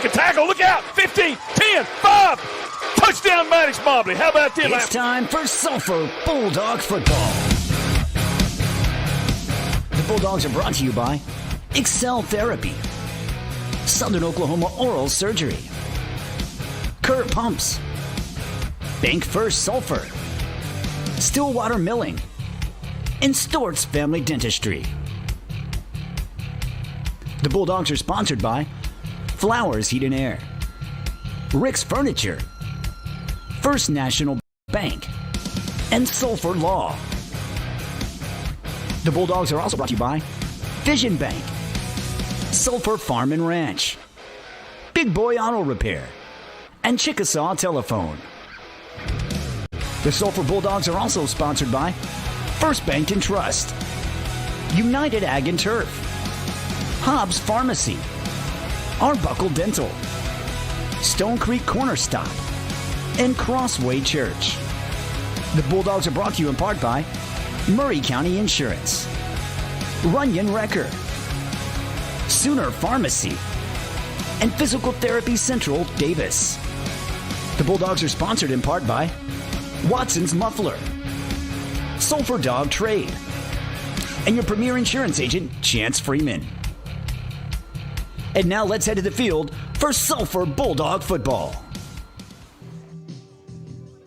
Make a tackle. Look out. 15, 10, 5. Touchdown, Maddox Mobley. How about them? It's time for Sulphur Bulldog football. The Bulldogs are brought to you by Excel Therapy, Southern Oklahoma Oral Surgery, Kurt Pumps, Bank First Sulphur, Stillwater Milling, and Stort's Family Dentistry. The Bulldogs are sponsored by Flowers Heat and Air, Rick's Furniture, First National Bank, and Sulphur Law. The Bulldogs are also brought to you by Vision Bank, Sulphur Farm and Ranch, Big Boy Auto Repair, and Chickasaw Telephone. The Sulphur Bulldogs are also sponsored by First Bank and Trust, United Ag and Turf, Hobbs Pharmacy, Arbuckle Dental, Stone Creek Corner Stop, and Crossway Church. The Bulldogs are brought to you in part by Murray County Insurance, Runyon Wrecker, Sooner Pharmacy, and Physical Therapy Central Davis. The Bulldogs are sponsored in part by Watson's Muffler, Sulphur Dog Trade, and your premier insurance agent, Chance Freeman. And now let's head to the field for Sulphur Bulldog football.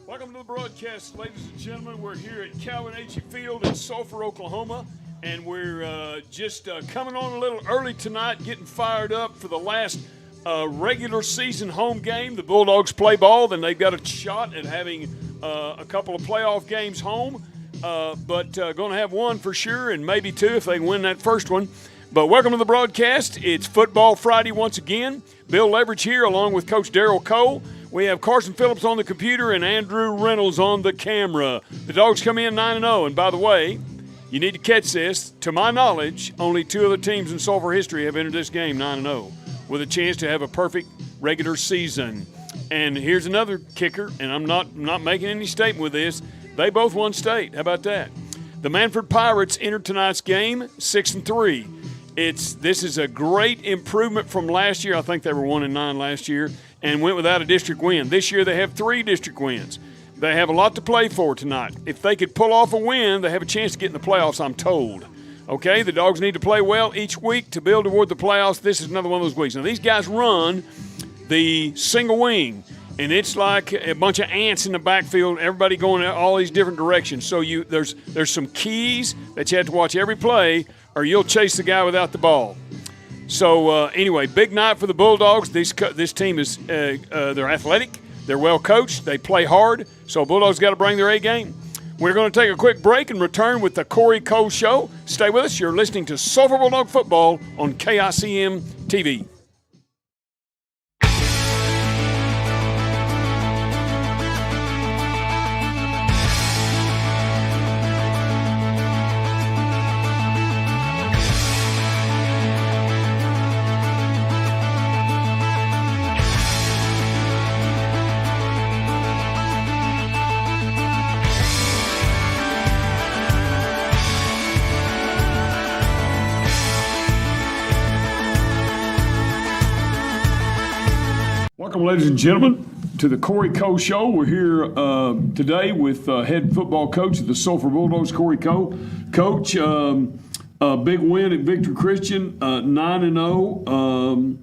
Welcome to the broadcast, ladies and gentlemen. We're here at Calvin H. Field in Sulphur, Oklahoma, and we're just coming on a little early tonight, getting fired up for the last regular season home game. The Bulldogs play ball, then they've got a shot at having a couple of playoff games home, but going to have one for sure, and maybe two if they can win that first one. But welcome to the broadcast. It's Football Friday once again. Bill Leverage here along with Coach Daryl Cole. We have Carson Phillips on the computer and Andrew Reynolds on the camera. The Dogs come in 9-0, and by the way, you need to catch this. To my knowledge, only two other teams in Sulphur history have entered this game 9-0 with a chance to have a perfect regular season. And here's another kicker, and I'm not making any statement with this. They both won state. How about that? The Manford Pirates entered tonight's game 6-3. This is a great improvement from last year. I think they were 1-9 last year and went without a district win. This year they have 3 district wins. They have a lot to play for tonight. If they could pull off a win, they have a chance to get in the playoffs, I'm told. Okay, the Dogs need to play well each week to build toward the playoffs. This is another one of those weeks. Now, these guys run the single wing, and it's like a bunch of ants in the backfield, everybody going in all these different directions. So there's some keys that you have to watch every play, or you'll chase the guy without the ball. So, anyway, big night for the Bulldogs. This team is they're athletic, they're well coached, they play hard, so Bulldogs got to bring their A game. We're going to take a quick break and return with the Cory Cole Show. Stay with us. You're listening to Sulphur Bulldog Football on KICM TV. Welcome, ladies and gentlemen, to the Cory Cole Show. We're here today with head football coach of the Sulphur Bulldogs, Cory Cole. Coach, a big win at Victory Christian, 9-0.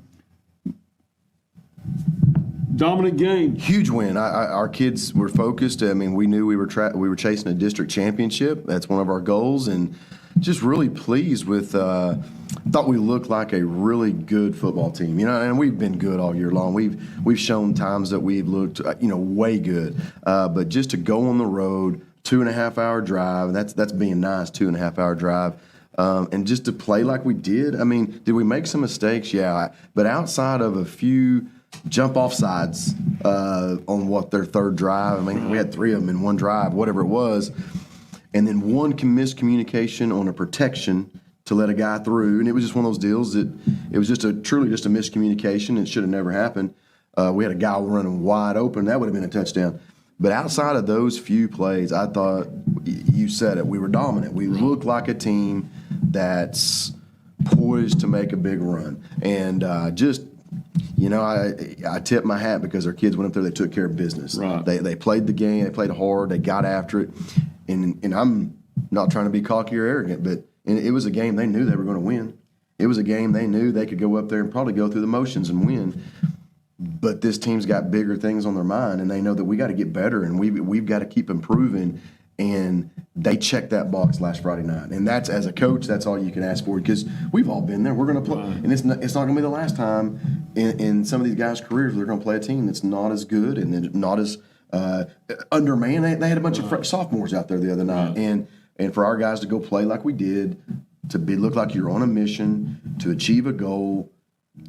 Dominant game. Huge win. Our kids were focused. I mean, we knew we were chasing a district championship. That's one of our goals, and just really pleased with. Thought we looked like a really good football team, and we've been good all year long. We've shown times that we've looked, way good. But just to go on the road, 2.5-hour drive, that's being nice, 2.5-hour drive, and just to play like we did. I mean, did we make some mistakes? Yeah, but outside of a few jump off sides on their third drive, I mean, we had 3 of them in one drive, whatever it was, and then one miscommunication on a protection to let a guy through, and it was just one of those deals that it was truly just a miscommunication. It should have never happened. We had a guy running wide open. That would have been a touchdown. But outside of those few plays, I thought, you said it, we were dominant. We looked like a team that's poised to make a big run. And I tip my hat because our kids went up there, they took care of business. Right. They played the game, they played hard, they got after it. And I'm not trying to be cocky or arrogant, but it was a game they knew they were going to win. It was a game they knew they could go up there and probably go through the motions and win. But this team's got bigger things on their mind, and they know that we got to get better, and we've got to keep improving. And they checked that box last Friday night. And that's, as a coach, that's all you can ask for, because we've all been there. We're going to play. Right. And it's not going to be the last time in some of these guys' careers they're going to play a team that's not as good and not as undermanned. They had a bunch of sophomores out there the other night. Right. And for our guys to go play like we did, to look like you're on a mission, to achieve a goal,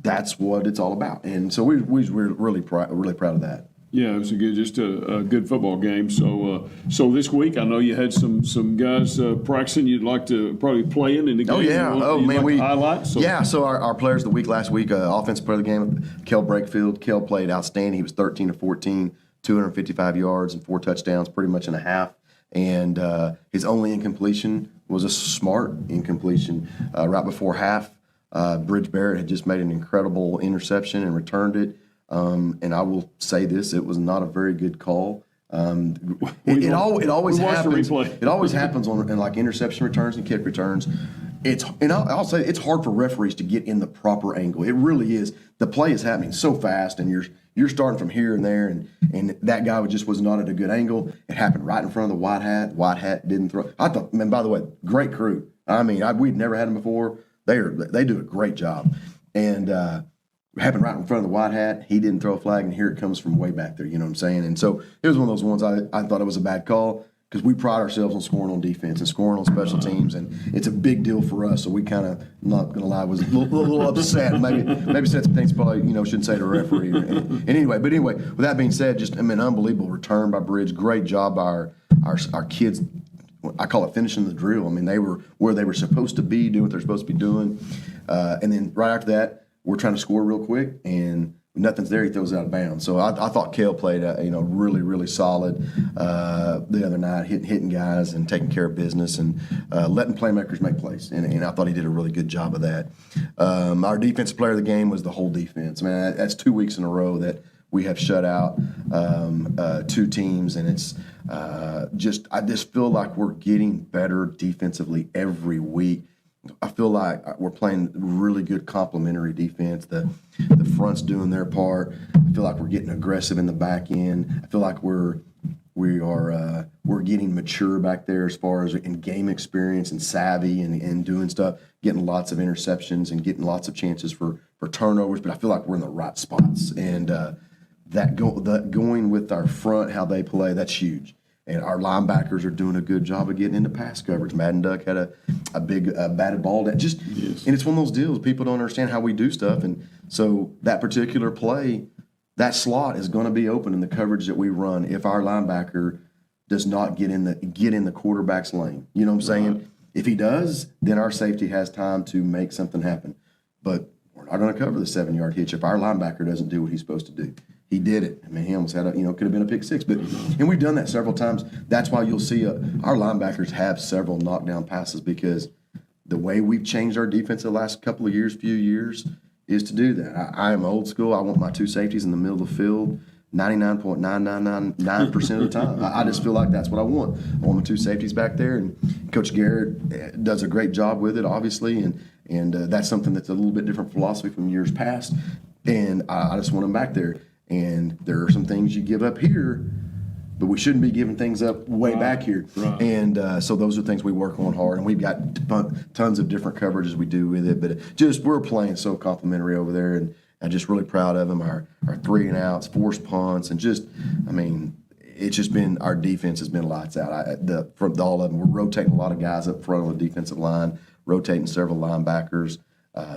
that's what it's all about. And so we're really proud of that. Yeah, it was just a good football game. So this week, I know you had some guys practicing. You'd like to probably play in the game. Oh yeah, we highlight. So. Yeah, so our players of the week last week, offensive player of the game, Kel Brakefield. Kel played outstanding. He was 13 of 14, 255 yards and 4 touchdowns, pretty much in a half. And his only incompletion was a smart incompletion right before half. Bridge Barrett had just made an incredible interception and returned it. And I will say this: it was not a very good call. It always happens. It always happens in like interception returns and kick returns. I'll say it's hard for referees to get in the proper angle. It really is. The play is happening so fast, and you're starting from here and there, and that guy was not at a good angle. It happened right in front of the white hat. White hat didn't throw. I thought, man, by the way, great crew. I mean, we'd never had them before. They do a great job, and. Happened right in front of the white hat. He didn't throw a flag, and here it comes from way back there. You know what I'm saying? And so it was one of those ones I thought it was a bad call because we pride ourselves on scoring on defense and scoring on special teams, and it's a big deal for us. So we kind of, not going to lie, was a little upset. Maybe said some things probably shouldn't say to a referee. And anyway, with that being said, just unbelievable return by Bridge. Great job by our kids. I call it finishing the drill. I mean, they were where they were supposed to be, doing what they're supposed to be doing, and then right after that. We're trying to score real quick, and nothing's there. He throws it out of bounds. So I thought Kale played, really, really solid the other night, hitting guys and taking care of business and letting playmakers make plays. And I thought he did a really good job of that. Our defensive player of the game was the whole defense. Man, that's 2 weeks in a row that we have shut out 2 teams, and it's I just feel like we're getting better defensively every week. I feel like we're playing really good complementary defense. The front's doing their part. I feel like we're getting aggressive in the back end. I feel like we're getting mature back there as far as in game experience and savvy and doing stuff, getting lots of interceptions and getting lots of chances for turnovers. But I feel like we're in the right spots. And that going with our front, how they play, that's huge. And our linebackers are doing a good job of getting into pass coverage. Madden Duck had a big batted ball. And it's one of those deals. People don't understand how we do stuff. And so that particular play, that slot is going to be open in the coverage that we run if our linebacker does not get in the quarterback's lane. You know what I'm saying? Right. If he does, then our safety has time to make something happen. But we're not going to cover the 7-yard hitch if our linebacker doesn't do what he's supposed to do. He did it. I mean, he almost had could have been a pick six, and we've done that several times. That's why you'll see our linebackers have several knockdown passes because the way we've changed our defense the last few years is to do that. I am old school. I want my 2 safeties in the middle of the field 99.9999% of the time. I just feel like that's what I want. I want my 2 safeties back there, and Coach Garrett does a great job with it, obviously, and that's something that's a little bit different philosophy from years past, and I just want them back there. And there are some things you give up here, but we shouldn't be giving things up way back here. Right. And so those are things we work on hard, and we've got tons of different coverages we do with it. But we're playing so complimentary over there, and I'm just really proud of them. Our 3 and outs, forced punts, and it's just been our defense has been lights out. From all of them, we're rotating a lot of guys up front on the defensive line, rotating several linebackers.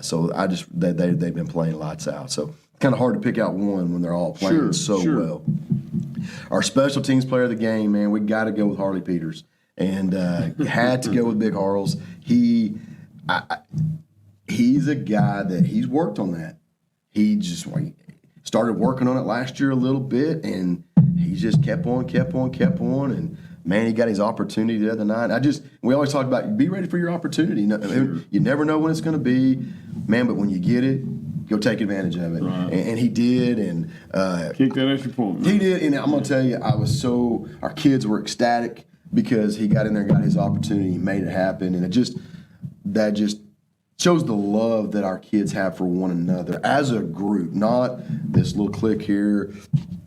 So they've been playing lights out. So. Kind of hard to pick out one when they're all playing well. Our special teams player of the game, man, we got to go with Harley Peters, and had to go with Big Harles. He's a guy that he's worked on that. He just started working on it last year a little bit, and he just kept on, and man, he got his opportunity the other night. We always talk about be ready for your opportunity. You never know when it's going to be, man. But when you get it. Go take advantage of it, right. And he did, and kick that extra point. Man. He did, and I'm gonna tell you, our kids were ecstatic because he got in there, got his opportunity, he made it happen, and that just shows the love that our kids have for one another as a group, not this little clique here,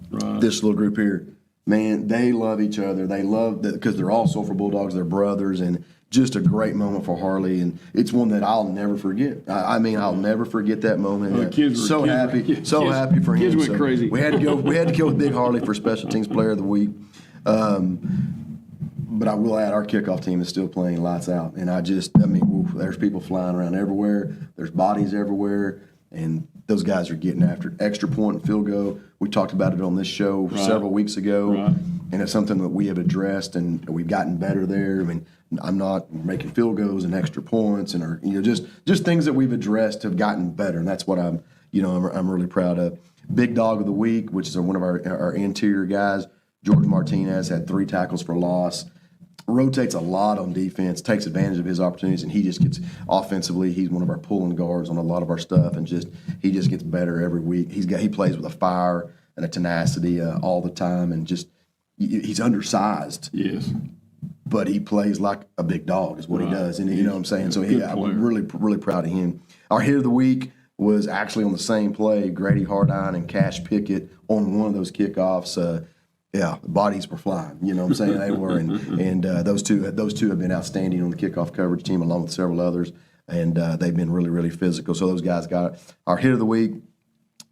right. This little group here. Man, they love each other. They love that because they're all Sulphur Bulldogs, they're brothers, and. Just a great moment for Harley, and it's one that I'll never forget. I'll never forget that moment. Happy for him. Kids went crazy. We had to go with Big Harley for Special Teams Player of the Week. But I will add, our kickoff team is still playing lights out, and there's people flying around everywhere. There's bodies everywhere. And those guys are getting after it. Extra point and field goal. We talked about it on this show several weeks ago, and it's something that we have addressed, and we've gotten better there. I mean, I'm not making field goals and extra points, and just things that we've addressed have gotten better, and that's what I'm really proud of. Big Dog of the Week, which is one of our interior guys, George Martinez, had 3 tackles for loss. Rotates a lot on defense, takes advantage of his opportunities, and he just gets offensively. He's one of our pulling guards on a lot of our stuff, and he just gets better every week. He plays with a fire and a tenacity all the time, and he's undersized. Yes, but he plays like a big dog is what he does, and you know what I'm saying. So I'm really proud of him. Our hit of the week was actually on the same play, Grady Hardine and Cash Pickett on one of those kickoffs. Yeah, the bodies were flying. You know what I'm saying? They were, and those two have been outstanding on the kickoff coverage team, along with several others, and they've been really physical. So those guys got it. Our hit of the week,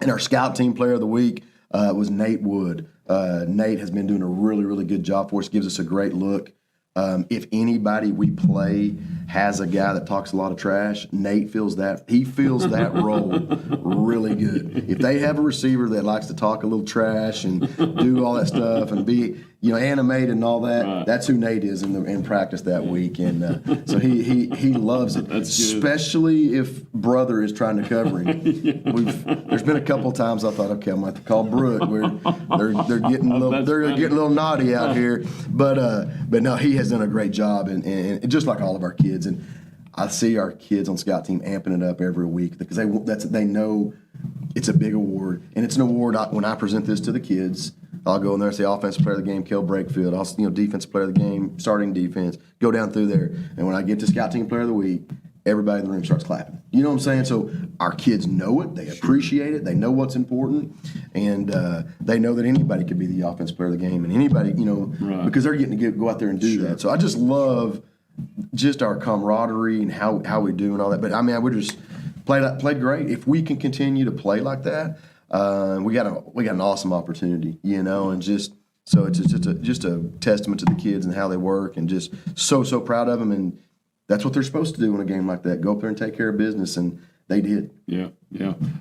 and our scout team player of the week was Nate Wood. Nate has been doing a really good job for us. Gives us a great look. If anybody we play has a guy that talks a lot of trash, Nate feels that role really good. If they have a receiver that likes to talk a little trash and do all that stuff and be animated and all that, that's who Nate is in practice that week, and so he loves it. That's good. Especially if brother is trying to cover him. There's been a couple of times I thought, okay, I'm going to have to call Brooke. They're getting a little naughty out here, but no, he has done a great job, and just like all of our kids. And I see our kids on scout team amping it up every week because they know it's a big award, and it's an award. When I present this to the kids, I'll go in there and say offensive player of the game, Kel Brakefield. I'll defensive player of the game, starting defense. Go down through there, and when I get to scout team player of the week, everybody in the room starts clapping. You know what I'm saying? So our kids know it, they appreciate it, they know what's important, and they know that anybody could be the offensive player of the game, and anybody, because they're getting to go out there and do that. So I just love just our camaraderie and how we do and all that. But I mean, we just played great. If we can continue to play like that, we got an awesome opportunity, and just so it's just a testament to the kids and how they work, and just so proud of them. And that's what they're supposed to do in a game like that. Go up there and take care of business, and they did. Yeah.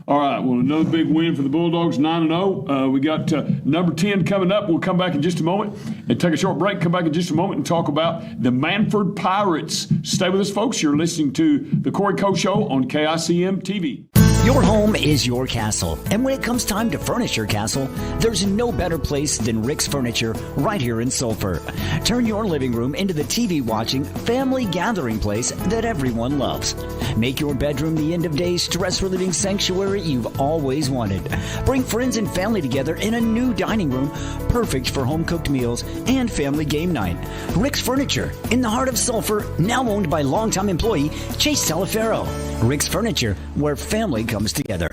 All right, well, another big win for the Bulldogs, 9-0. We got number 10 coming up. We'll come back in just a moment and take a short break, come back in just a moment and talk about the Manford Pirates. Stay with us, folks. You're listening to the Cory Cole Show on KICM TV. Your home is your castle, and when it comes time to furnish your castle, there's no better place than Rick's Furniture right here in Sulphur. Turn your living room into the TV-watching, family gathering place that everyone loves. Make your bedroom the end-of-day stress-relieving sanctuary you've always wanted. Bring friends and family together in a new dining room, perfect for home-cooked meals and family game night. Rick's Furniture, in the heart of Sulphur, now owned by longtime employee Chase Talafero. Rick's Furniture, where family comes together.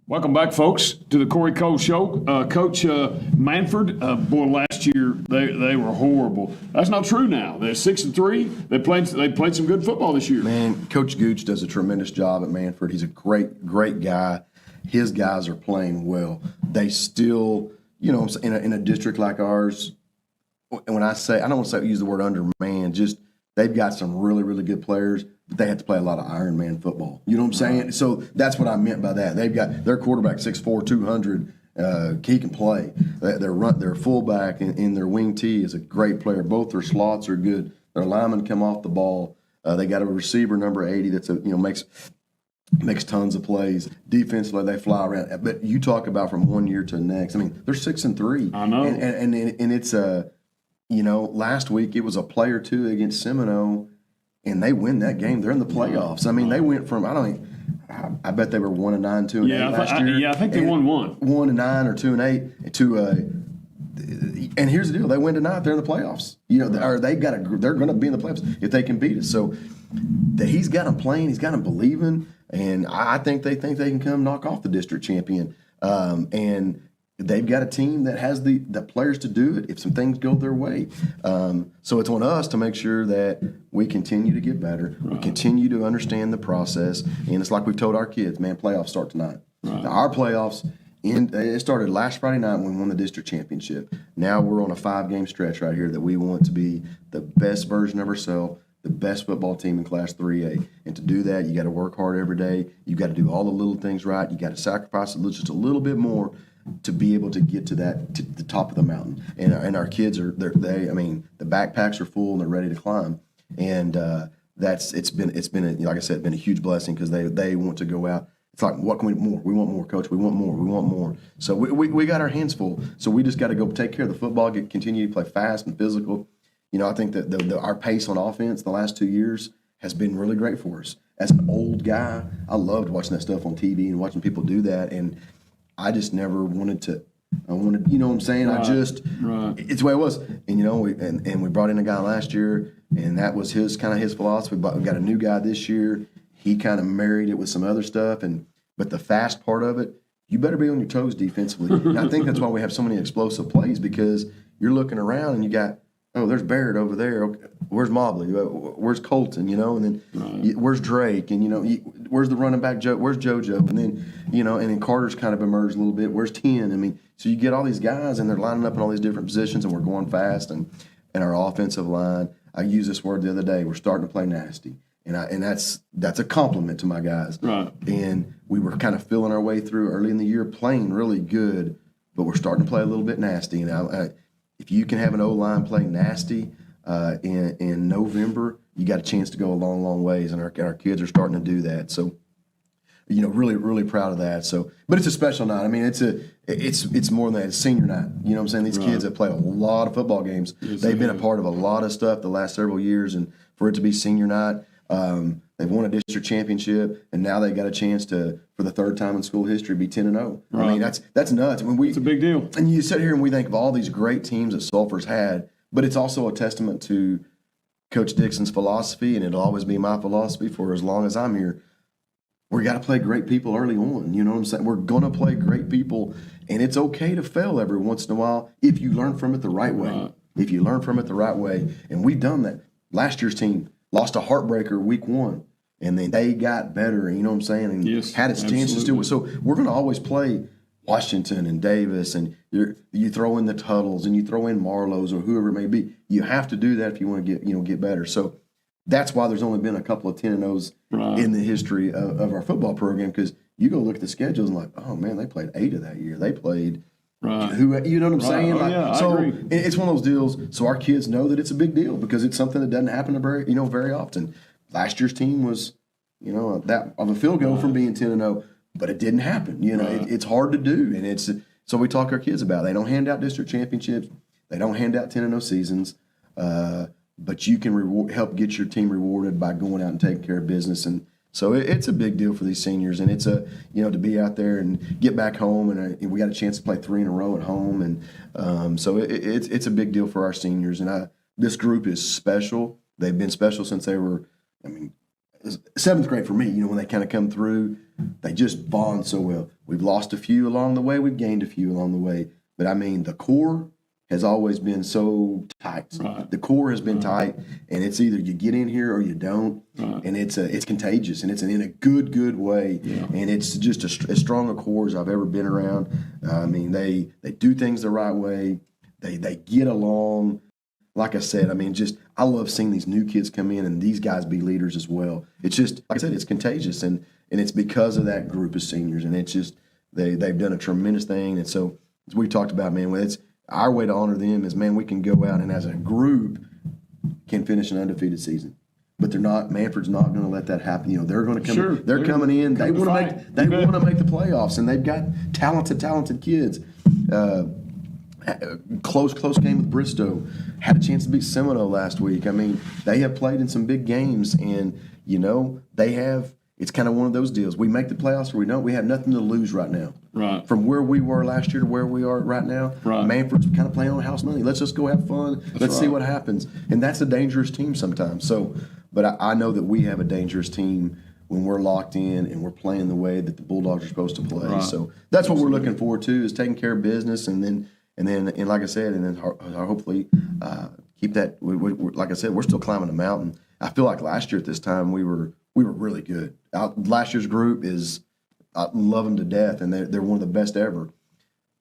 Welcome back, folks, to the Cory Cole Show. Coach Manford, boy, last year they were horrible. That's not true now. They're 6-3. They played some good football this year. Man, Coach Gooch does a tremendous job at Manford. He's a great guy. His guys are playing well. They still, in a district like ours, and when I say, I don't want to use the word undermanned, just they've got some really good players, but they have to play a lot of Iron Man football. You know what I'm saying? So that's what I meant by that. They've got their quarterback 6'4", 200. He can play. Their fullback and their wing T is a great player. Both their slots are good. Their linemen come off the ball. They got a receiver number 80 that's makes tons of plays. Defensively, they fly around. But you talk about from one year to the next. I mean, they're 6-3. I know. And it's last week it was a play or two against Seminole, and they win that game. They're in the playoffs. I mean, they went from I bet they were 1-9, 2-8 last year. I think they won 1-9 or 2-8 to. And here's the deal: they win tonight, they're in the playoffs. They're going to be in the playoffs if they can beat us. So he's got them playing, he's got them believing, and I think they can come knock off the district champion. And they've got a team that has the players to do it if some things go their way. So it's on us to make sure that we continue to get better. Right. We continue to understand the process. And it's like we've told our kids, man, playoffs start tonight. Right. Now, our playoffs, it started last Friday night when we won the district championship. Now we're on a 5-game stretch right here that we want to be the best version of ourselves. the best football team in Class 3A. And to do that, you got to work hard every day. You got to do all the little things right. You got to sacrifice just a little bit more to be able to get to the top of the mountain. And our kids the backpacks are full and they're ready to climb. And it's been like I said, been a huge blessing because they want to go out. It's like, what can we more? We want more, Coach. We want more. We want more. So we got our hands full. So we just got to go take care of the football, continue to play fast and physical. I think that our pace on offense the last 2 years has been really great for us. As an old guy, I loved watching that stuff on TV and watching people do that. And I just never wanted to. I wanted, you know what I'm saying? Right. It's the way it was. And we brought in a guy last year, and that was his philosophy. But we got a new guy this year. He kind of married it with some other stuff, but the fast part of it, you better be on your toes defensively. And I think that's why we have so many explosive plays because you're looking around and you got, there's Barrett over there. Okay, where's Mobley? Where's Colton? And then where's Drake? And where's the running back? Where's JoJo? And then and then Carter's kind of emerged a little bit. Where's 10? So you get all these guys and they're lining up in all these different positions and we're going fast. And our offensive line, I used this word the other day. We're starting to play nasty. And that's a compliment to my guys. Right. And we were kind of feeling our way through early in the year, playing really good, but we're starting to play a little bit nasty. And if you can have an O-line play nasty in November, you got a chance to go a long, long ways. And our kids are starting to do that. So, really, really proud of that. So, but it's a special night. It's more than that. It's senior night. You know what I'm saying? These kids have played a lot of football games. Yes, they've been a part of a lot of stuff the last several years, and for it to be senior night. They've won a district championship, and now they got a chance to, for the third time in school history, be 10-0. Right. That's nuts. It's a big deal. And you sit here and we think of all these great teams that Sulphur's had, but it's also a testament to Coach Dixon's philosophy, and it'll always be my philosophy for as long as I'm here. We got to play great people early on. You know what I'm saying? We're going to play great people, and it's okay to fail every once in a while if you learn from it the right way. Right. If you learn from it the right way, and we've done that. Last year's team lost a heartbreaker week 1, and then they got better, you know what I'm saying, and had its chances to. So we're going to always play Washington and Davis, and you throw in the Tuttles, and you throw in Marlowe's or whoever it may be. You have to do that if you want to get better. So that's why there's only been a couple of 10-0s in the history of our football program, because you go look at the schedules and like, oh, man, they played 8 of that year. They played who, you know what I'm saying? I agree. It's one of those deals. So our kids know that it's a big deal because it's something that doesn't happen very often. Last year's team was, that of a field goal from being 10-0, but it didn't happen. It's hard to do, and so we talk our kids about it. They don't hand out district championships. They don't hand out 10-0 seasons, but you can help get your team rewarded by going out and taking care of business. And so it's a big deal for these seniors, and it's to be out there and get back home, and we got a chance to play 3 in a row at home, and so it's a big deal for our seniors. And this group is special. They've been special since they were, 7th grade for me. When they kind of come through, they just bond so well. We've lost a few along the way. We've gained a few along the way, but the core has always been so tight. Right. The core has been tight, and it's either you get in here or you don't. Right. And it's contagious, and it's in a good way. Yeah. And it's just as strong a core as I've ever been around. They do things the right way. They get along. Like I said, I love seeing these new kids come in and these guys be leaders as well. It's just, like I said, it's contagious, and it's because of that group of seniors, and it's just they've done a tremendous thing. And so as we talked about, man, it's our way to honor them is, man, we can go out and as a group can finish an undefeated season. But they're not. Mannford's not going to let that happen. They're going to come. Sure. They're coming in. They want to make. They want to make the playoffs, and they've got talented kids. Close game with Bristow. Had a chance to beat Seminole last week. They have played in some big games, and they have. It's kind of one of those deals. We make the playoffs or we don't. We have nothing to lose right now. Right. From where we were last year to where we are right now, right. Mannford's kind of playing on house money. Let's just go have fun. Let's see what happens. And that's a dangerous team sometimes. So, but I know that we have a dangerous team when we're locked in and we're playing the way that the Bulldogs are supposed to play. Right. So that's what we're looking forward to, is taking care of business, and like I said, and then hopefully keep that. Like I said, we're still climbing the mountain. I feel like last year at this time we were really good. Last year's group I love them to death, and they're one of the best ever.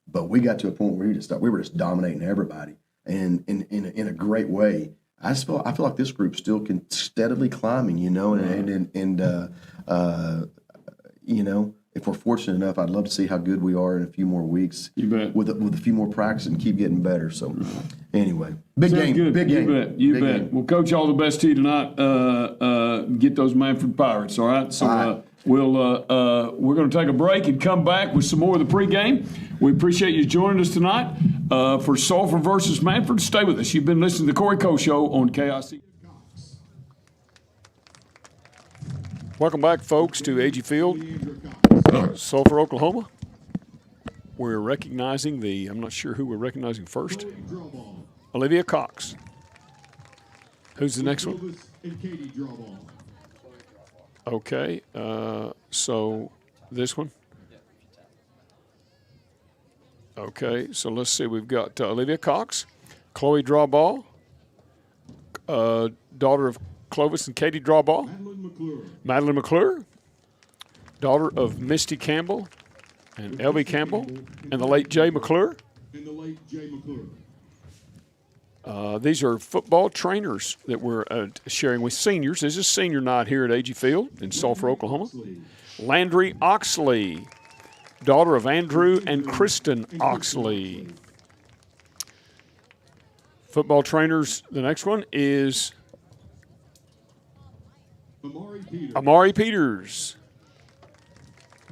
But we got to a point where we were just dominating everybody, and in a great way. I feel like this group still can steadily climbing, you know, you know, if we're fortunate enough, I'd love to see how good we are in a few more weeks. You bet. With a few more practice and keep getting better. So, anyway, big game. Good. Big game. You Big bet. game. Well, Coach, all the best to you tonight. Get those Manford Pirates, all right? So we're going to take a break and come back with some more of the pregame. We appreciate you joining us tonight for Sulphur versus Mannford. Stay with us. You've been listening to the Cory Cole Show on KIC. Welcome back, folks, to AG Field, Sulphur, Oklahoma. We're recognizing I'm not sure who we're recognizing first. Olivia Cox. Who's the next one? Okay, so this one? Okay, so let's see. We've got Olivia Cox, Chloe Drawball, daughter of Clovis and Katie Drawball, Madeline McClure, daughter of Misty Campbell and Elvie Campbell, and the late Jay McClure. These are football trainers that we're sharing with seniors. This is senior night here at AG Field in Sulphur, Oklahoma. Landry Oxley, daughter of Andrew and Kristen Oxley. Football trainers, the next one is Amari Peters,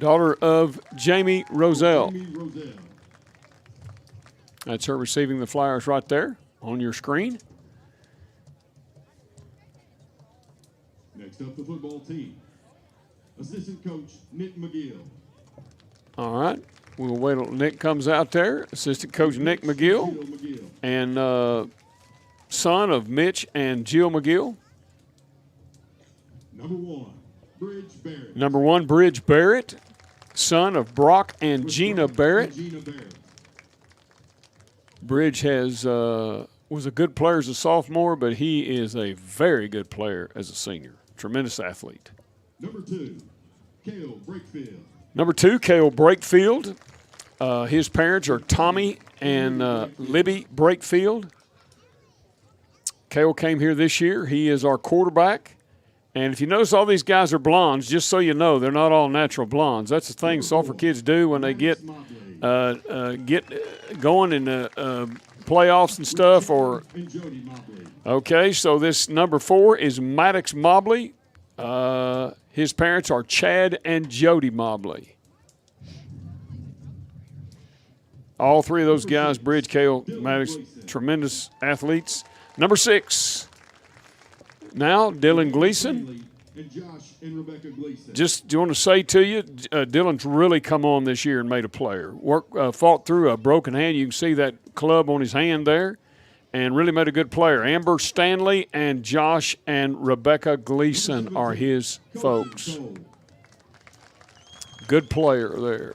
daughter of Jamie Roselle. That's her receiving the flyers right there on your screen. Next up, the football team. Assistant coach Nick McGill. All right. We'll wait till Nick comes out there. Assistant coach Nick McGill and son of Mitch and Jill McGill. Number one, Bridge Barrett, son of Brock and Gina Barrett. Bridge was a good player as a sophomore, but he is a very good player as a senior. Tremendous athlete. Number two, Cale Brakefield. His parents are Tommy and Libby Brakefield. Cale came here this year. He is our quarterback. And if you notice, all these guys are blondes, just so you know, they're not all natural blondes. That's the thing Sulphur kids do when they get going in the playoffs and stuff. Okay, so this number 4 is Maddox Mobley. His parents are Chad and Jody Mobley. All three of those guys, Bridge, Cale, Maddox, tremendous athletes. Number 6. Now, Dylan Gleason. Just want to say to you, Dylan's really come on this year and made a player. Fought through a broken hand. You can see that club on his hand there, and really made a good player. Amber Stanley and Josh and Rebecca Gleason are his folks. Good player there.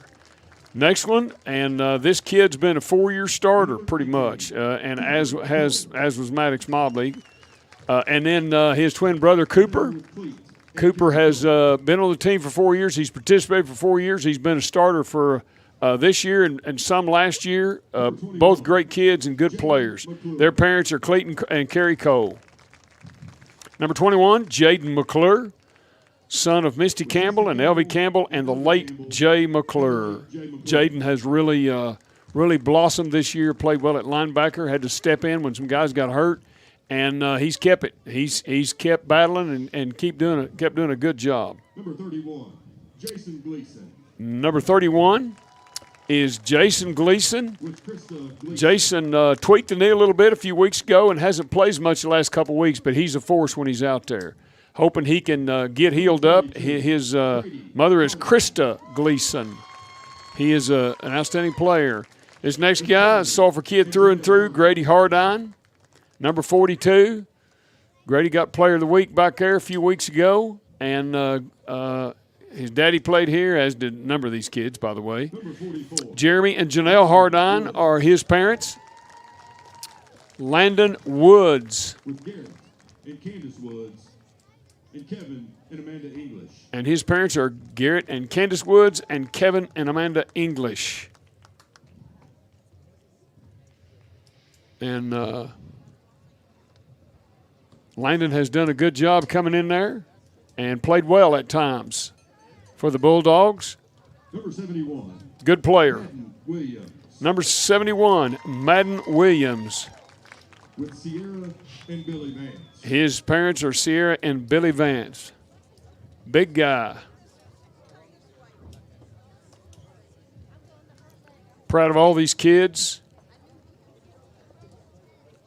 Next one, and this kid's been a 4-year starter pretty much, and as was Maddox Mobley. And then his twin brother, Cooper. Cooper has been on the team for 4 years. He's participated for 4 years. He's been a starter for this year and some last year. Both great kids and good players. Their parents are Clayton and Cory Cole. Number 21, Jaden McClure, son of Misty Campbell and Elvie Campbell and the late Jay McClure. Jaden has really blossomed this year, played well at linebacker, had to step in when some guys got hurt. And he's kept it. He's kept battling and kept doing a good job. Number 31, Jason Gleason. Number 31 is Jason Gleason. Jason tweaked the knee a little bit a few weeks ago and hasn't played much the last couple of weeks, but he's a force when he's out there. Hoping he can get healed up. His mother is Krista Gleason. He is an outstanding player. This next guy is Sulphur kid through and through, Grady Hardine. Number 42, Grady got Player of the Week back there a few weeks ago, and his daddy played here, as did a number of these kids, by the way. Jeremy and Janelle Hardine are his parents. Landon Woods. With Garrett and Candace Woods and Kevin and Amanda English. And his parents are Garrett and Candace Woods and Kevin and Amanda English. And Landon has done a good job coming in there and played well at times for the Bulldogs. Number 71. Good player. Madden Williams. Number 71, Madden Williams. With Sierra and Billy Vance. His parents are Sierra and Billy Vance. Big guy. Proud of all these kids.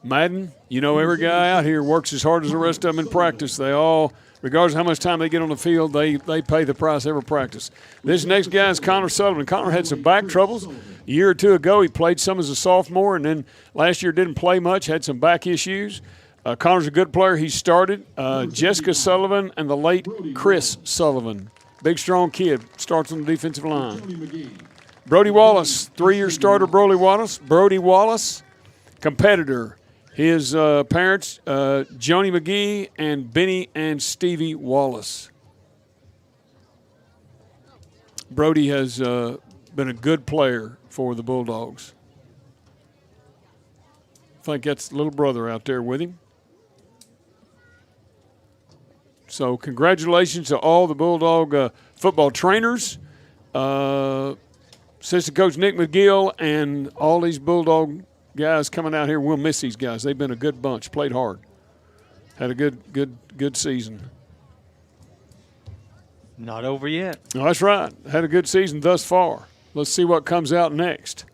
Madden, you know, every guy out here works as hard as the rest of them in practice. They all, regardless of how much time they get on the field, they pay the price every practice. This next guy is Connor Sullivan. Connor had some back troubles. A year or two ago, he played some as a sophomore, and then last year didn't play much, had some back issues. Connor's a good player. He started. Jessica Sullivan and the late Chris Sullivan. Big, strong kid. Starts on the defensive line. Brody Wallace, 3-year starter. Brody Wallace, competitor. His parents, Joni McGee and Benny and Stevie Wallace. Brody has been a good player for the Bulldogs. I think that's the little brother out there with him. So congratulations to all the Bulldog football trainers, assistant coach Nick McGill, and all these Bulldog guys coming out here. We'll miss these guys. They've been a good bunch, played hard, had a good season. Not over yet. Oh, that's right. Had a good season thus far. Let's see what comes out next.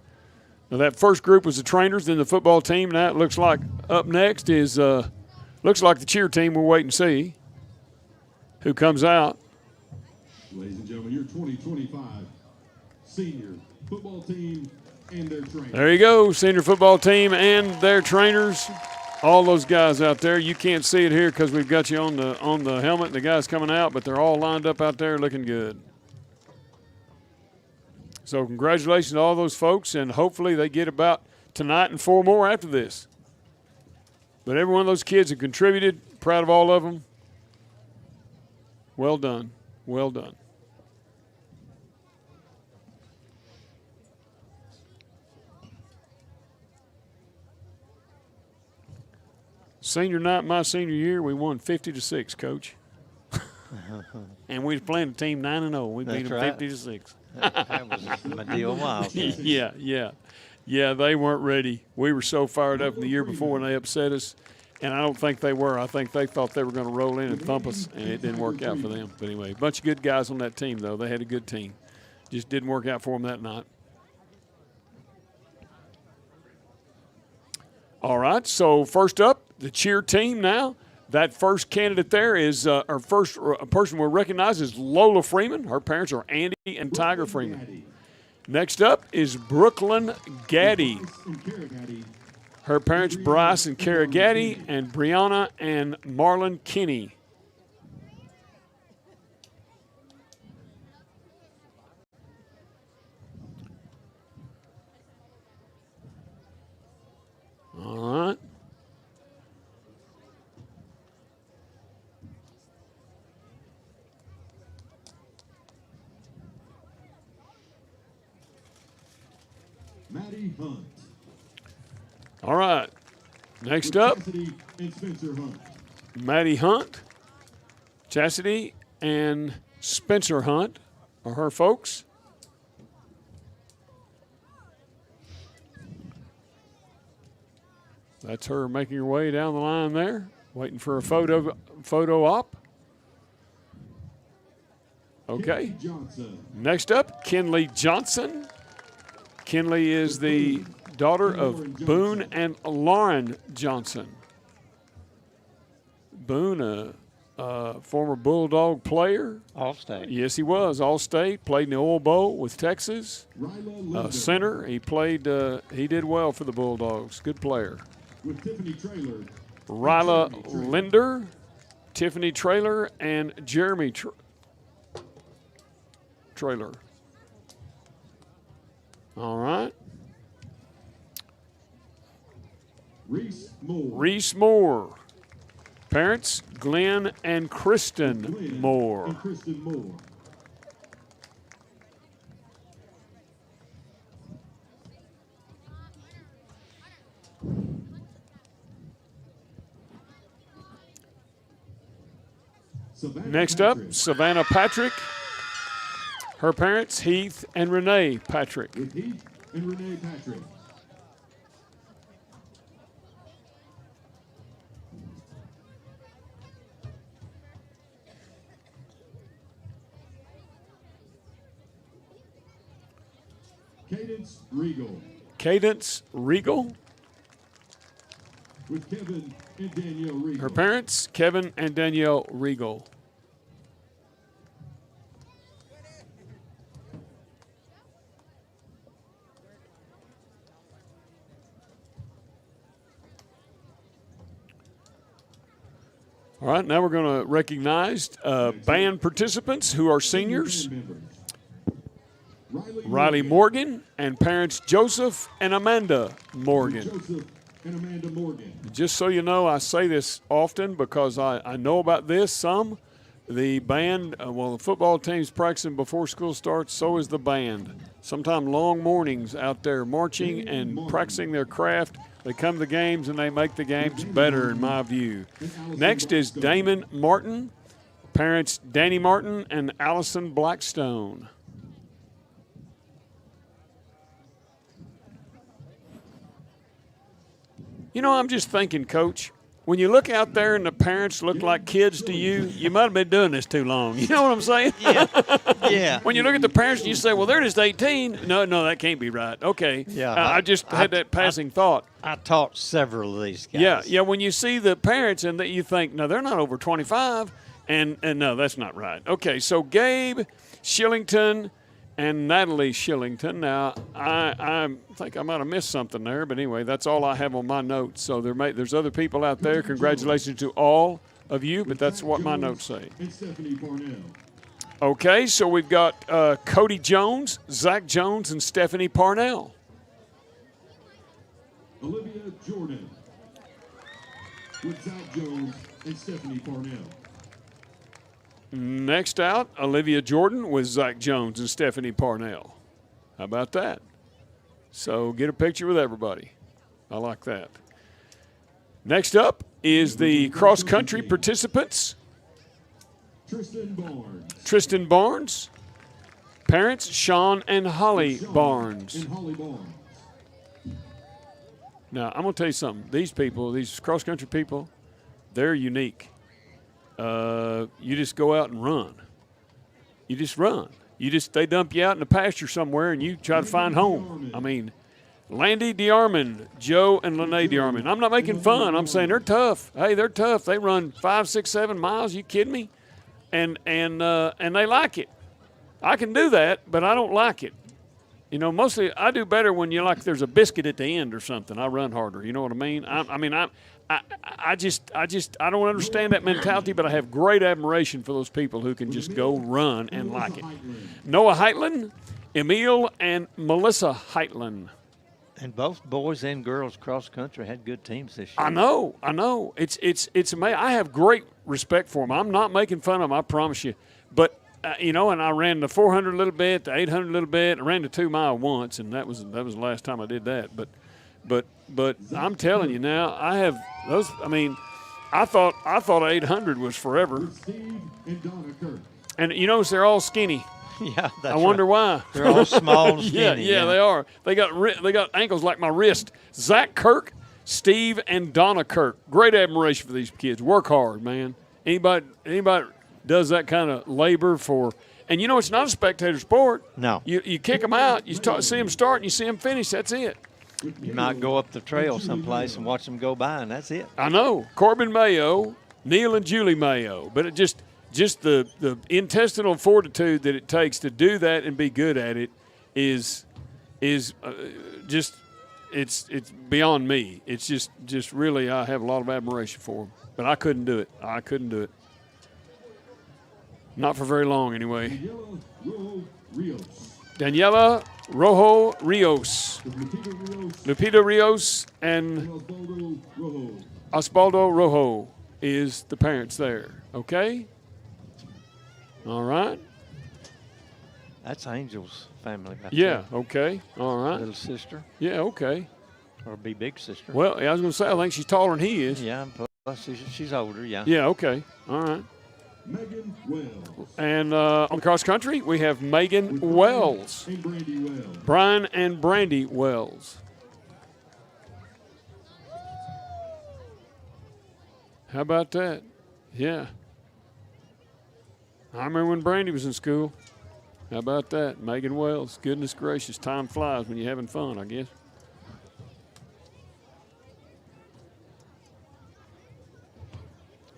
Now that first group was the trainers, then the football team. Now it looks like up next is looks like the cheer team. We'll wait and see who comes out. Ladies and gentlemen, your 2025 senior football team and their trainers. There you go, senior football team and their trainers. All those guys out there. You can't see it here because we've got you on the helmet. The guys coming out, but they're all lined up out there looking good. So congratulations to all those folks, and hopefully they get about tonight and 4 more after this. But every one of those kids have contributed. Proud of all of them. Well done. Well done. Senior night, my senior year, we won 50-6, Coach. And we was playing a team 9-0. We beat them 50-6. That was my deal a while ago. Yeah, they weren't ready. We were so fired up in the year before when they upset us, and I don't think they were. I think they thought they were going to roll in and thump us, and it didn't work out for them. But anyway, a bunch of good guys on that team, though. They had a good team. Just didn't work out for them that night. All right, so first up, the cheer team now. That first candidate there is our first person we'll recognize is Lola Freeman. Her parents are Andy and Tiger Freeman. Next up is Brooklyn Gaddy. Her parents Bryce and Kara Gaddy, and Brianna and Marlon Kinney. All right. Maddie Hunt. All right. Next up, Chastity and Spencer Hunt. Maddie Hunt, Chastity, and Spencer Hunt are her folks. That's her making her way down the line there, waiting for a photo op. Okay. Kenley Johnson. Next up, Kenley Johnson. Kenley is the daughter of Boone and Lauren Johnson. Boone, a former Bulldog player. All-state. Yes, he was. All-state. Played in the Oil Bowl with Texas. Ryla Linder. Center. He played. He did well for the Bulldogs. Good player. With Tiffany Traylor. Ryla Linder, Tiffany Traylor, and Jeremy Traylor. All right. Reese Moore. Reese Moore. Parents, Glenn and Kristen Glenn Moore. And Kristen Moore. Next up, Savannah Patrick. Her parents, Heath and Renee Patrick. With Heath and Renee Patrick. Cadence Regal. Cadence Regal. With Kevin and Danielle Regal. Her parents, Kevin and Danielle Regal. All right, now we're going to recognize band participants who are seniors. Riley Morgan and parents Joseph and Amanda Morgan. Joseph and Amanda Morgan. Just so you know, I say this often because I know about this some. The band, the football team's practicing before school starts, so is the band. Sometimes long mornings out there marching and practicing their craft. They come to the games and they make the games better, in my view. Next is Damon Martin, parents Danny Martin and Allison Blackstone. You know, I'm just thinking, Coach, when you look out there and the parents look like kids to you, you might have been doing this too long. You know what I'm saying? Yeah. Yeah. When you look at the parents and you say, well, they're just 18. No, that can't be right. Okay. Yeah. I just had that passing thought. I taught several of these guys. Yeah. When you see the parents and that you think, no, they're not over 25, and no, that's not right. Okay, so Gabe Shillington and Natalie Shillington. Now, I think I might have missed something there, but anyway, that's all I have on my notes. So there's other people out there. Congratulations to all of you, but that's what my notes say. And Stephanie Parnell. Okay, so we've got Cody Jones, Zach Jones, and Stephanie Parnell. Olivia Jordan. With Zach Jones and Stephanie Parnell. Next out, Olivia Jordan with Zach Jones and Stephanie Parnell. How about that? So get a picture with everybody. I like that. Next up is the cross-country participants. Tristan Barnes. Parents, Sean and Holly Barnes. Now, I'm going to tell you something. These people, these cross-country people, they're unique. You just go out and run. You just run. They dump you out in the pasture somewhere and you try to find home. I mean, Landy DeArmond, Joe and Lene DeArmond. I'm not making fun. I'm saying they're tough. Hey, they're tough. They run 5, 6, 7 miles. You kidding me? And they like it. I can do that, but I don't like it. You know, mostly I do better when there's a biscuit at the end or something. I run harder. You know what I mean? I don't understand that mentality, but I have great admiration for those people who can just go run and like it. Noah Heitland, Emil, and Melissa Heitland. And both boys and girls cross country had good teams this year. I know. It's amazing. I have great respect for them. I'm not making fun of them, I promise you. But and I ran the 400 a little bit, the 800 a little bit. I ran the 2 mile once, and that was the last time I did that. But I'm telling you now, I have those. I mean, I thought 800 was forever. Steve and Donna Kirk. And you notice they're all skinny. Yeah, that's I wonder why. They're all small and skinny. Yeah, they are. They got ankles like my wrist. Zach Kirk, Steve, and Donna Kirk. Great admiration for these kids. Work hard, man. Anybody does that kind of labor for. And it's not a spectator sport. No. You kick them out. You see them start and you see them finish. That's it. You might go up the trail someplace and watch them go by, and that's it. I know. Corbin Mayo, Neil and Julie Mayo. But it just the intestinal fortitude that it takes to do that and be good at it is just it's beyond me. It's just really I have a lot of admiration for them. But I couldn't do it. Not for very long, anyway. Daniela Rojo Rios. Lupita Rios and Osvaldo Rojo is the parents there. Okay? All right. That's Angel's family. Yeah, okay. All right. Little sister. Yeah, okay. Or be big sister. Well, I was going to say, I think she's taller than he is. Yeah, plus she's older, yeah. Yeah, okay. All right. Megan Wells. And on the cross country, we have Megan Wells. And Brandy Wells. Brian and Brandy Wells. How about that? Yeah. I remember when Brandy was in school. How about that? Megan Wells. Goodness gracious. Time flies when you're having fun, I guess.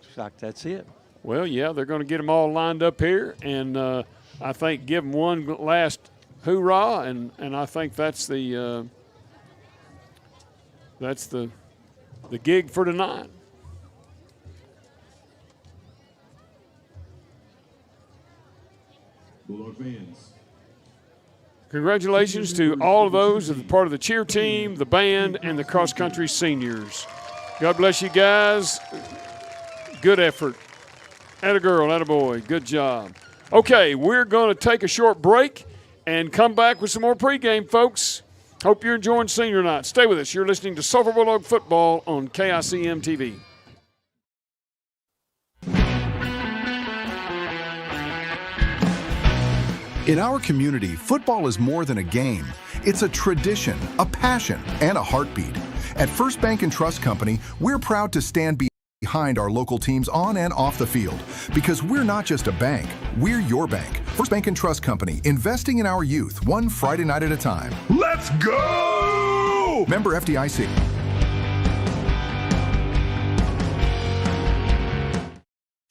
Looks like that's it. Well, yeah, they're going to get them all lined up here, and I think give them one last hoorah, and I think that's the gig for tonight. Bulldog fans. Congratulations to all of those as part of the cheer team, the band, and the cross-country seniors. God bless you guys. Good effort. Atta girl, atta boy. Good job. Okay, we're going to take a short break and come back with some more pregame, folks. Hope you're enjoying senior night. Stay with us. You're listening to Sulphur Bulldog Football on KICM TV. In our community, football is more than a game. It's a tradition, a passion, and a heartbeat. At First Bank and Trust Company, we're proud to stand behind our local teams on and off the field, because we're not just a bank, we're your bank. First Bank and Trust Company, investing in our youth, one Friday night at a time. Let's go! Member FDIC.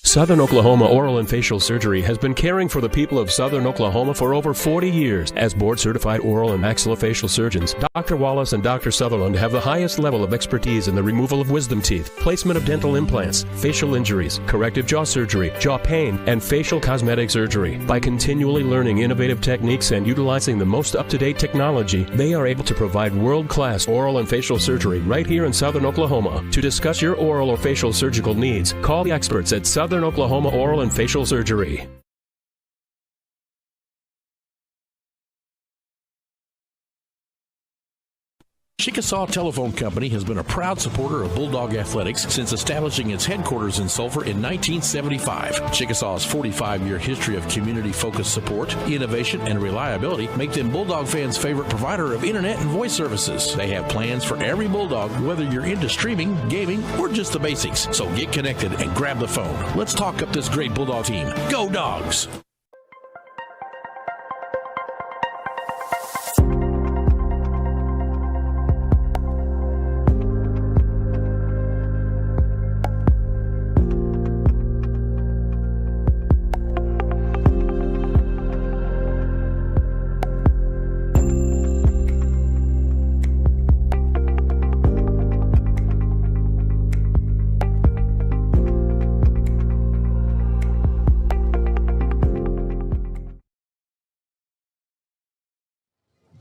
Southern Oklahoma Oral and Facial Surgery has been caring for the people of Southern Oklahoma for over 40 years. As board-certified oral and maxillofacial surgeons, Dr. Wallace and Dr. Sutherland have the highest level of expertise in the removal of wisdom teeth, placement of dental implants, facial injuries, corrective jaw surgery, jaw pain, and facial cosmetic surgery. By continually learning innovative techniques and utilizing the most up-to-date technology, they are able to provide world-class oral and facial surgery right here in Southern Oklahoma. To discuss your oral or facial surgical needs, call the experts at Southern Oklahoma Oral and Facial Surgery. Chickasaw Telephone Company has been a proud supporter of Bulldog Athletics since establishing its headquarters in Sulphur in 1975. Chickasaw's 45-year history of community-focused support, innovation, and reliability make them Bulldog fans' favorite provider of internet and voice services. They have plans for every Bulldog, whether you're into streaming, gaming, or just the basics. So get connected and grab the phone. Let's talk up this great Bulldog team. Go Dogs!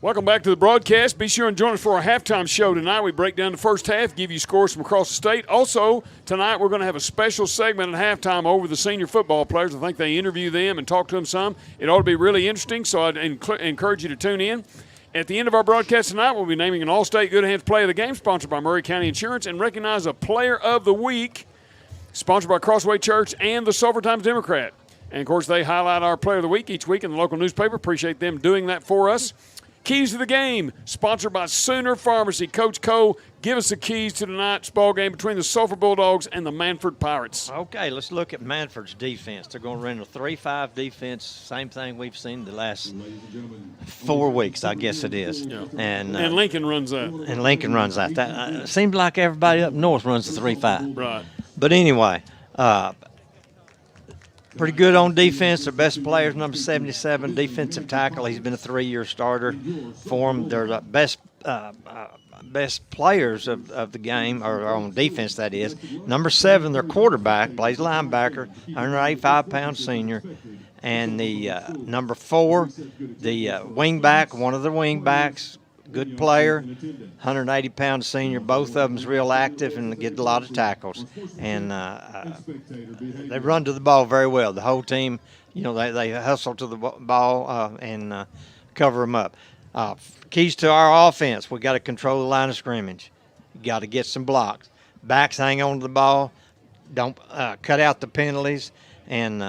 Welcome back to the broadcast. Be sure and join us for our halftime show tonight. We break down the first half, give you scores from across the state. Also, tonight we're going to have a special segment at halftime over the senior football players. I think they interview them and talk to them some. It ought to be really interesting, so I'd encourage you to tune in. At the end of our broadcast tonight, we'll be naming an All-State Good Hands Play of the Game, sponsored by Murray County Insurance, and recognize a Player of the Week, sponsored by Crossway Church and the Sulphur Times Democrat. And, of course, they highlight our Player of the Week each week in the local newspaper. Appreciate them doing that for us. Keys to the Game, sponsored by Sooner Pharmacy. Coach Cole, give us the keys to tonight's ball game between the Sulphur Bulldogs and the Manford Pirates. Okay, let's look at Manford's defense. They're going to run a 3-5 defense, same thing we've seen the last 4 weeks, I guess it is. Yeah. And Lincoln runs that. And Lincoln runs that. It seems like everybody up north runs the 3-5. Right. But anyway, pretty good on defense. Their best players, number 77, defensive tackle. He's been a 3-year starter for them. They're the best players of the game, or on defense, that is. Number 7, their quarterback, plays linebacker, 185-pound senior. And the number 4, the wing-back, one of the wing-backs, good player, 180-pound senior. Both of them's real active and get a lot of tackles. And they run to the ball very well. The whole team, they hustle to the ball and cover them up. Keys to our offense, we got to control the line of scrimmage. You got to get some blocks. Backs hang on to the ball. Don't cut out the penalties. and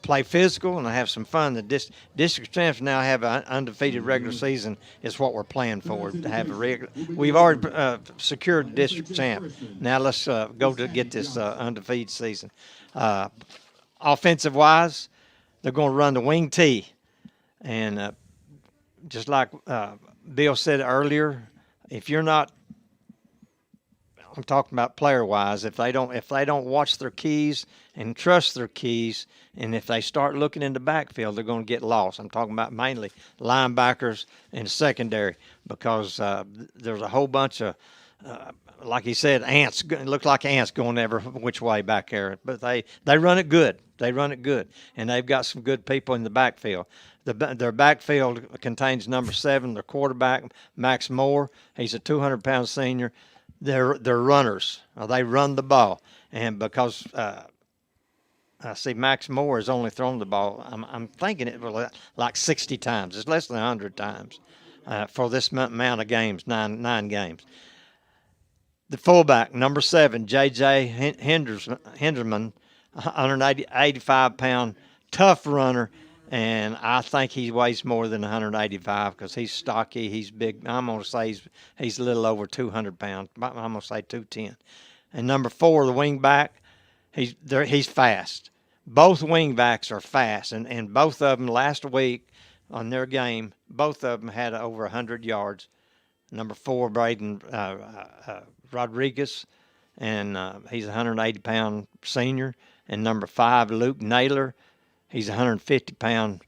play physical and have some fun. The district champs now have an undefeated regular season is what we're playing for, to have a regular. We've already secured the district champ. Now let's go to get this undefeated season. Offensive-wise, they're going to run the wing T. And just like Bill said earlier, if you're not, I'm talking about player-wise, if they don't watch their keys and trust their keys, and if they start looking in the backfield, they're going to get lost. I'm talking about mainly linebackers and secondary, because there's a whole bunch of, like he said, ants. It looked like ants going every which way back there. But they run it good. They run it good, and they've got some good people in the backfield. Their backfield contains number 7, their quarterback, Max Moore. He's a 200-pound senior. They're runners. They run the ball, and because I see Max Moore has only thrown the ball, I'm thinking it was like 60 times. It's less than 100 times for this amount of games, nine games. The fullback, number 7, J.J. Henderman, 185-pound, tough runner, and I think he weighs more than 185 because he's stocky, he's big. I'm going to say he's a little over 200 pounds. I'm going to say 210. And number 4, the wing back, he's fast. Both wing backs are fast, and both of them last week on their game, both of them had over 100 yards. Number 4, Braden Rodriguez, and he's a 180-pound senior. And number 5, Luke Naylor, he's a 150-pound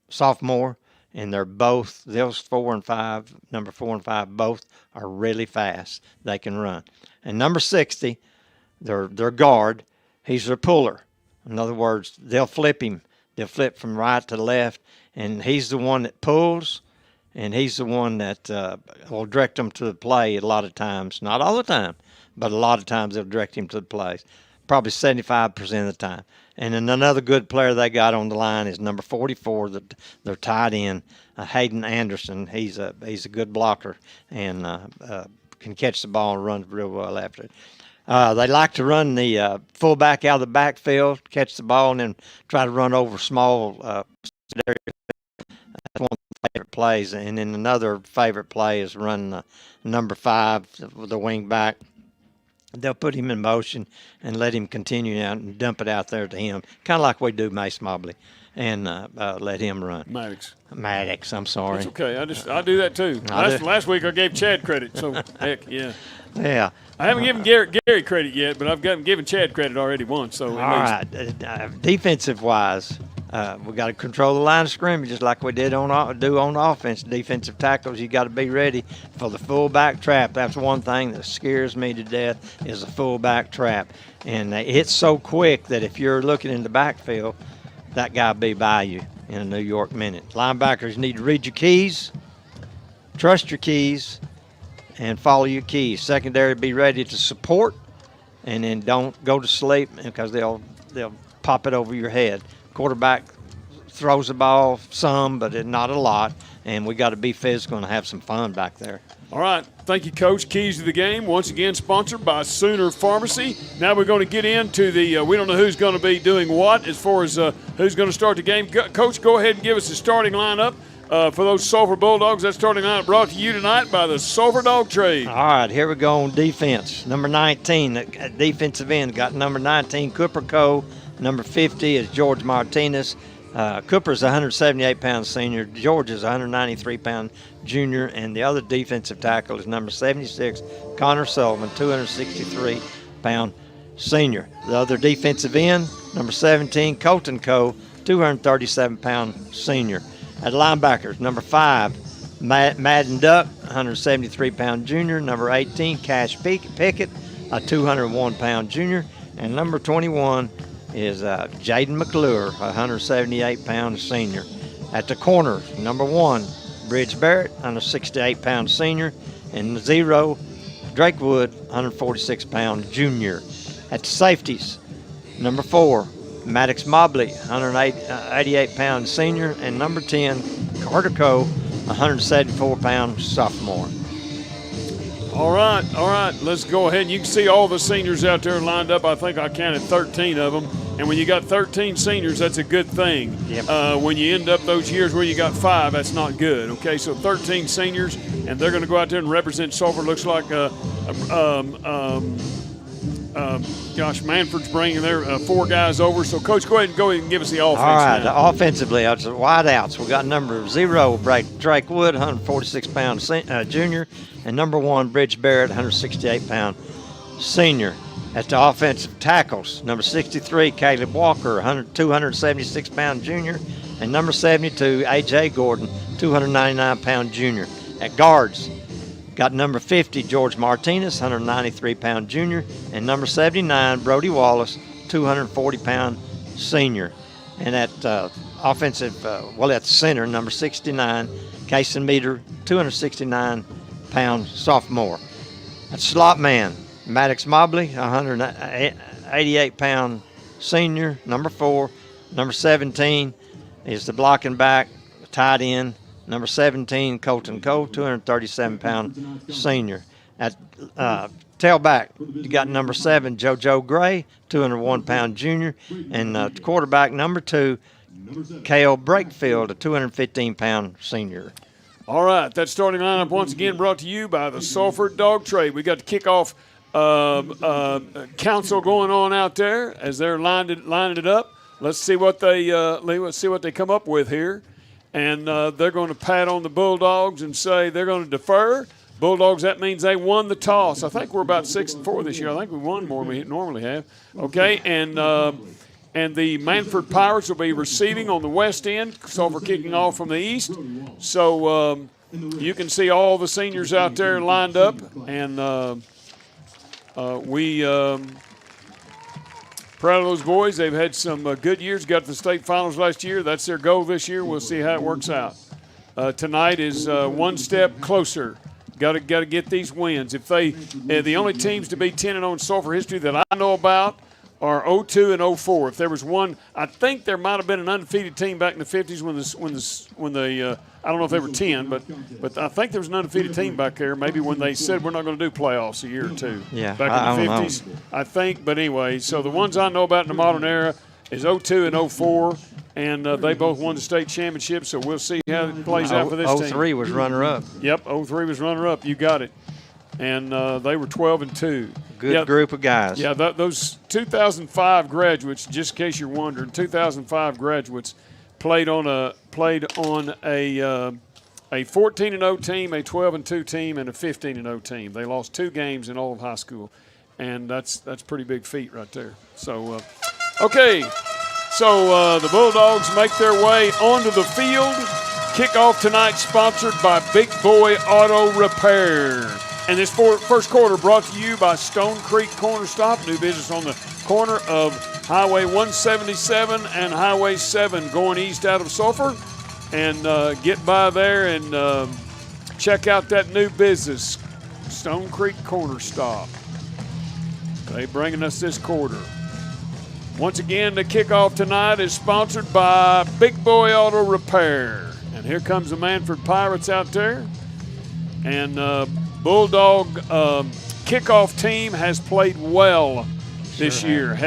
sophomore. And they're both, those 4 and 5, number 4 and 5, both are really fast. They can run. And number 60, their guard, he's their puller. In other words, they'll flip him. They'll flip from right to left, and he's the one that pulls, and he's the one that will direct them to the play a lot of times. Not all the time, but a lot of times they'll direct him to the plays, probably 75% of the time. And then another good player they got on the line is number 44, their tight end, Hayden Anderson. He's a good blocker and can catch the ball and run real well after it. They like to run the fullback out of the backfield, catch the ball, and then try to run over small areas. That's one of my favorite plays. And then another favorite play is run number 5 with the wing back. They'll put him in motion and let him continue out and dump it out there to him, kind of like we do Mace Mobley, and let him run. Maddox, I'm sorry. That's okay. I do that too. Last week I gave Chad credit, so heck, yeah. Yeah. I haven't given Gary credit yet, but I've given Chad credit already once. So all right. Defensive-wise, we got to control the line of scrimmage just like we do on offense. Defensive tackles, you got to be ready for the fullback trap. That's one thing that scares me to death is the fullback trap. And it's so quick that if you're looking in the backfield, that guy will be by you in a New York minute. Linebackers need to read your keys, trust your keys, and follow your keys. Secondary, be ready to support, and then don't go to sleep because they'll pop it over your head. Quarterback throws the ball some, but not a lot, and we got to be physical and have some fun back there. All right. Thank you, Coach. Keys to the Game, once again sponsored by Sooner Pharmacy. Now we're going to get into the we don't know who's going to be doing what as far as who's going to start the game. Coach, go ahead and give us the starting lineup for those Sulphur Bulldogs. That starting lineup brought to you tonight by the Sulphur Dog Trade. All right, here we go on defense. Number 19, the defensive end, got number 19, Cory Cole. Number 50 is George Martinez. Cooper's a 178-pound senior. George is a 193-pound junior. And the other defensive tackle is number 76, Connor Sullivan, 263-pound senior. The other defensive end, number 17, Colton Cole, 237-pound senior. At linebackers, number 5, Madden Duck, 173-pound junior. Number 18, Cash Pickett, a 201-pound junior. And number 21 is Jaden McClure, a 178-pound senior. At the corners, number 1, Bridge Barrett, 168-pound senior. And 0, Drake Wood, 146-pound junior. At the safeties, number 4, Maddox Mobley, 188-pound senior. And number 10, Carter Cole, 174-pound sophomore. All right. Let's go ahead. You can see all the seniors out there lined up. I think I counted 13 of them. And when you got 13 seniors, that's a good thing. Yep. When you end up those years where you got 5, that's not good. Okay, so 13 seniors, and they're going to go out there and represent Sulphur. Looks like Manford's bringing their 4 guys over. So, Coach, go ahead and give us the offense. All right, now. offensively, it's wide outs. We got number 0, Drake Wood, 146-pound junior, and number 1, Bridge Barrett, 168-pound senior. At the offensive tackles, number 63, Caleb Walker, 276-pound junior, and number 72, A.J. Gordon, 299-pound junior. At guards, got number 50, George Martinez, 193-pound junior, and number 79, Brody Wallace, 240-pound senior. And at at center, number 69, Kason Meter, 269-pound sophomore. At slot man, Maddox Mobley, 188-pound senior, number 4. Number 17 is the blocking back, tight end. Number 17, Colton Cole, 237-pound senior. At tailback, you got number 7, JoJo Gray, 201-pound junior. And quarterback, number 2, K.O. Brakefield, a 215-pound senior. All right, that starting lineup once again brought to you by the Sulphur Dog Trade. We got the kickoff council going on out there as they're lining it up. Let's see what they come up with here, and they're going to pat on the Bulldogs and say they're going to defer. Bulldogs, that means they won the toss. I think we're about 6-4 this year. I think we won more than we normally have. Okay, and the Manford Pirates will be receiving on the west end. Sulphur kicking off from the east. So you can see all the seniors out there lined up, and we proud of those boys. They've had some good years. Got to the state finals last year. That's their goal this year. We'll see how it works out. Tonight is one step closer. Got to get these wins. If the only teams to be 10-0 in Sulphur history that I know about are 02 and 04. If there was one, I think there might have been an undefeated team back in the 50s when the I don't know if they were 10, but I think there was an undefeated team back there. Maybe when they said we're not going to do playoffs a year or two. Yeah, back in the 50s, I think. But anyway, so the ones I know about in the modern era is 02 and 04, and they both won the state championship. So we'll see how it plays out for this team. 03 was runner-up. Yep, 03 was runner-up. You got it. And they were 12-2. Good group of guys. Yeah, those 2005 graduates, just in case you're wondering, 2005 graduates played on a 14-0 team, a 12-2 team, and a 15-0 team. They lost 2 games in all of high school, and that's a pretty big feat right there. So, okay, so the Bulldogs make their way onto the field. Kickoff tonight sponsored by Big Boy Auto Repair. And this first quarter brought to you by Stone Creek Corner Stop, new business on the corner of Highway 177 and Highway 7 going east out of Sulphur. And get by there and check out that new business, Stone Creek Corner Stop. They bringing us this quarter. Once again, the kickoff tonight is sponsored by Big Boy Auto Repair. And here comes the Manford Pirates out there. And Bulldog kickoff team has played well this year.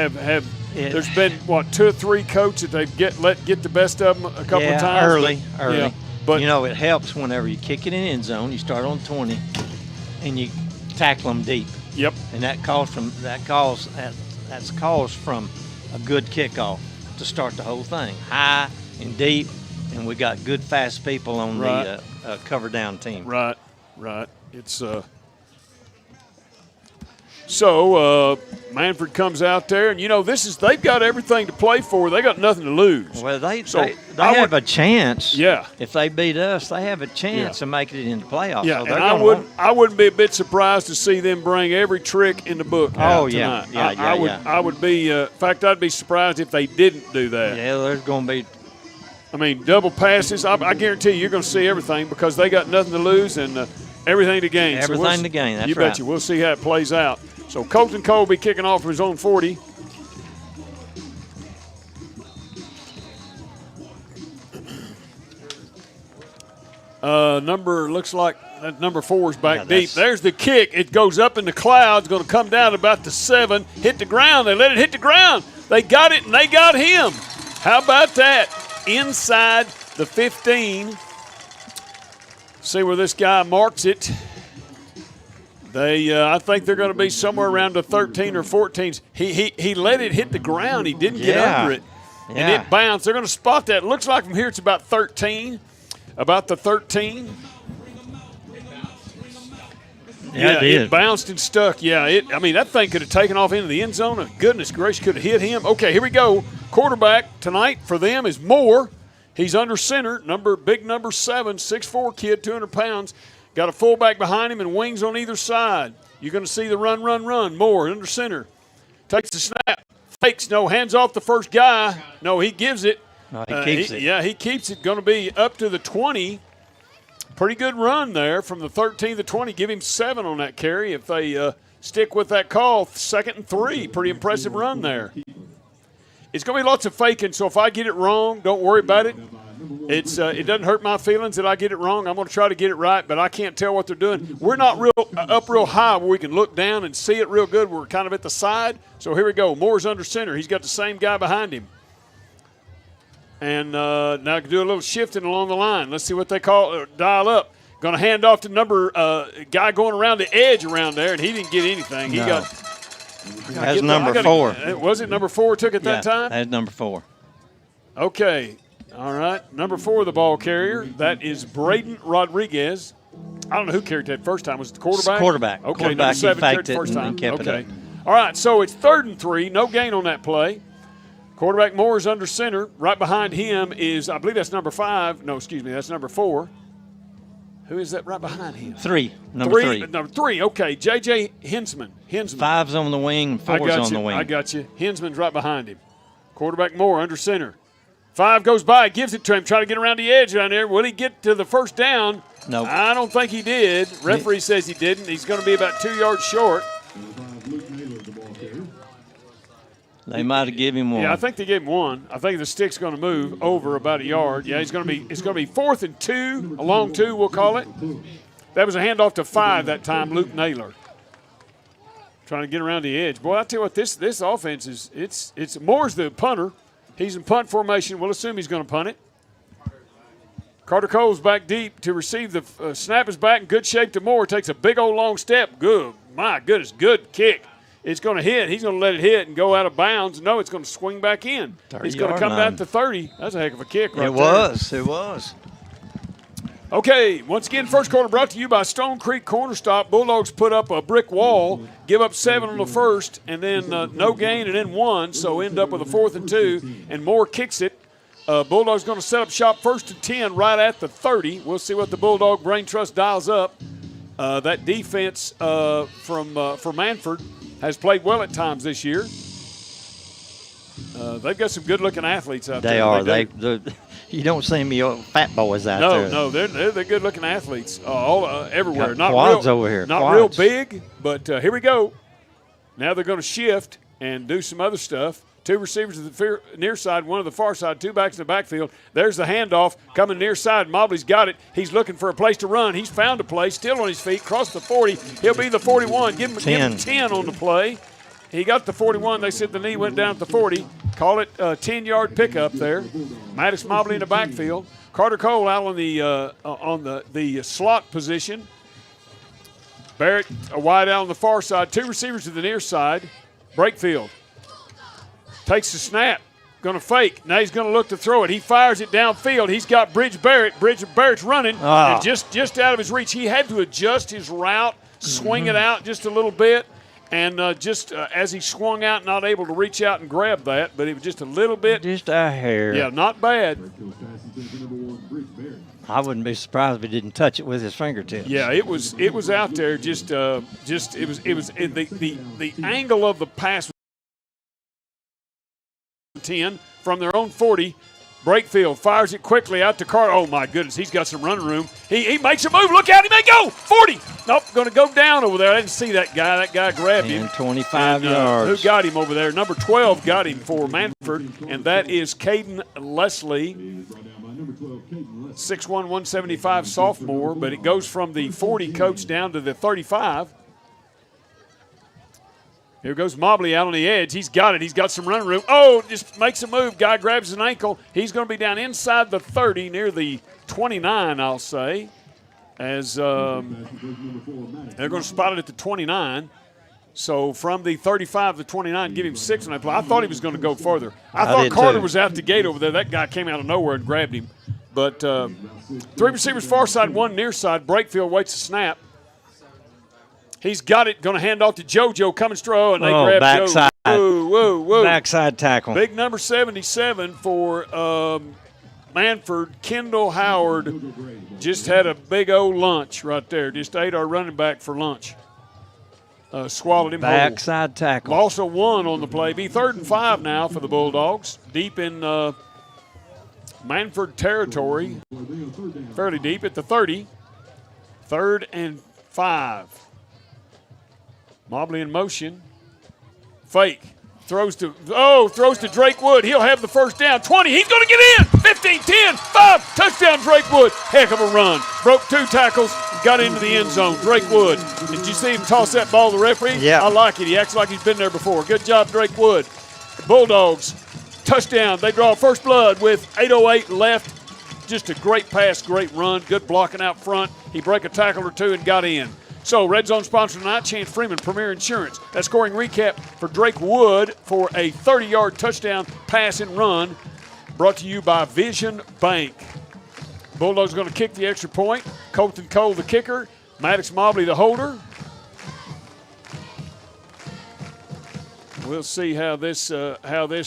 There's been 2 or 3 coaches that they've let get the best of them a couple of times early. Yeah, but it helps whenever you kick it in the end zone. You start on 20, and you tackle them deep. Yep. And that's caused from a good kickoff to start the whole thing, high and deep, and we got good fast people on the cover down team. Right. It's so Manford comes out there, and they've got everything to play for. They got nothing to lose. Well, they have a chance. Yeah. If they beat us, they have a chance of making it into playoffs. Yeah, so and I wouldn't be a bit surprised to see them bring every trick in the book out tonight. I would be. In fact, I'd be surprised if they didn't do that. Yeah, there's going to be. I mean, double passes. I guarantee you're going to see everything because they got nothing to lose and everything to gain. Everything to gain. That's you right. bet you. We'll see how it plays out. So Colton Cole will be kicking off from his own 40. Looks like that number 4 is back deep. that's- There's the kick. It goes up in the clouds, going to come down about the 7, hit the ground. They let it hit the ground. They got it, and they got him. How about that? Inside the 15. See where this guy marks it. I think they're going to be somewhere around the 13 or 14s. He let it hit the ground. He didn't get under it, and it bounced. They're going to spot that. It looks like from here it's about 13, about the 13. Yeah, it bounced and stuck. Yeah, that thing could have taken off into the end zone. And goodness gracious, could have hit him. Okay, here we go. Quarterback tonight for them is Moore. He's under center, big number 7, 6'4" kid, 200 pounds. Got a fullback behind him and wings on either side. You're going to see the run. Moore under center. Takes the snap. Fakes. No, hands off the first guy. No, he gives it. No, he keeps it. Yeah, he keeps it. Going to be up to the 20. Pretty good run there from the 13 to the 20. Give him 7 on that carry if they stick with that call. 2nd and 3. Pretty impressive run there. It's going to be lots of faking, so if I get it wrong, don't worry about it. It doesn't hurt my feelings that I get it wrong. I'm going to try to get it right, but I can't tell what they're doing. We're not up real high where we can look down and see it real good. We're kind of at the side. So here we go. Moore's under center. He's got the same guy behind him. And now I can do a little shifting along the line. Let's see what they dial up. Going to hand off to guy going around the edge around there, and he didn't get anything. He got – that's number 4. Was it number 4 took it that time? That's number 4. Okay. All right. Number 4, the ball carrier. That is Braden Rodriguez. I don't know who carried that first time. Was it the quarterback? It's quarterback. Okay. Quarterback, Number 7 carried faked the first it time. and kept it up. All right. So it's 3rd and 3. No gain on that play. Quarterback Moore is under center. Right behind him is, I believe that's number 5. No, excuse me. That's number 4. Who is that right behind him? 3. Number 3. Number 3. Okay. J.J. Hensman. 5's on the wing, 4's on the wing. I got you. Hensman's right behind him. Quarterback Moore under center. 5 goes by, gives it to him, trying to get around the edge down there. Will he get to the first down? No. I don't think he did. Referee says he didn't. He's going to be about 2 yards short. They might have given him 1. Yeah, I think they gave him 1. I think the stick's going to move over about a yard. Yeah, it's going to be 4th and 2, a long 2, we'll call it. That was a handoff to 5 that time, Luke Naylor. Trying to get around the edge. Boy, I tell you what, this offense is, it's Moore's the punter. He's in punt formation. We'll assume he's going to punt it. Carter Cole's back deep to receive the snap is back in good shape to Moore. Takes a big old long step. Good. My goodness, good kick. It's going to hit. He's going to let it hit and go out of bounds. No, it's going to swing back in. It's going to come down to 30. That's a heck of a kick right there. It was. Okay, once again, first quarter brought to you by Stone Creek Corner Stop. Bulldogs put up a brick wall, give up 7 on the first, and then no gain and then 1, so end up with a 4th and 2, and Moore kicks it. Bulldogs going to set up shop 1st and 10 right at the 30. We'll see what the Bulldog Brain Trust dials up. That defense for Manford has played well at times this year. They've got some good-looking athletes out there. They are. You don't see me fat boys out there. No, they're good-looking athletes everywhere. Got quads over here. Not real big, but here we go. Now they're going to shift and do some other stuff. 2 receivers to the near side, 1 to the far side, 2 backs in the backfield. There's the handoff coming near side. Mobley's got it. He's looking for a place to run. He's found a place, still on his feet, crossed the 40. He'll be the 41. Give him 10 on the play. He got the 41. They said the knee went down at the 40. Call it a 10-yard pickup there. Maddox Mobley in the backfield. Carter Cole out on the slot position. Barrett wide out on the far side. 2 receivers to the near side. Brakefield takes the snap. Going to fake. Now he's going to look to throw it. He fires it downfield. He's got Bridge Barrett. Barrett's running. And just out of his reach. He had to adjust his route, swing it out just a little bit. And as he swung out, not able to reach out and grab that, but it was just a little bit. Just a hair. Yeah, not bad. I wouldn't be surprised if he didn't touch it with his fingertips. Yeah, it was out there. It was the angle of the pass. 10 from their own 40. Brakefield fires it quickly out to Carter. Oh, my goodness. He's got some running room. He makes a move. Look out. He may go. 40. Nope, going to go down over there. I didn't see that guy. That guy grabbed him. 25 yards. Who got him over there? Number 12 got him for Mannford, and that is Caden Leslie. 6'1", 175 sophomore, but it goes from the 40 coach down to the 35. Here goes Mobley out on the edge. He's got it. He's got some running room. Oh, just makes a move. Guy grabs an ankle. He's going to be down inside the 30, near the 29, I'll say, as they're going to spot it at the 29. So from the 35 to 29, give him 6 on that play. I thought he was going to go further. I thought Carter was out the gate over there. That guy came out of nowhere and grabbed him. But 3 receivers far side, 1 near side. Brakefield waits a snap. He's got it. Going to hand off to JoJo coming straight, and they grab backside. Joe. Whoa. Backside tackle. Big number 77 for Manford. Kendall Howard just had a big old lunch right there. Just ate our running back for lunch. Swallowed him whole. Backside tackle. Also 1 on the play. Be 3rd and 5 now for the Bulldogs. Deep in Mannford territory. Fairly deep at the 30. 3rd and 5. Mobley in motion. Fake. Throws to Drake Wood. He'll have the first down. 20. He's going to get in. 15, 10, 5. Touchdown, Drake Wood. Heck of a run. Broke 2 tackles. Got into the end zone. Drake Wood. Did you see him toss that ball to the referee? Yeah. I like it. He acts like he's been there before. Good job, Drake Wood. Bulldogs. Touchdown. They draw first blood with 8:08 left. Just a great pass, great run. Good blocking out front. He broke a tackle or 2 and got in. So, Red Zone sponsor tonight, Chance Freeman, Premier Insurance. That scoring recap for Drake Wood for a 30-yard touchdown pass and run, brought to you by Vision Bank. Bulldogs going to kick the extra point. Cory Cole, the kicker. Maddox Mobley, the holder. We'll see how this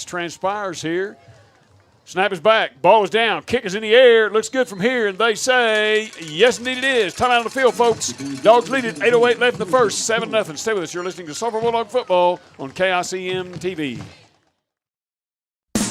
transpires here. Snap is back. Ball is down. Kick is in the air. It looks good from here, and they say, yes, indeed it is. Time out on the field, folks. Dogs lead it. 8:08 left in the first. 7-0. Stay with us. You're listening to Sulphur Bulldog Football on KICM TV.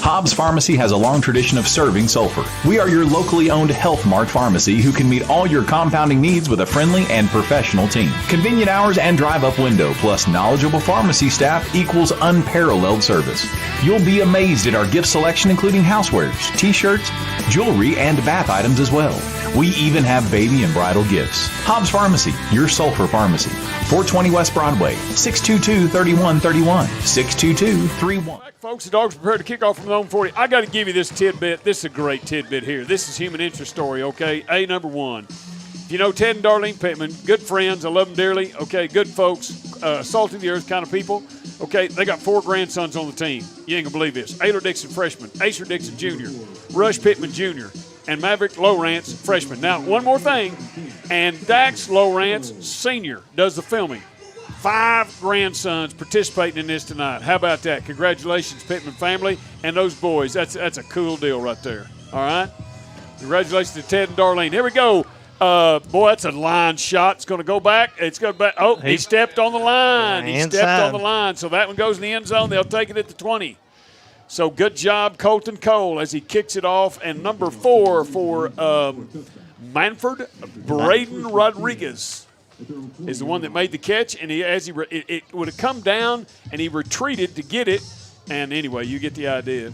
Hobbs Pharmacy has a long tradition of serving Sulphur. We are your locally owned Health Mart pharmacy who can meet all your compounding needs with a friendly and professional team. Convenient hours and drive-up window plus knowledgeable pharmacy staff equals unparalleled service. You'll be amazed at our gift selection, including housewares, t-shirts, jewelry, and bath items as well. We even have baby and bridal gifts. Hobbs Pharmacy, your Sulphur pharmacy. 420 West Broadway, 622-3131, 622-31. Folks, the Dogs prepared to kick off from the home 40. I got to give you this tidbit. This is a great tidbit here. This is human interest story, okay? Number 1. You know Ted and Darlene Pittman, good friends. I love them dearly. Okay, good folks, salt of the earth kind of people. Okay, they got 4 grandsons on the team. You ain't going to believe this. Ayler Dixon, freshman. Acer Dixon, junior. Rush Pittman, junior. And Maverick Lowrance, freshman. Now, one more thing. And Dax Lowrance, senior, does the filming. 5 grandsons participating in this tonight. How about that? Congratulations, Pittman family and those boys. That's a cool deal right there. All right? Congratulations to Ted and Darlene. Here we go. Boy, that's a line shot. It's going to go back. It's going back. Oh, he stepped on the line. He stepped on the line. So that one goes in the end zone. They'll take it at the 20. So good job, Cory Cole, as he kicks it off. And number 4 for Manford, Braden Rodriguez is the one that made the catch. And it would have come down, and he retreated to get it. And anyway, you get the idea.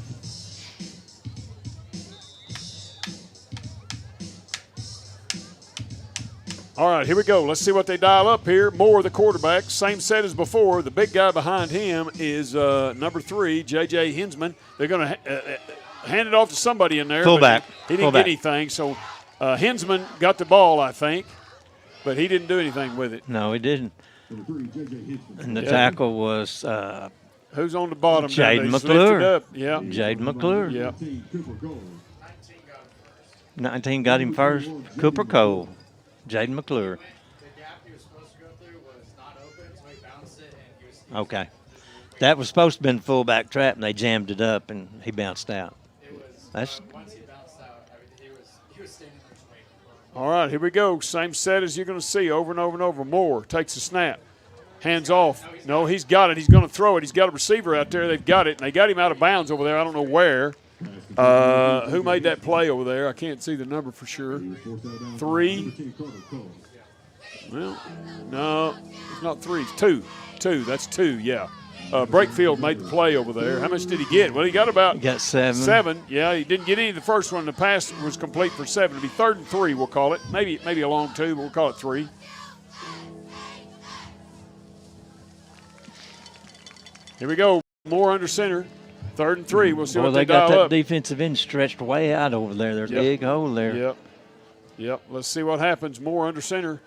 All right, here we go. Let's see what they dial up here. Moore, the quarterback, same set as before. The big guy behind him is number 3, J.J. Hinsman. They're going to hand it off to somebody in there. Fullback. He didn't get anything, so Hinsman got the ball, I think, but he didn't do anything with it. No, he didn't. And the tackle was who's on the bottom? Jaden McClure. Yeah. Jaden McClure. Yeah. 19 got him first. Cooper Cole. Jaden McClure. Okay. That was supposed to be in the fullback trap, and they jammed it up, and he bounced out. All right, here we go. Same set as you're going to see over and over and over. Moore takes a snap. Hands off. No, he's got it. He's going to throw it. He's got a receiver out there. They've got it, and they got him out of bounds over there. I don't know where. Who made that play over there? I can't see the number for sure. 3. Well, no, it's not 3. It's 2. 2. That's 2, yeah. Brakefield made the play over there. How much did he get? Well, he got about 7. 7. Yeah, he didn't get any of the first one. The pass was complete for 7. It'll be 3rd and 3, we'll call it. Maybe a long 2, but we'll call it 3. Here we go. Moore under center. 3rd and 3. We'll see what they dial got that up. defensive end stretched way out over there. There's a big hole there. Yep. Let's see what happens. Moore under center.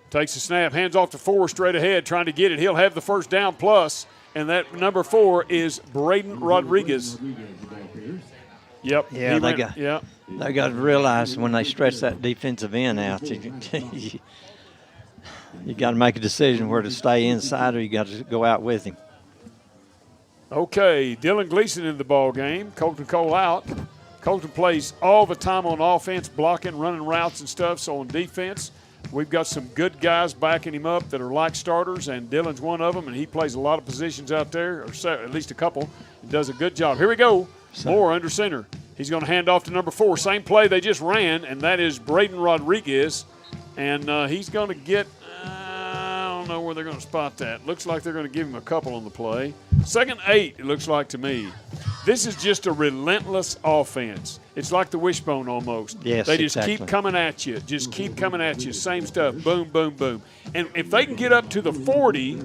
Takes the snap. Hands off to 4 straight ahead, trying to get it. He'll have the first down plus, and that number 4 is Braden Rodriguez. Yep. Yeah, they got to realize when they stretch that defensive end out, you got to make a decision where to stay inside or you got to go out with him. Okay, Dylan Gleason in the ball game. Colton Cole out. Colton plays all the time on offense, blocking, running routes and stuff. So on defense, we've got some good guys backing him up that are like starters, and Dylan's one of them, and he plays a lot of positions out there, or at least a couple. He does a good job. Here we go. Moore under center. He's going to hand off to number 4. Same play they just ran, and that is Braden Rodriguez. And he's going to get I don't know where they're going to spot that. Looks like they're going to give him a couple on the play. 2nd and 8, it looks like to me. This is just a relentless offense. It's like the wishbone almost. Yes, they just keep coming at you. Just keep coming at you. Same stuff. Boom, boom, boom. And if they can get up to the 40,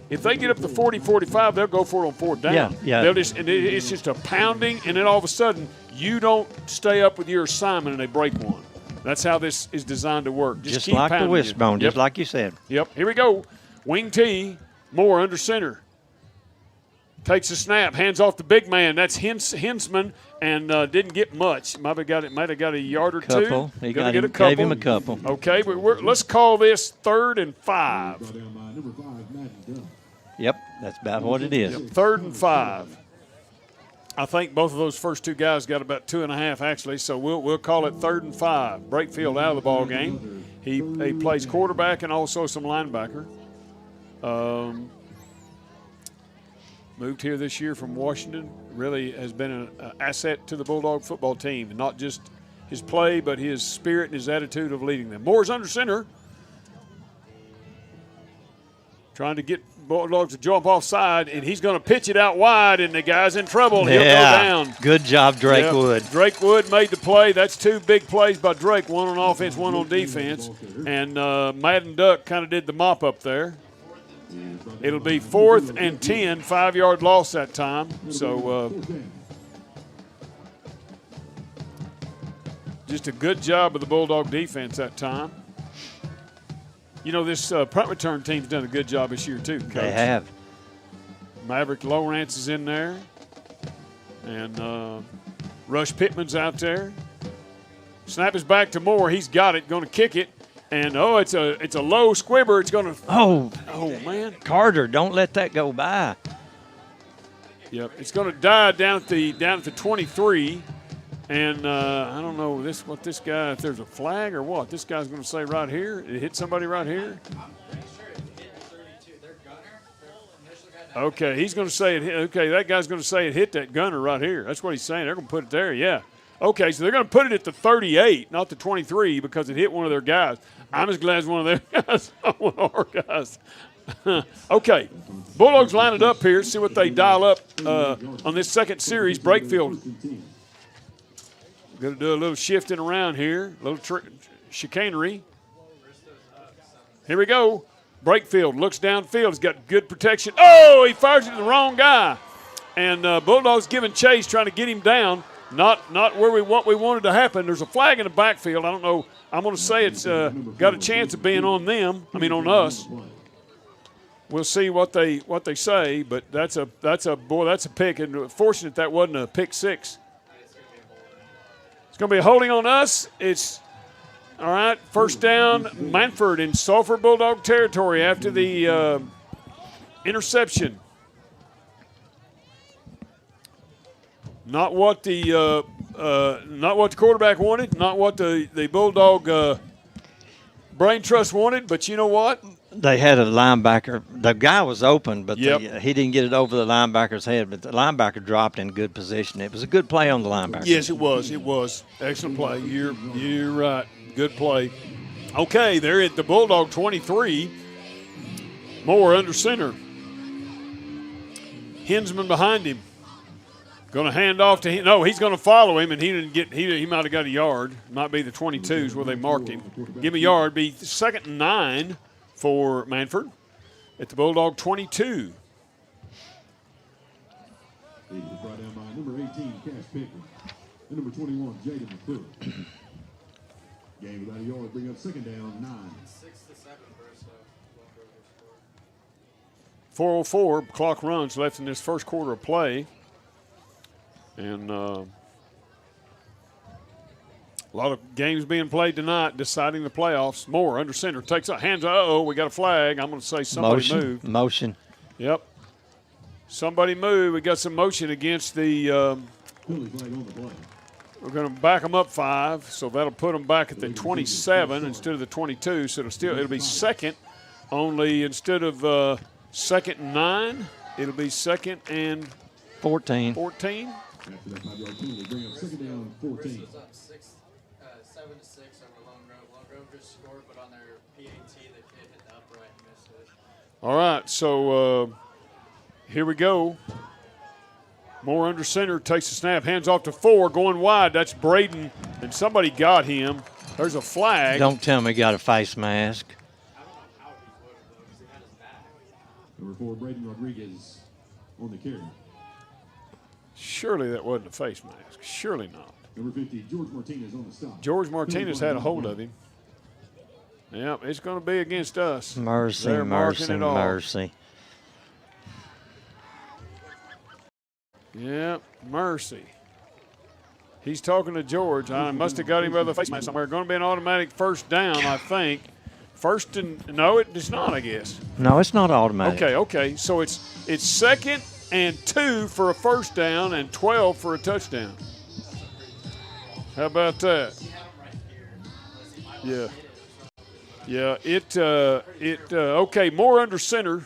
if they get up to 40, 45, they'll go for it on 4th down. Yeah. They'll just, and it's just a pounding, and then all of a sudden you don't stay up with your assignment and they break one. That's how this is designed to work. Just keep like the wishbone, just like you said. Yep. Here we go. Wing T. Moore under center. Takes a snap. Hands off the big man. That's Hensman, and didn't get much. Might have got a yard or couple. two. He got him, gave him a couple. Okay, but let's call this 3rd and 5. Yep, that's about what it is. 3rd and 5. I think both of those first 2 guys got about 2.5 actually, so we'll call it 3rd and 5. Brakefield out of the ball game. He plays quarterback and also some linebacker. Moved here this year from Washington. Really has been an asset to the Bulldog football team, and not just his play, but his spirit and his attitude of leading them. Moore's under center, trying to get Bulldogs to jump offside, and he's going to pitch it out wide, and the guy's in trouble. He'll go down. Good job, Drake Wood. Drake Wood made the play. That's 2 big plays by Drake, one on offense, one on defense. And Madden Duck kind of did the mop up there. It'll be 4th and 10, 5-yard loss that time. So just a good job of the Bulldog defense that time. You know, this punt return team's done a good job this year too, Coach. They have. Maverick Lawrence is in there. And Rush Pittman's out there. Snap is back to Moore. He's got it, going to kick it. And, it's a low squibber. It's going to – oh, man. Carter, don't let that go by. Yep, it's going to die down at the 23. And I don't know what this guy – if there's a flag or what. This guy's going to say right here. It hit somebody right here. Okay, he's going to say it. Okay, that guy's going to say it hit that gunner right here. That's what he's saying. They're going to put it there, yeah. Okay, so they're going to put it at the 38, not the 23, because it hit one of their guys. I'm as glad as one of their guys, one of our guys. Okay, Bulldogs line it up here. See what they dial up on this second series. Brakefield going to do a little shifting around here, a little chicanery. Here we go. Brakefield looks downfield. He's got good protection. Oh, he fires it to the wrong guy. And Bulldogs giving chase, trying to get him down. Not where what we wanted to happen. There's a flag in the backfield. I don't know. I'm going to say it's got a chance of being on them. I mean on us. We'll see what they say. But that's a pick. And fortunate that wasn't a pick 6. It's going to be a holding on us. It's all right. First down, Manford in Sulphur Bulldog territory after the interception. Not what the quarterback wanted, not what the Bulldog brain trust wanted, but you know what? They had a linebacker. The guy was open, but Yep. he didn't get it over the linebacker's head, but the linebacker dropped in good position. It was a good play on the linebacker. Yes, it was. It was. Excellent play. You're right. Good play. Okay, they're at the Bulldog 23. Moore under center. Hinsman behind him. Going to hand off to him. No, he's going to follow him, and he didn't get. He might have got a yard. Might be the 22s where they marked him. Give him a yard. Be 2nd and 9 for Manford at the Bulldog 22. He was brought down by number 18, Cash Pickens, and number 21, Jaden McClure. Game without a yard, bring up 2nd down, 9. 4:04 clock runs left in this first quarter of play. And a lot of games being played tonight deciding the playoffs. Moore under center takes a hands. We got a flag. I'm going to say somebody moved. Motion. Yep. Somebody moved. We got some motion against the we're going to back them up 5, so that'll put them back at the 27 instead of the 22. So it'll be 2nd, only instead of 2nd and 9, it'll be 2nd and 14. 14. After that 5-yard penalty, bring up 2nd down, 14. 7-6 over Lone Grove. Lone Grove just scored, but on their PAT, they hit the upright and missed it. All right, so here we go. Moore under center, takes the snap, hands off to 4, going wide. That's Braden, and somebody got him. There's a flag. Don't tell me he got a face mask. Number 4, Braden Rodriguez on the carry. Surely that wasn't a face mask. Surely not. Number 50, George Martinez on the stop. George Martinez had a hold of him. Yep, it's going to be against us. Mercy, They're marking mercy, it off. mercy. Yep, mercy. He's talking to George. I must have got him by the face mask somewhere. Going to be an automatic first down, I think. First and no, it's not, I guess. No, it's not automatic. Okay. So it's 2nd and 2 for a first down and 12 for a touchdown. How about that? Yeah. Okay, Moore under center.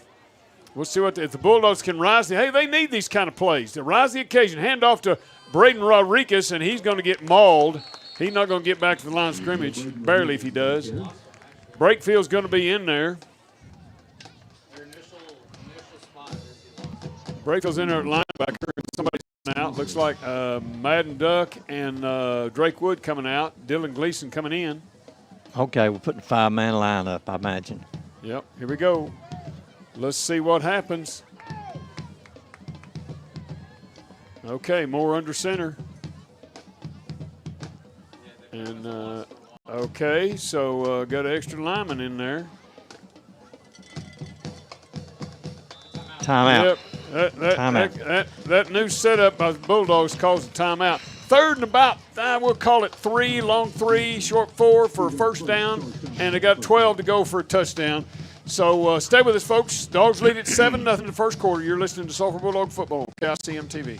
We'll see if the Bulldogs can rise. Hey, they need these kind of plays to rise the occasion. Hand off to Braden Rodriguez, and he's going to get mauled. He's not going to get back to the line of scrimmage, barely if he does. Breakfield's going to be in there. Breakfield's in there at linebacker. Somebody's out. Looks like Madden Duck and Drake Wood coming out. Dylan Gleason coming in. Okay, we're putting a 5-man line up, I imagine. Yep, here we go. Let's see what happens. Okay, Moore under center. And, okay, so got an extra lineman in there. Timeout. Yep, that new setup by the Bulldogs caused a timeout. 3rd and about, we'll call it 3, long 3, short 4 for a first down, and they got 12 to go for a touchdown. So stay with us, folks. Dogs lead at 7-0 in the first quarter. You're listening to Sulphur Bulldog Football, KICM TV.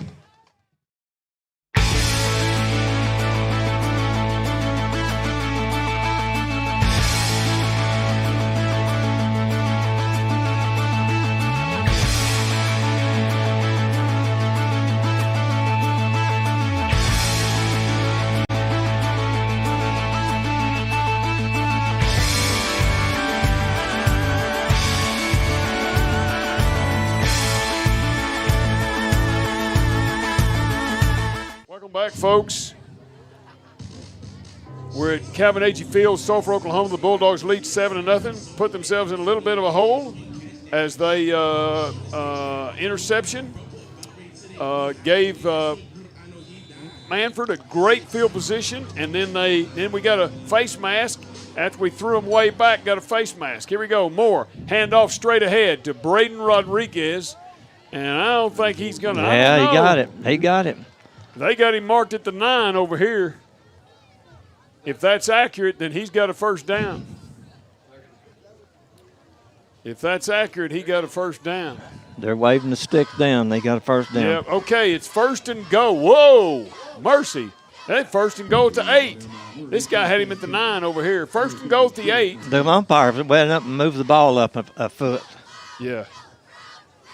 Back, folks. We're at Calvin Agee Field, Sulphur, Oklahoma. The Bulldogs lead 7-0. Put themselves in a little bit of a hole as they interception gave Mannford a great field position, and then we got a face mask after we threw them way back. Got a face mask. Here we go. Moore handoff straight ahead to Braden Rodriguez, and I don't think he's gonna. Yeah, he got it. He got it. They got him marked at the 9 over here. If that's accurate, then he's got a first down. If that's accurate, he got a first down. They're waving the stick down. They got a first down. Yeah, okay, it's 1st and go. Whoa, mercy. That's 1st and go at the 8. This guy had him at the 9 over here. 1st and go at the 8. The umpire went up and moved the ball up a foot. Yeah.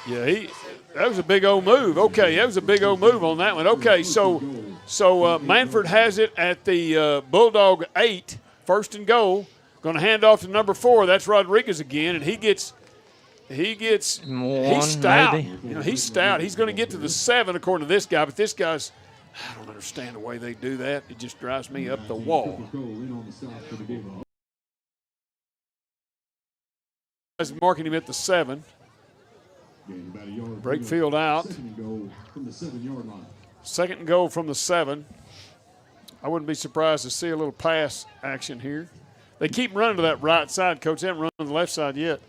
Yeah, that was a big old move. Okay, that was a big old move on that one. Okay, so Manford has it at the Bulldog 8, 1st and goal. Going to hand off to number 4. That's Rodriguez again, and he gets he's One, stout. maybe. You know, he's stout. He's going to get to the 7 according to this guy, but this guy's, I don't understand the way they do that. It just drives me up the wall. Marking him at the 7. Break field out. Second and goal from the 7. I wouldn't be surprised to see a little pass action here. They keep running to that right side, Coach. They haven't run to the left side yet.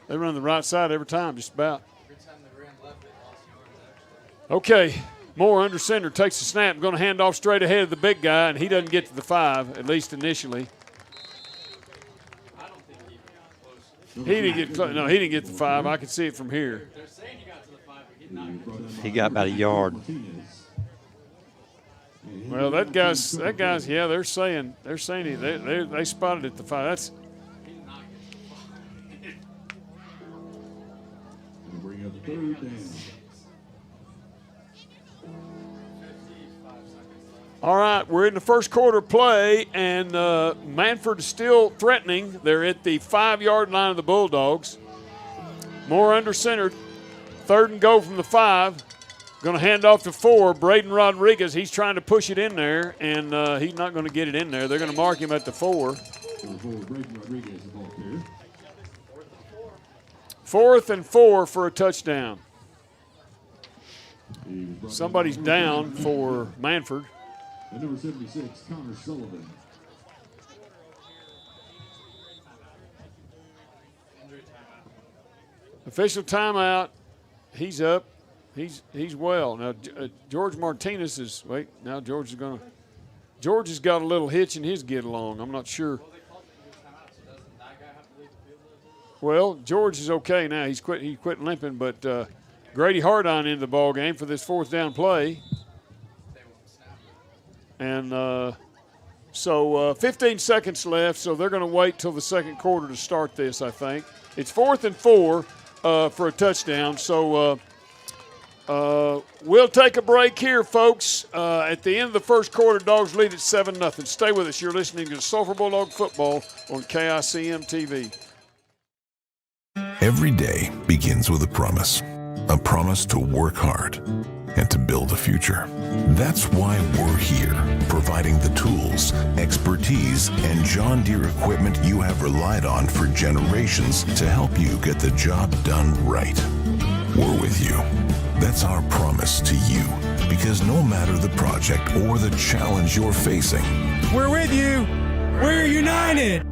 They run the right side every time, just about. Okay, Moore under center takes the snap. Going to hand off straight ahead of the big guy, and he doesn't get to the 5, at least initially. He didn't get close. No, he didn't get the 5. I could see it from here. He got about a yard. Well, that guy's. Yeah, they're saying they spotted it at the 5. That's. Bring up 3rd down. All right, we're in the first quarter play, and Manford is still threatening. They're at the 5-yard line of the Bulldogs. Moore under center, 3rd and goal from the 5. Going to hand off to 4, Braden Rodriguez. He's trying to push it in there, and he's not going to get it in there. They're going to mark him at the 4. 4th and 4 for a touchdown. Somebody's down for Manford. And number 76, Connor Sullivan. Official timeout. He's up. He's well. Now, George Martinez is, now George has got a little hitch in his get along. I'm not sure. Well, George is okay now. He quit limping, but Grady Hardine into the ball game for this 4th down play. And so 15 seconds left, so they're going to wait till the second quarter to start this, I think. It's 4th and 4 for a touchdown. So we'll take a break here, folks. At the end of the first quarter, Dogs lead at 7-0. Stay with us. You're listening to Sulphur Bulldog Football on KICM TV. Every day begins with a promise to work hard and to build a future. That's why we're here, providing the tools, expertise, and John Deere equipment you have relied on for generations to help you get the job done right. We're with you. That's our promise to you, because no matter the project or the challenge you're facing, we're with you. We're united.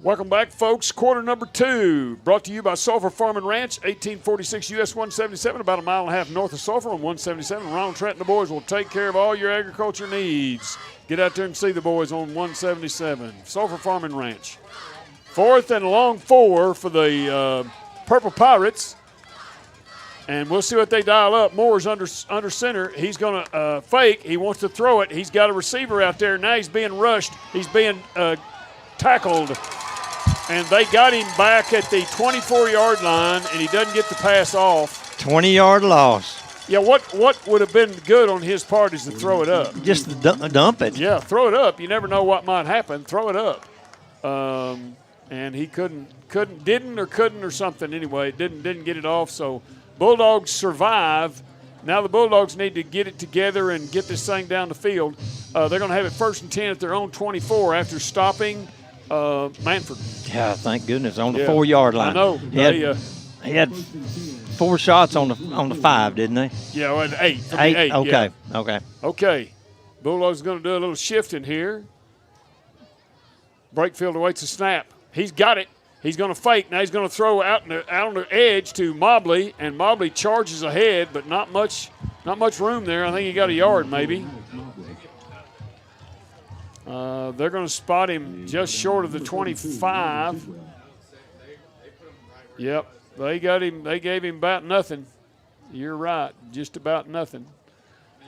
Welcome back, folks. Quarter number 2, brought to you by Sulphur Farm and Ranch, 1846 US 177, about a mile and a half north of Sulphur on 177. Ronald Trent and the boys will take care of all your agriculture needs. Get out there and see the boys on 177. Sulphur Farm and Ranch. 4th and long 4 for the Purple Pirates. And we'll see what they dial up. Moore's under center. He's going to fake. He wants to throw it. He's got a receiver out there. Now he's being rushed. He's being tackled. And they got him back at the 24-yard line, and he doesn't get the pass off. 20-yard loss. Yeah, what would have been good on his part is to throw it up. Just dump it. Yeah, throw it up. You never know what might happen. Throw it up. And he didn't or something anyway. Didn't get it off. So Bulldogs survive. Now the Bulldogs need to get it together and get this thing down the field. They're going to have it 1st and 10 at their own 24 after stopping Manford. Yeah, thank goodness, on the 4-yard line. I know. He had 4 shots on the 5, didn't they? Yeah, well, 8. 8. Okay. Yeah. Okay. Okay. Bulldogs going to do a little shifting here. Breakfield awaits a snap. He's got it. He's going to fake. Now he's going to throw out on the edge to Mobley, and Mobley charges ahead, but not much room there. I think he got a yard maybe. They're going to spot him just short of the 25. Yep, they got him. They gave him about nothing. You're right, just about nothing.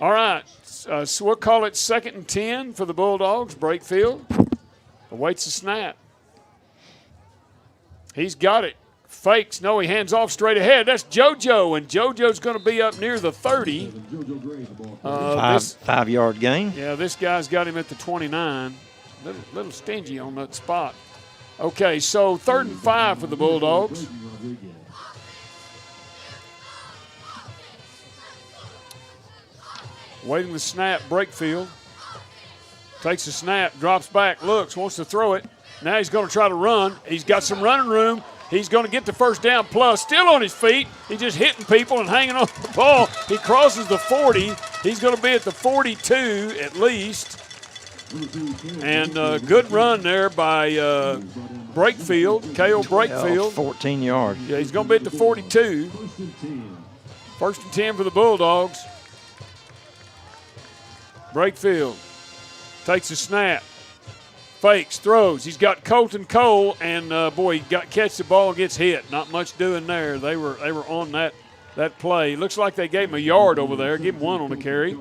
All right, so we'll call it 2nd and 10 for the Bulldogs. Brakefield awaits the snap. He's got it. Fakes. No, he hands off straight ahead. That's JoJo, and JoJo's going to be up near the 30. 5-yard gain. Yeah, this guy's got him at the 29. Little stingy on that spot. Okay, so 3rd and 5 for the Bulldogs. Waiting the snap, Brakefield. Takes the snap, drops back, looks, wants to throw it. Now he's going to try to run. He's got some running room. He's going to get the first down plus. Still on his feet. He's just hitting people and hanging on the ball. He crosses the 40. He's going to be at the 42 at least. And good run there by Brakefield, Kale Brakefield. 14 yards. Yeah, he's going to be at the 42. 1st and 10 for the Bulldogs. Brakefield takes a snap. Fakes, throws. He's got Colton Cole, and boy, he catch the ball and gets hit. Not much doing there. They were on that play. Looks like they gave him a yard over there. Give him 1 on the carry,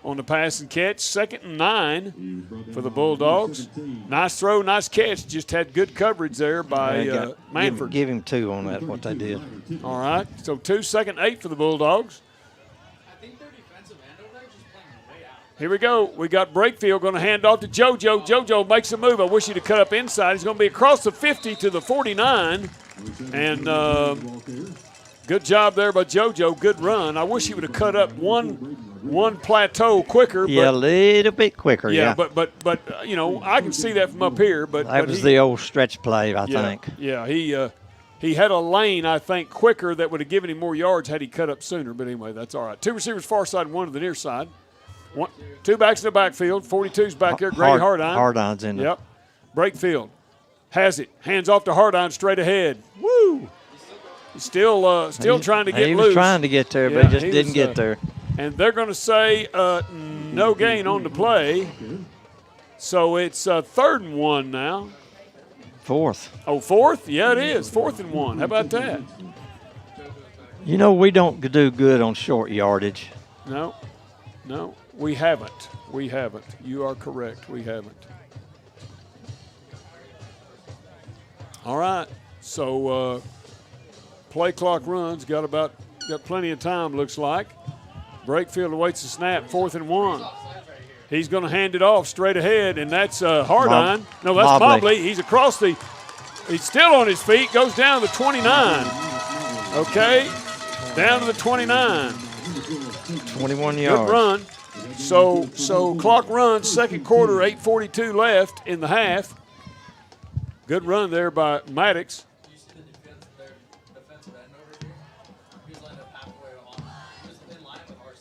on the pass and catch. 2nd and 9 for the Bulldogs. Nice throw, nice catch. Just had good coverage there by Manford. Give him 2 on that. What they did. All right, so 2, 2nd and 8 for the Bulldogs. Here we go. We got Brakefield going to hand off to JoJo. JoJo makes a move. I wish he'd have cut up inside. He's going to be across the 50 to the 49. And good job there by JoJo. Good run. I wish he would have cut up one plateau quicker. Yeah, a little bit quicker, yeah. But you know, I can see that from up here. But that was the old stretch play, I think. Yeah, he had a lane, I think, quicker that would have given him more yards had he cut up sooner. But anyway, that's all right. 2 receivers far side, 1 to the near side. 2 backs in the backfield. 42's back there. Grady Hardine. Hardine's in there. Yep. Brakefield has it. Hands off to Hardine straight ahead. Woo! He's still trying to get loose. He was trying to get there, but he just didn't get there. And they're going to say no gain on the play. So it's 3rd and 1 now. 4th. Oh, 4th? Yeah, it is. 4th and 1. How about that? You know, we don't do good on short yardage. No. We haven't. You are correct. We haven't. All right. So play clock runs. Got plenty of time, looks like. Brakefield awaits the snap. 4th and 1. He's going to hand it off straight ahead, and that's Hardine. No, that's Mobley. He's across he's still on his feet. Goes down to the 29. Okay. Down to the 29. 21 yards. Good run. So clock runs, 2nd quarter, 8:42 left in the half. Good run there by Maddox.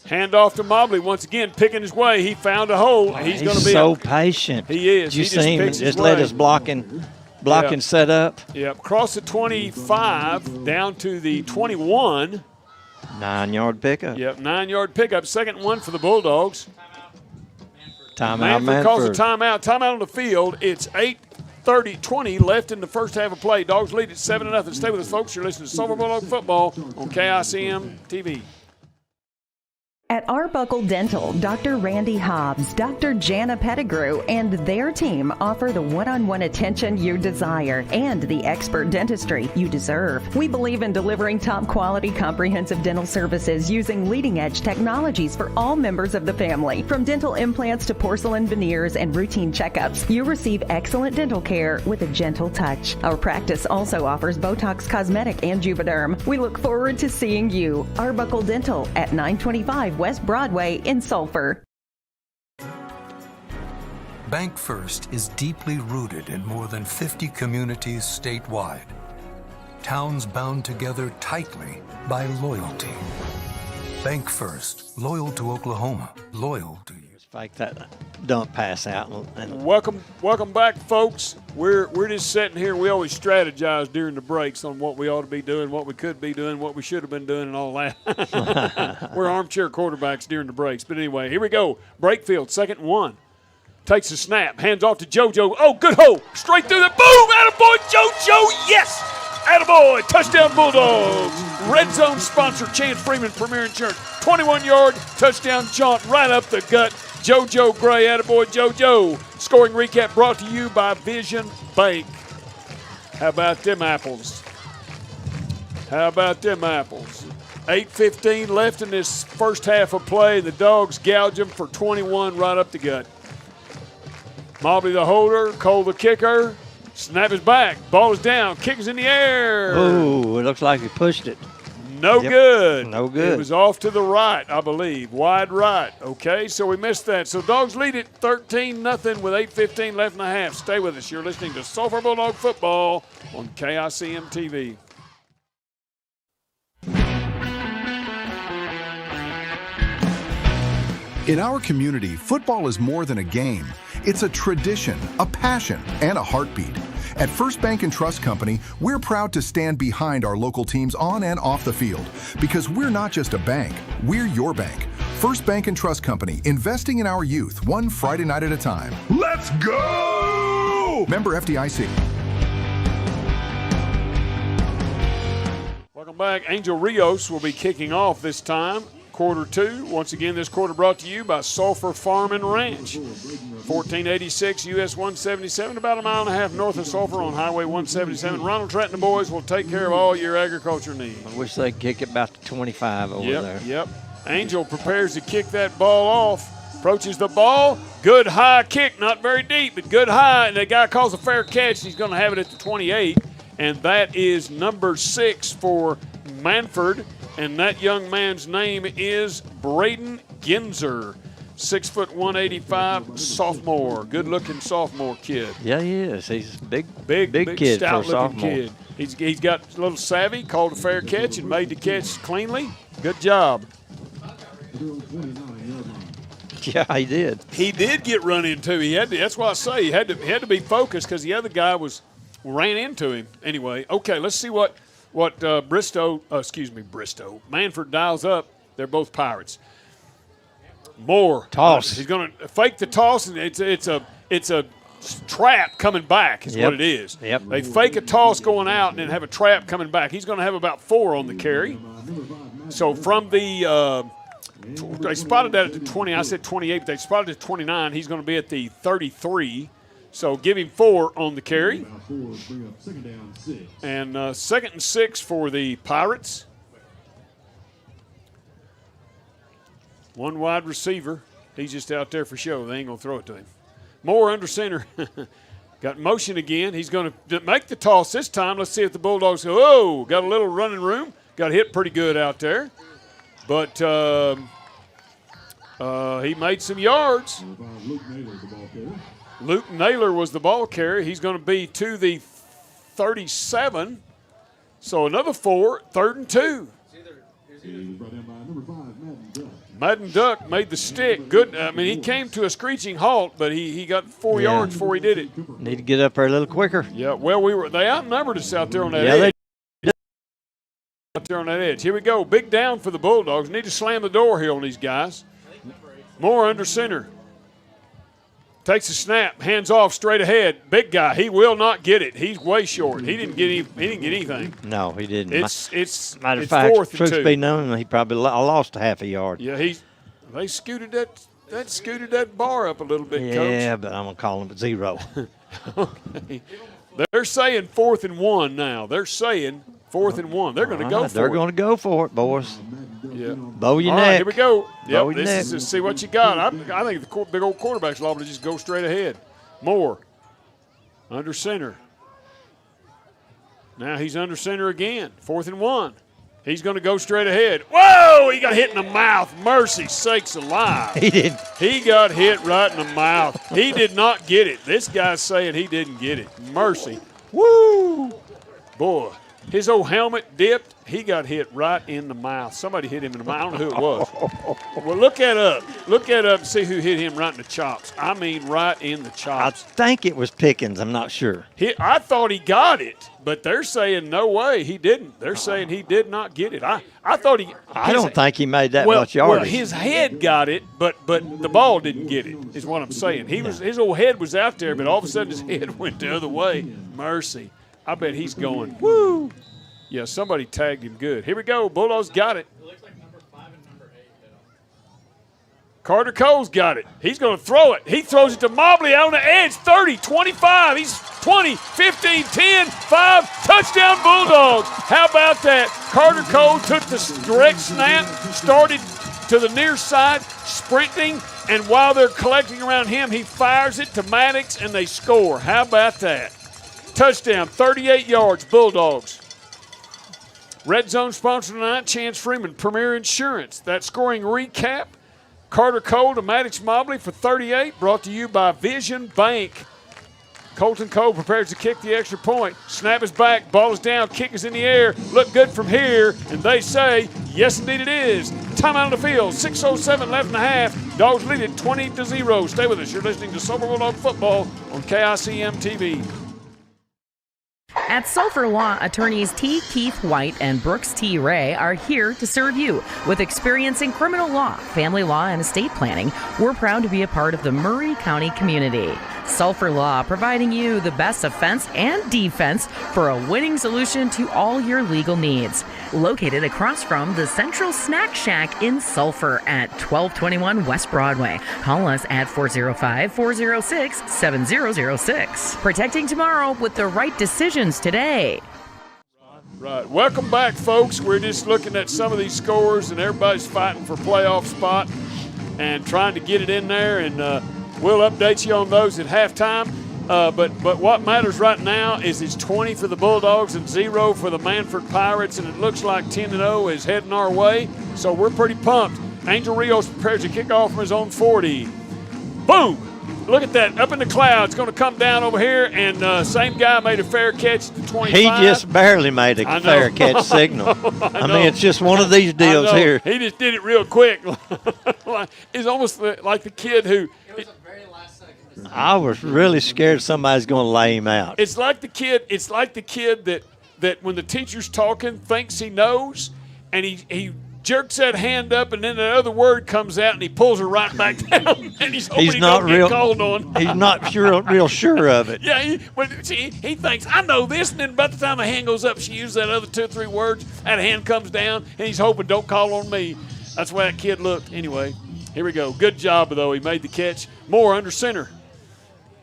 Hand off to Mobley once again, picking his way. He found a hole. He's going to be so patient. He is. Did you see him just let his blocking set up? Yep. Cross the 25 down to the 21. 9-yard pickup. Yep, 9-yard pickup. 2nd and 1 for the Bulldogs. Timeout, Manford calls a timeout. Timeout on the field. It's 8:20 left in the first half of play. Dogs lead at 7-0. Stay with us, folks. You're listening to Sulphur Bulldog Football on KICM TV. At Arbuckle Dental, Dr. Randy Hobbs, Dr. Jana Pettigrew, and their team offer the one-on-one attention you desire and the expert dentistry you deserve. We believe in delivering top-quality comprehensive dental services using leading-edge technologies for all members of the family. From dental implants to porcelain veneers and routine checkups, you receive excellent dental care with a gentle touch. Our practice also offers Botox Cosmetic and Juvederm. We look forward to seeing you. Arbuckle Dental at 925 West Broadway in Sulphur. Bank First is deeply rooted in more than 50 communities statewide. Towns bound together tightly by loyalty. Bank First, loyal to Oklahoma, loyal to you. Fake that dump pass out. And welcome back, folks. We're just sitting here. We always strategize during the breaks on what we ought to be doing, what we could be doing, what we should have been doing, and all that. We're armchair quarterbacks during the breaks. But anyway, here we go. Brakefield, 2nd and 1. Takes the snap, hands off to JoJo. Oh, good hole. Straight through the boom. Attaboy, JoJo. Yes. Attaboy. Touchdown Bulldogs. Red zone sponsor, Chance Freeman Premier Insurance. 21-yard touchdown jaunt right up the gut. JoJo Gray. Attaboy, JoJo. Scoring recap brought to you by Vision Bank. How about them apples? How about them apples? 8:15 left in this first half of play. The Dogs gouge them for 21 right up the gut. Mobley the holder, Cole the kicker. Snap is back. Ball is down. Kick is in the air. Oh, it looks like he pushed it. No good. No good. It was off to the right, I believe. Wide right. Okay, so we missed that. So Dogs lead it 13-0 with 8:15 left in the half. Stay with us. You're listening to Sulphur Bulldog Football on KICM TV. In our community, football is more than a game. It's a tradition, a passion, and a heartbeat. At First Bank and Trust Company, we're proud to stand behind our local teams on and off the field because we're not just a bank, we're your bank. First Bank and Trust Company, investing in our youth, one Friday night at a time. Let's go! Member FDIC. Welcome back. Angel Rios will be kicking off this time. Quarter 2. Once again, this quarter brought to you by Sulphur Farm and Ranch. 1486 US 177, about a mile and a half north of Sulphur on Highway 177. Ronald Trent and the boys will take care of all your agriculture needs. I wish they'd kick it about to 25 over there. Yep. Angel prepares to kick that ball off. Approaches the ball. Good high kick. Not very deep, but good high. And the guy calls a fair catch. He's going to have it at the 28. And that is number 6 for Manford. And that young man's name is Braden Ginzer, 6 foot 185, sophomore. Good-looking sophomore kid. Yeah, he is. He's a big kid for a stout-looking sophomore. kid. He's got a little savvy, called a fair catch, and made the catch cleanly. Good job. Yeah, he did. He did get run into. He had to. That's why I say he had to be focused because the other guy ran into him. Anyway, okay, let's see what Manford dials up. They're both Pirates. Moore toss. He's going to fake the toss, and it's a trap coming back is what it is. Yep. They fake a toss going out and then have a trap coming back. He's going to have about 4 on the carry. So from the they spotted that at the 20. I said 28, but they spotted it at 29. He's going to be at the 33. So give him 4 on the carry. And 2nd and 6 for the Pirates. 1 wide receiver. He's just out there for show. They ain't going to throw it to him. Moore under center. Got motion again. He's going to make the toss this time. Let's see if the Bulldogs go, oh, got a little running room. Got hit pretty good out there. But he made some yards. Luke Naylor was the ball carrier. He's going to be to the 37. So another 4, 3rd and 2. Madden Duck made the stick. Good. I mean, he came to a screeching halt, but he got 4 yards before he did it. Need to get up there a little quicker. Yeah, well, they outnumbered us out there on that edge. Out there on that edge. Here we go. Big down for the Bulldogs. Need to slam the door here on these guys. Moore under center. Takes a snap, hands off, straight ahead. Big guy, he will not get it. He's way short. He didn't get anything. No, he didn't. It's matter of fact, 4th and 2. Truth be known, he probably lost a half a yard. Yeah, they scooted that bar up a little bit, Coach. Yeah, but I'm gonna call him 0. Okay. They're saying 4th and 1 now. They're saying 4th and 1. They're going to go for it. They're going to go for it, boys. Yeah. Bow your All neck. right, here we go. Bow Yep, your this neck. is see what you got. I think the big old quarterback's liable to just go straight ahead. Moore under center. Now he's under center again. 4th and 1. He's going to go straight ahead. Whoa! He got hit in the mouth. Mercy sakes alive. He did. He got hit right in the mouth. He did not get it. This guy's saying he didn't get it. Mercy. Woo! Boy, his old helmet dipped. He got hit right in the mouth. Somebody hit him in the mouth. I don't know who it was. Well, look that up. Look that up and see who hit him right in the chops. I mean, right in the I chops. think it was Pickens. I'm not sure. I thought he got it, but they're saying no way he didn't. They're saying he did not get it. I thought he. I don't think he made that well, much yardage. Well, his head got it, but the ball didn't get it. Is what I'm saying. His old head was out there, but all of a sudden his head went the other way. Mercy. I bet he's going. Woo. Yeah, somebody tagged him good. Here we go. Bulldogs got it. It looks like number 5 and number 8 hit him. Carter Cole's got it. He's going to throw it. He throws it to Mobley out on the edge. 30, 25. He's 20, 15, 10, 5. Touchdown Bulldogs. How about that? Carter Cole took the direct snap, started to the near side, sprinting, and while they're collecting around him, he fires it to Maddox, and they score. How about that? Touchdown, 38 yards, Bulldogs. Red Zone sponsor tonight, Chance Freeman, Premier Insurance. That scoring recap, Carter Cole to Maddox Mobley for 38, brought to you by Vision Bank. Colton Cole prepares to kick the extra point. Snap is back, ball is down, kick is in the air. Look good from here, and they say, yes, indeed it is. Timeout on the field, 6:07 left in the half. Dogs lead it 20-0. Stay with us. You're listening to Sulphur Bulldog Football on KICM TV. At Sulphur Law, attorneys T. Keith White and Brooks T. Ray are here to serve you. With experience in criminal law, family law, and estate planning, we're proud to be a part of the Murray County community. Sulphur Law, providing you the best offense and defense for a winning solution to all your legal needs. Located across from the Central Snack Shack in Sulphur at 1221 West Broadway. Call us at 405-406-7006. Protecting tomorrow with the right decisions today. Right. Welcome back, folks. We're just looking at some of these scores, and everybody's fighting for playoff spot and trying to get it in there, and we'll update you on those at halftime. But what matters right now is it's 20 for the Bulldogs and 0 for the Manford Pirates, and it looks like 10-0 is heading our way, so we're pretty pumped. Angel Rios prepares to kick off from his own 40. Boom! Look at that, up in the clouds, going to come down over here, and same guy made a fair catch at the 25. He just barely made a fair catch signal. I mean, it's just one of these deals here. He just did it real quick. It's almost like the kid who – I was really scared somebody's going to lay him out. It's like the kid. It's like the kid that when the teacher's talking thinks he knows, and he jerks that hand up, and then the other word comes out, and he pulls her right back down, and he's hoping he don't get called on. He's not real sure of it. Yeah, he thinks I know this, and then about the time the hand goes up, she uses that other 2 or 3 words, that hand comes down, and he's hoping don't call on me. That's the way that kid looked. Anyway, here we go. Good job though. He made the catch. Moore under center.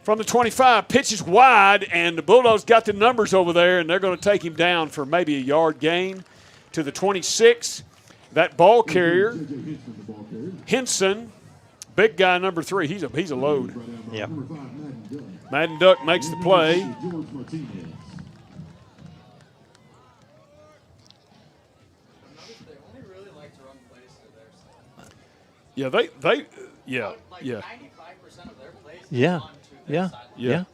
From the 25, pitches wide, and the Bulldogs got the numbers over there, and they're going to take him down for maybe a yard gain to the 26. That ball carrier, Henson, big guy number 3. He's a load. Yeah. Madden Duck makes the play. Yeah, yeah. 95% of their plays Yeah.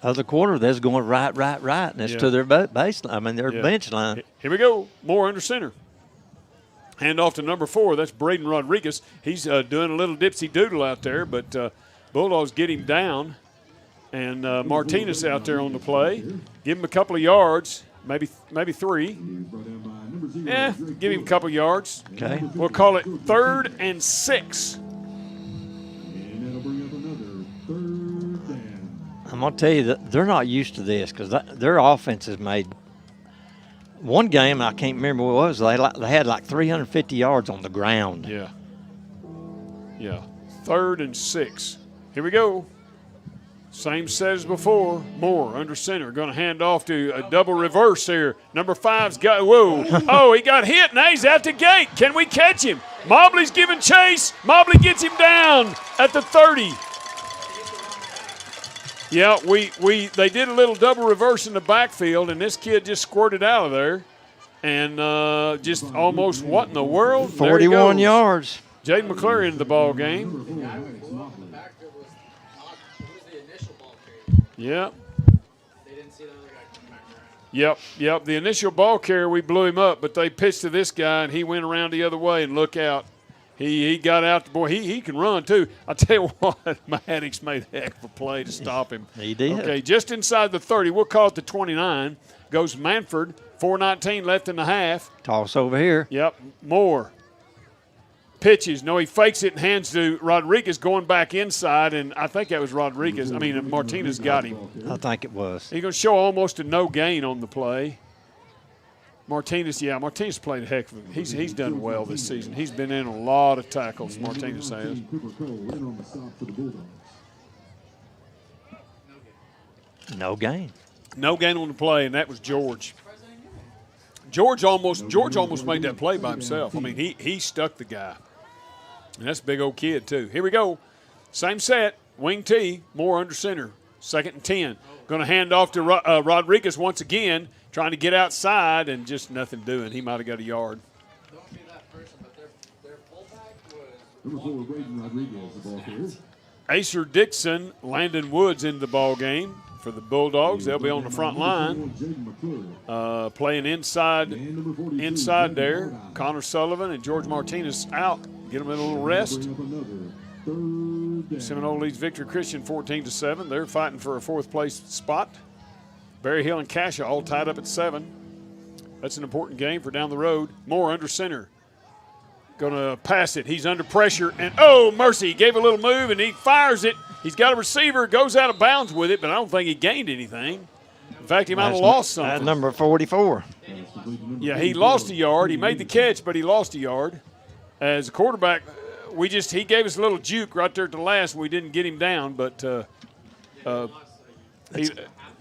Other quarter, that's going right, and it's to their baseline. I mean, their bench line. Here we go. Moore under center. Hand off to number 4. That's Braden Rodriguez. He's doing a little dipsy doodle out there, but Bulldogs get him down. And Martinez out there on the play. Give him a couple of yards, maybe 3. Yeah, give him a couple of yards. Okay. We'll call it 3rd and 6. I'm going to tell you that they're not used to this because their offense has made one game, I can't remember what it was, they had like 350 yards on the ground. Yeah. 3rd and 6. Here we go. Same set as before. Moore under center. Going to hand off to a double reverse here. Number 5's got, whoa. Oh, he got hit. Now he's out the gate. Can we catch him? Mobley's giving chase. Mobley gets him down at the 30. Yeah, they did a little double reverse in the backfield, and this kid just squirted out of there. And just almost, what in the world? 41 yards. Jaden McClure into the ball game. Yeah. They didn't see the other guy come back around. Yep. The initial ball carrier, we blew him up, but they pitched to this guy, and he went around the other way, and look out. He got out. Boy, he can run, too. I tell you what, Maddox made a heck of a play to stop him. He did. Okay, just inside the 30. We'll call it the 29. Goes Manford, 4:19 left in the half. Toss over here. Yep, Moore. Pitches. No, he fakes it and hands to Rodriguez going back inside, and I think that was Rodriguez. Martinez got him. I think it was. He's going to show almost a no gain on the play. Martinez played a heck of it. He's done well this season. He's been in a lot of tackles, Martinez has. No gain. No gain on the play, and that was George. George almost made that play by himself. He stuck the guy. And that's a big old kid, too. Here we go. Same set. Wing T. Moore under center. 2nd and 10. Going to hand off to Rodriguez once again, trying to get outside and just nothing doing. He might have got a yard. Don't be that person, but their fullback was Number 4, Braden Rodriguez, the ball carrier. Acer Dixon, Landon Woods in the ball game for the Bulldogs. They'll be on the front line, playing inside there. Connor Sullivan and George Martinez out. Get them in a little rest. Seminole leads Victory Christian 14-7. They're fighting for a 4th place spot. Berry Hill and Cassia all tied up at 7. That's an important game for down the road. Moore under center. Going to pass it. He's under pressure. And, oh, mercy. He gave a little move, and he fires it. He's got a receiver, goes out of bounds with it, but I don't think he gained anything. In fact, he might have lost something. That's number 44. Yeah, he lost a yard. He made the catch, but he lost a yard. As a quarterback, he gave us a little juke right there at the last. We didn't get him down, but he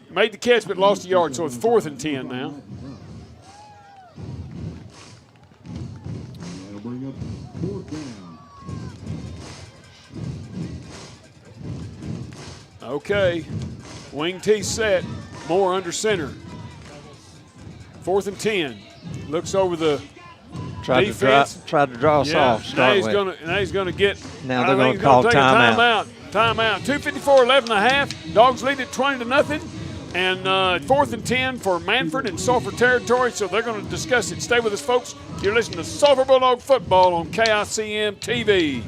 made the catch but lost a yard, so it's 4th and 10 now. That'll bring up 4th down. Okay, wing T set. Moore under center. 4th and 10. Looks over the defense. Tried to draw us off. Now he's going to get. Now they're going to call timeout. Timeout. 2:54 left in the half. Dogs lead it 20-0. And 4th and 10 for Mannford in Sulphur territory. So they're going to discuss it. Stay with us, folks. You're listening to Sulphur Bulldog Football on KICM TV.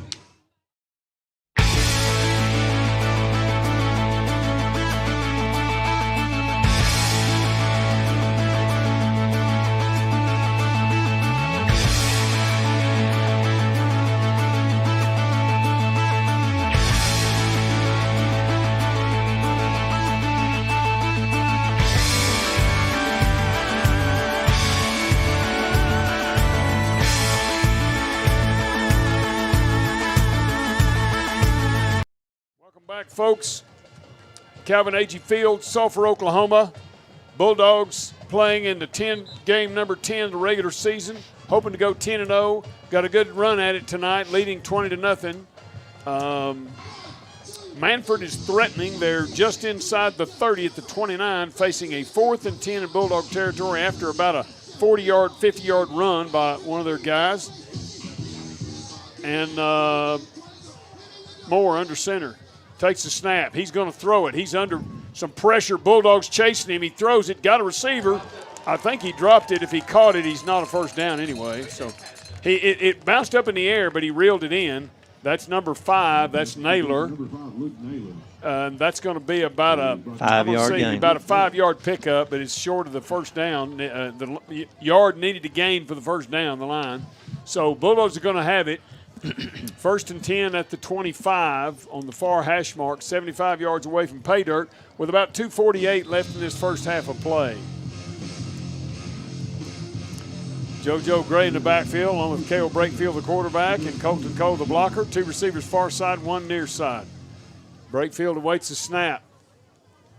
Folks, Calvin Agee Field, Sulphur, Oklahoma. Bulldogs playing in the game number 10 of the regular season, hoping to go 10-0. Got a good run at it tonight, leading 20-0. Manford is threatening. They're just inside the 30 at the 29, facing a 4th and 10 in Bulldog territory after about a 40-yard, 50-yard run by one of their guys. And Moore under center. Takes the snap. He's going to throw it. He's under some pressure. Bulldogs chasing him. He throws it. Got a receiver. I think he dropped it. If he caught it, he's not a first down anyway. So it bounced up in the air, but he reeled it in. That's number 5. That's Naylor. That's going to be about a 5-yard gain. About a 5-yard pickup, but it's short of the first down. The yard needed to gain for the first down, the line. So Bulldogs are going to have it. 1st and 10 at the 25 on the far hash mark, 75 yards away from pay dirt, with about 2:48 left in this first half of play. JoJo Gray in the backfield, along with Cale Brakefield, the quarterback, and Colton Cole, the blocker. 2 receivers far side, 1 near side. Brakefield awaits the snap.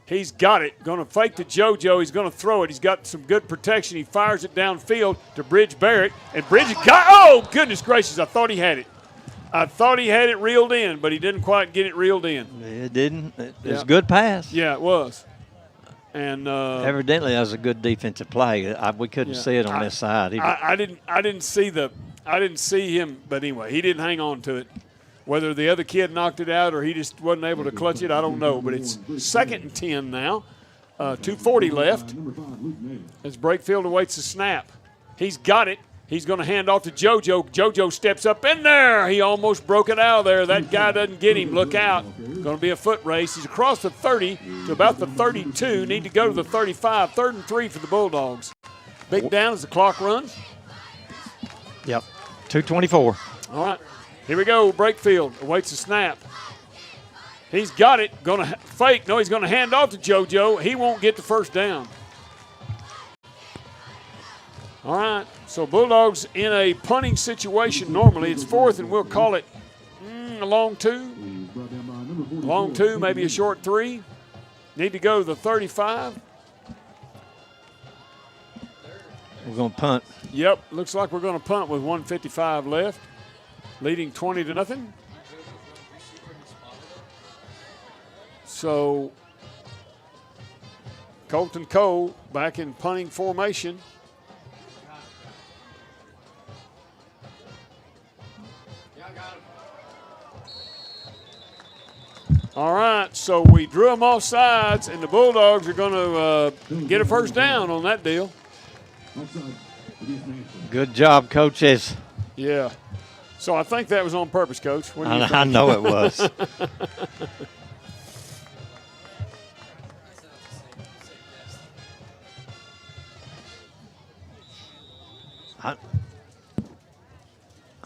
He's got it. Going to fake to JoJo. He's going to throw it. He's got some good protection. He fires it downfield to Bridge Barrett. And Bridge got – oh, goodness gracious. I thought he had it. I thought he had it reeled in, but he didn't quite get it reeled in. It didn't. It was a good pass. Yeah, it was. And evidently that was a good defensive play. We couldn't see it on this side. I didn't see him, but anyway, he didn't hang on to it. Whether the other kid knocked it out or he just wasn't able to clutch it, I don't know. But it's 2nd and 10 now. 2:40 left as Brakefield awaits the snap. He's got it. He's going to hand off to JoJo. JoJo steps up in there. He almost broke it out of there. That guy doesn't get him. Look out. Going to be a foot race. He's across the 30 to about the 32. Need to go to the 35. 3rd and 3 for the Bulldogs. Big down as the clock runs. Yep, 2:24. All right, here we go. Brakefield awaits the snap. He's got it. Going to fake. No, he's going to hand off to JoJo. He won't get the first down. All right, so Bulldogs in a punting situation. Normally it's 4th, and we'll call it a long 2. Long 2, maybe a short 3. Need to go to the 35. We're going to punt. Yep, looks like we're going to punt with 1:55 left, leading 20-0. So Colton Cole back in punting formation. All right, so we drew them off sides, and the Bulldogs are going to get a first down on that deal. Good job, coaches. Yeah. So I think that was on purpose, Coach. What do you think? I know it was.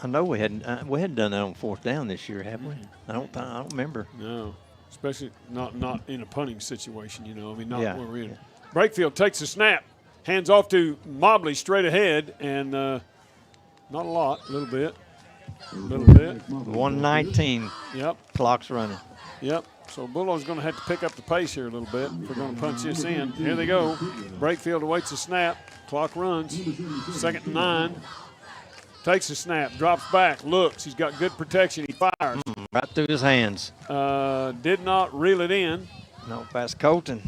I know we hadn't done that on 4th down this year, have we? I don't remember. No, especially not in a punting situation. You know, I mean, not Yeah. where we're in. Brakefield takes the snap, hands off to Mobley straight ahead, and not a lot, a little bit. 1:19. Yep. Clock's running. Yep. So Bulldogs going to have to pick up the pace here a little bit if we're going to punch this in. Here they go. Brakefield awaits the snap. Clock runs. 2nd and 9. Takes the snap, drops back, looks. He's got good protection. He fires. Right through his hands. Did not reel it in. No, that's Colton.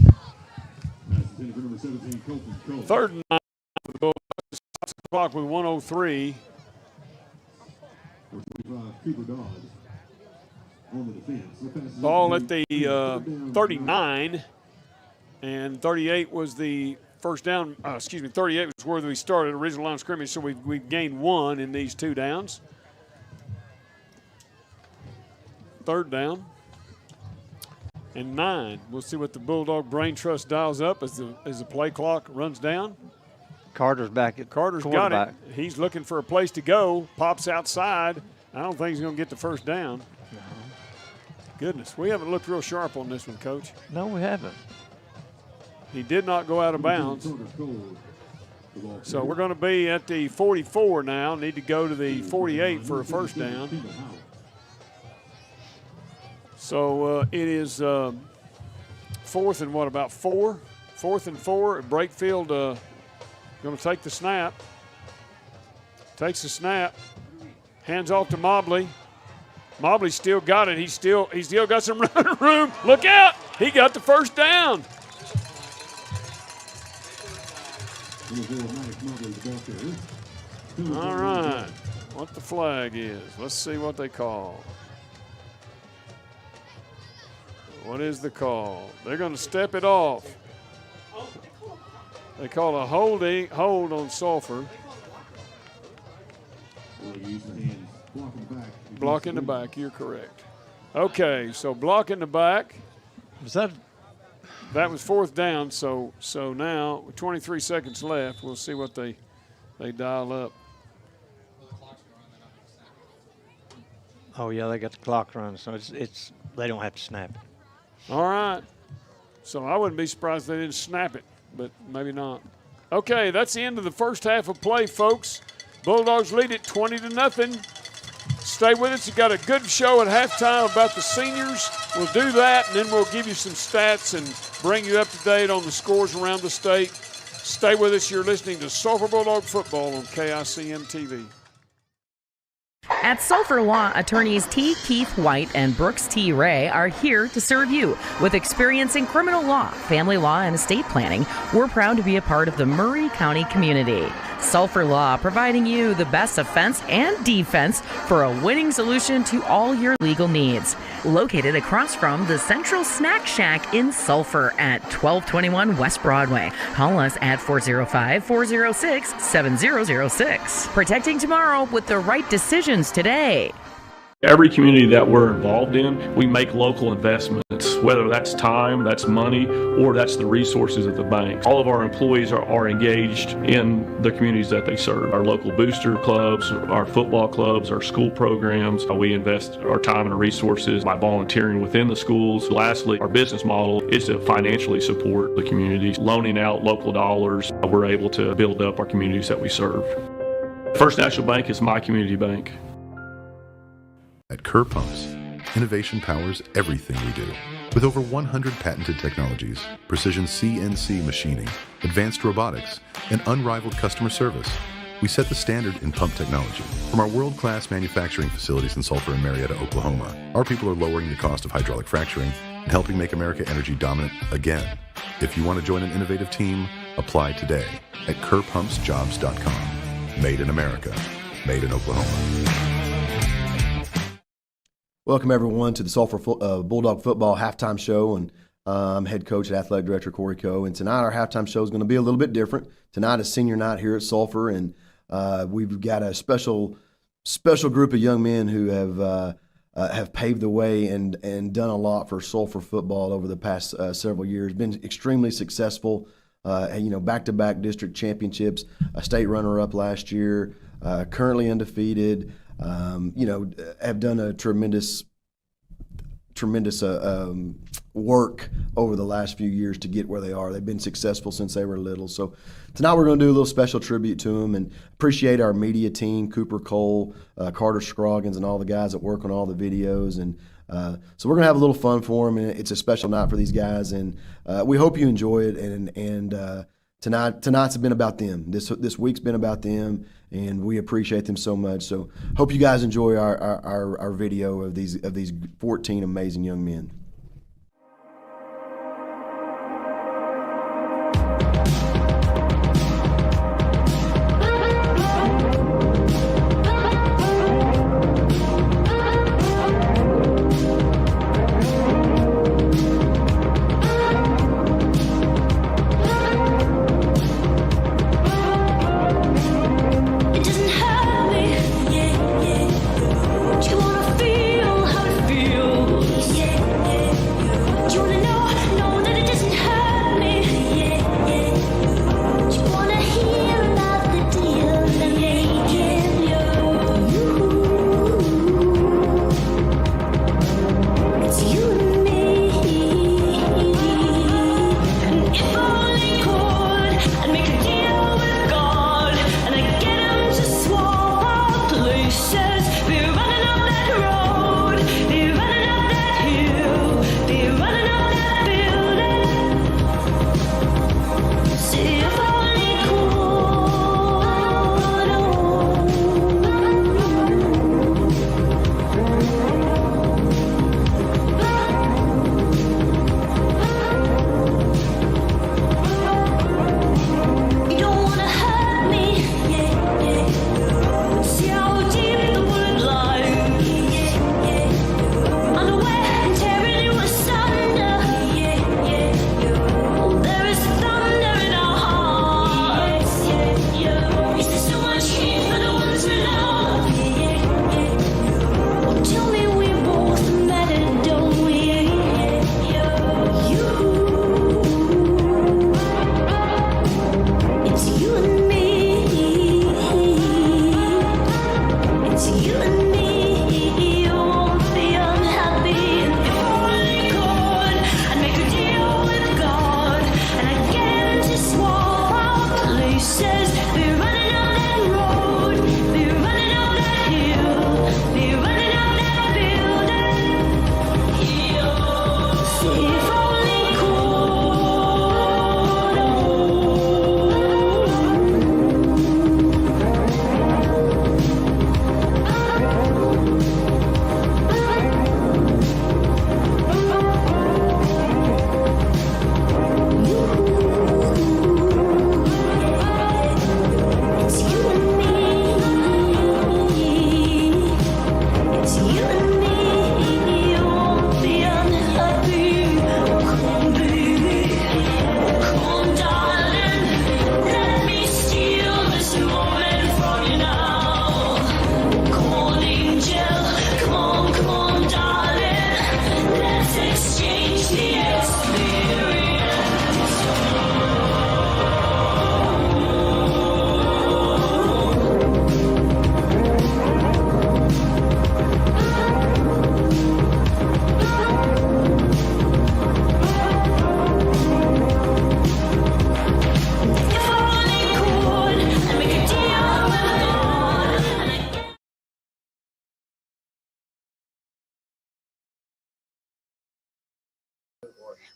3rd and 9 for the Bulldogs. Stops the clock with 1:03. Ball at the 39, and 38 was the first down. 38 was where we started, original line of scrimmage, so we've gained 1 in these 2 downs. 3rd down and 9. We'll see what the Bulldog Brain Trust dials up as the play clock runs down. Carter's back at Carter's got it. He's looking for a place to go. Pops outside. I don't think he's going to get the first down. No. Goodness, we haven't looked real sharp on this one, Coach. No, we haven't. He did not go out of bounds. So we're going to be at the 44 now. Need to go to the 48 for a first down. So it is 4th and about 4? 4th and 4. Brakefield going to take the snap. Takes the snap. Hands off to Mobley. Mobley still got it. He still got some running room. Look out! He got the first down. All right. What the flag is? Let's see what they call. What is the call? They're going to step it off. They call a hold on Sulphur. Block in the back, you're correct. Okay, so block in the back. That was 4th down, so now with 23 seconds left, we'll see what they dial up. Oh yeah, they got the clock running, so it's they don't have to snap it. All right. So I wouldn't be surprised if they didn't snap it, but maybe not. Okay, that's the end of the first half of play, folks. Bulldogs lead it 20-0. Stay with us. You got a good show at halftime about the seniors. We'll do that, and then we'll give you some stats and bring you up to date on the scores around the state. Stay with us. You're listening to Sulphur Bulldog Football on KICM TV. At Sulphur Law, attorneys T. Keith White and Brooks T. Ray are here to serve you. With experience in criminal law, family law, and estate planning, we're proud to be a part of the Murray County community. Sulphur Law, providing you the best offense and defense for a winning solution to all your legal needs. Located across from the Central Snack Shack in Sulphur at 1221 West Broadway. Call us at 405-406-7006. Protecting tomorrow with the right decisions today. Every community that we're involved in, we make local investments, whether that's time, that's money, or that's the resources of the bank. All of our employees are engaged in the communities that they serve. Our local booster clubs, our football clubs, our school programs. We invest our time and resources by volunteering within the schools. Lastly, our business model is to financially support the communities, loaning out local dollars. We're able to build up our communities that we serve. First National Bank is my community bank. At Kerr Pumps, innovation powers everything we do. With over 100 patented technologies, precision CNC machining, advanced robotics, and unrivaled customer service, we set the standard in pump technology. From our world-class manufacturing facilities in Sulphur and Marietta, Oklahoma, our people are lowering the cost of hydraulic fracturing and helping make America energy dominant again. If you want to join an innovative team, apply today at KerrPumpsJobs.com. Made in America, made in Oklahoma. Welcome, everyone, to the Sulphur Bulldog football halftime show. And I'm head coach and athletic director Cory Cole. And tonight our halftime show is going to be a little bit different. Tonight is senior night here at Sulphur, and we've got a special group of young men who have paved the way and done a lot for Sulphur football over the past several years. Been extremely successful. Back-to-back district championships, a state runner-up last year, currently undefeated. Have done a tremendous work over the last few years to get where they are. They've been successful since they were little. So tonight we're going to do a little special tribute to them and appreciate our media team, Cooper Cole, Carter Scroggins, and all the guys that work on all the videos. And so we're going to have a little fun for them, and it's a special night for these guys. And we hope you enjoy it. And tonight's been about them. This week's been about them, and we appreciate them so much. So hope you guys enjoy our video of these 14 amazing young men.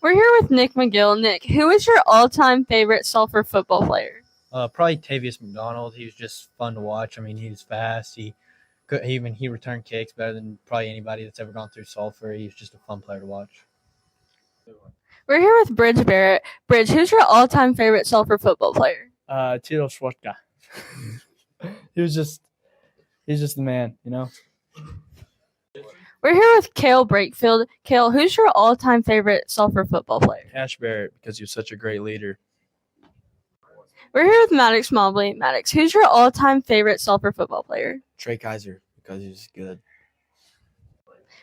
We're here with Nick McGill. Nick, who is your all-time favorite Sulphur football player? Probably Tavius McDonald. He was just fun to watch. I mean, he was fast. He returned kicks better than probably anybody that's ever gone through Sulphur. He was just a fun player to watch. We're here with Bridge Barrett. Bridge, who's your all-time favorite Sulphur football player? Tito Schwartka. He's just the man, you know. We're here with Cale Brakefield. Cale, who's your all-time favorite Sulphur football player? Cash Barrett, because you're such a great leader. We're here with Maddox Mobley. Maddox, who's your all-time favorite Sulphur football player? Trey Kaiser, because he's good.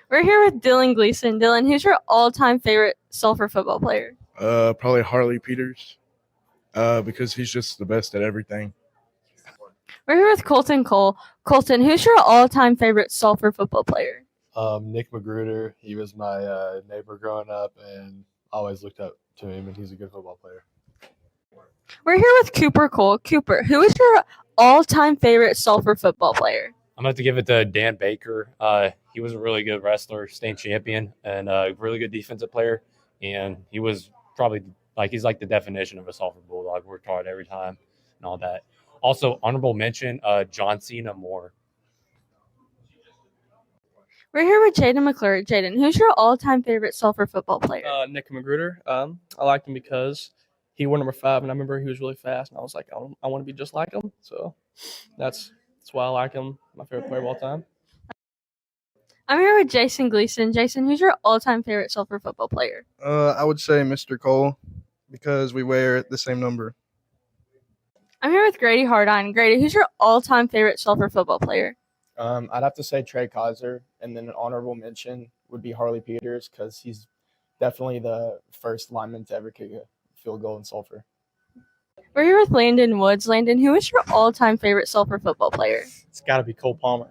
We're here with Dylan Gleason. Dylan, who's your all-time favorite Sulphur football player? Probably Harley Peters, because he's just the best at everything. We're here with Colton Cole. Colton, who's your all-time favorite Sulphur football player? Nick Magruder. He was my neighbor growing up, and I always looked up to him, and he's a good football player. We're here with Cooper Cole. Cooper, who is your all-time favorite Sulphur football player? I'm going to give it to Dan Baker. He was a really good wrestler, state champion, and a really good defensive player. And he was probably he's like the definition of a Sulphur Bulldog. Worked hard every time and all that. Also, honorable mention, John Cena Moore. We're here with Jaden McClure. Jaden, who's your all-time favorite Sulphur football player? Nick Magruder. I liked him because he wore number 5, and I remember he was really fast, and I was like, I want to be just like him. So that's why I like him. My favorite player of all time. I'm here with Jason Gleason. Jason, who's your all-time favorite Sulphur football player? I would say Mr. Cole, because we wear the same number. I'm here with Grady Hardine. Grady, who's your all-time favorite Sulphur football player? I'd have to say Trey Kaiser, and then an honorable mention would be Harley Peters, because he's definitely the first lineman to ever kick a field goal in Sulphur. We're here with Landon Woods. Landon, who is your all-time favorite Sulphur football player? It's got to be Cole Palmer.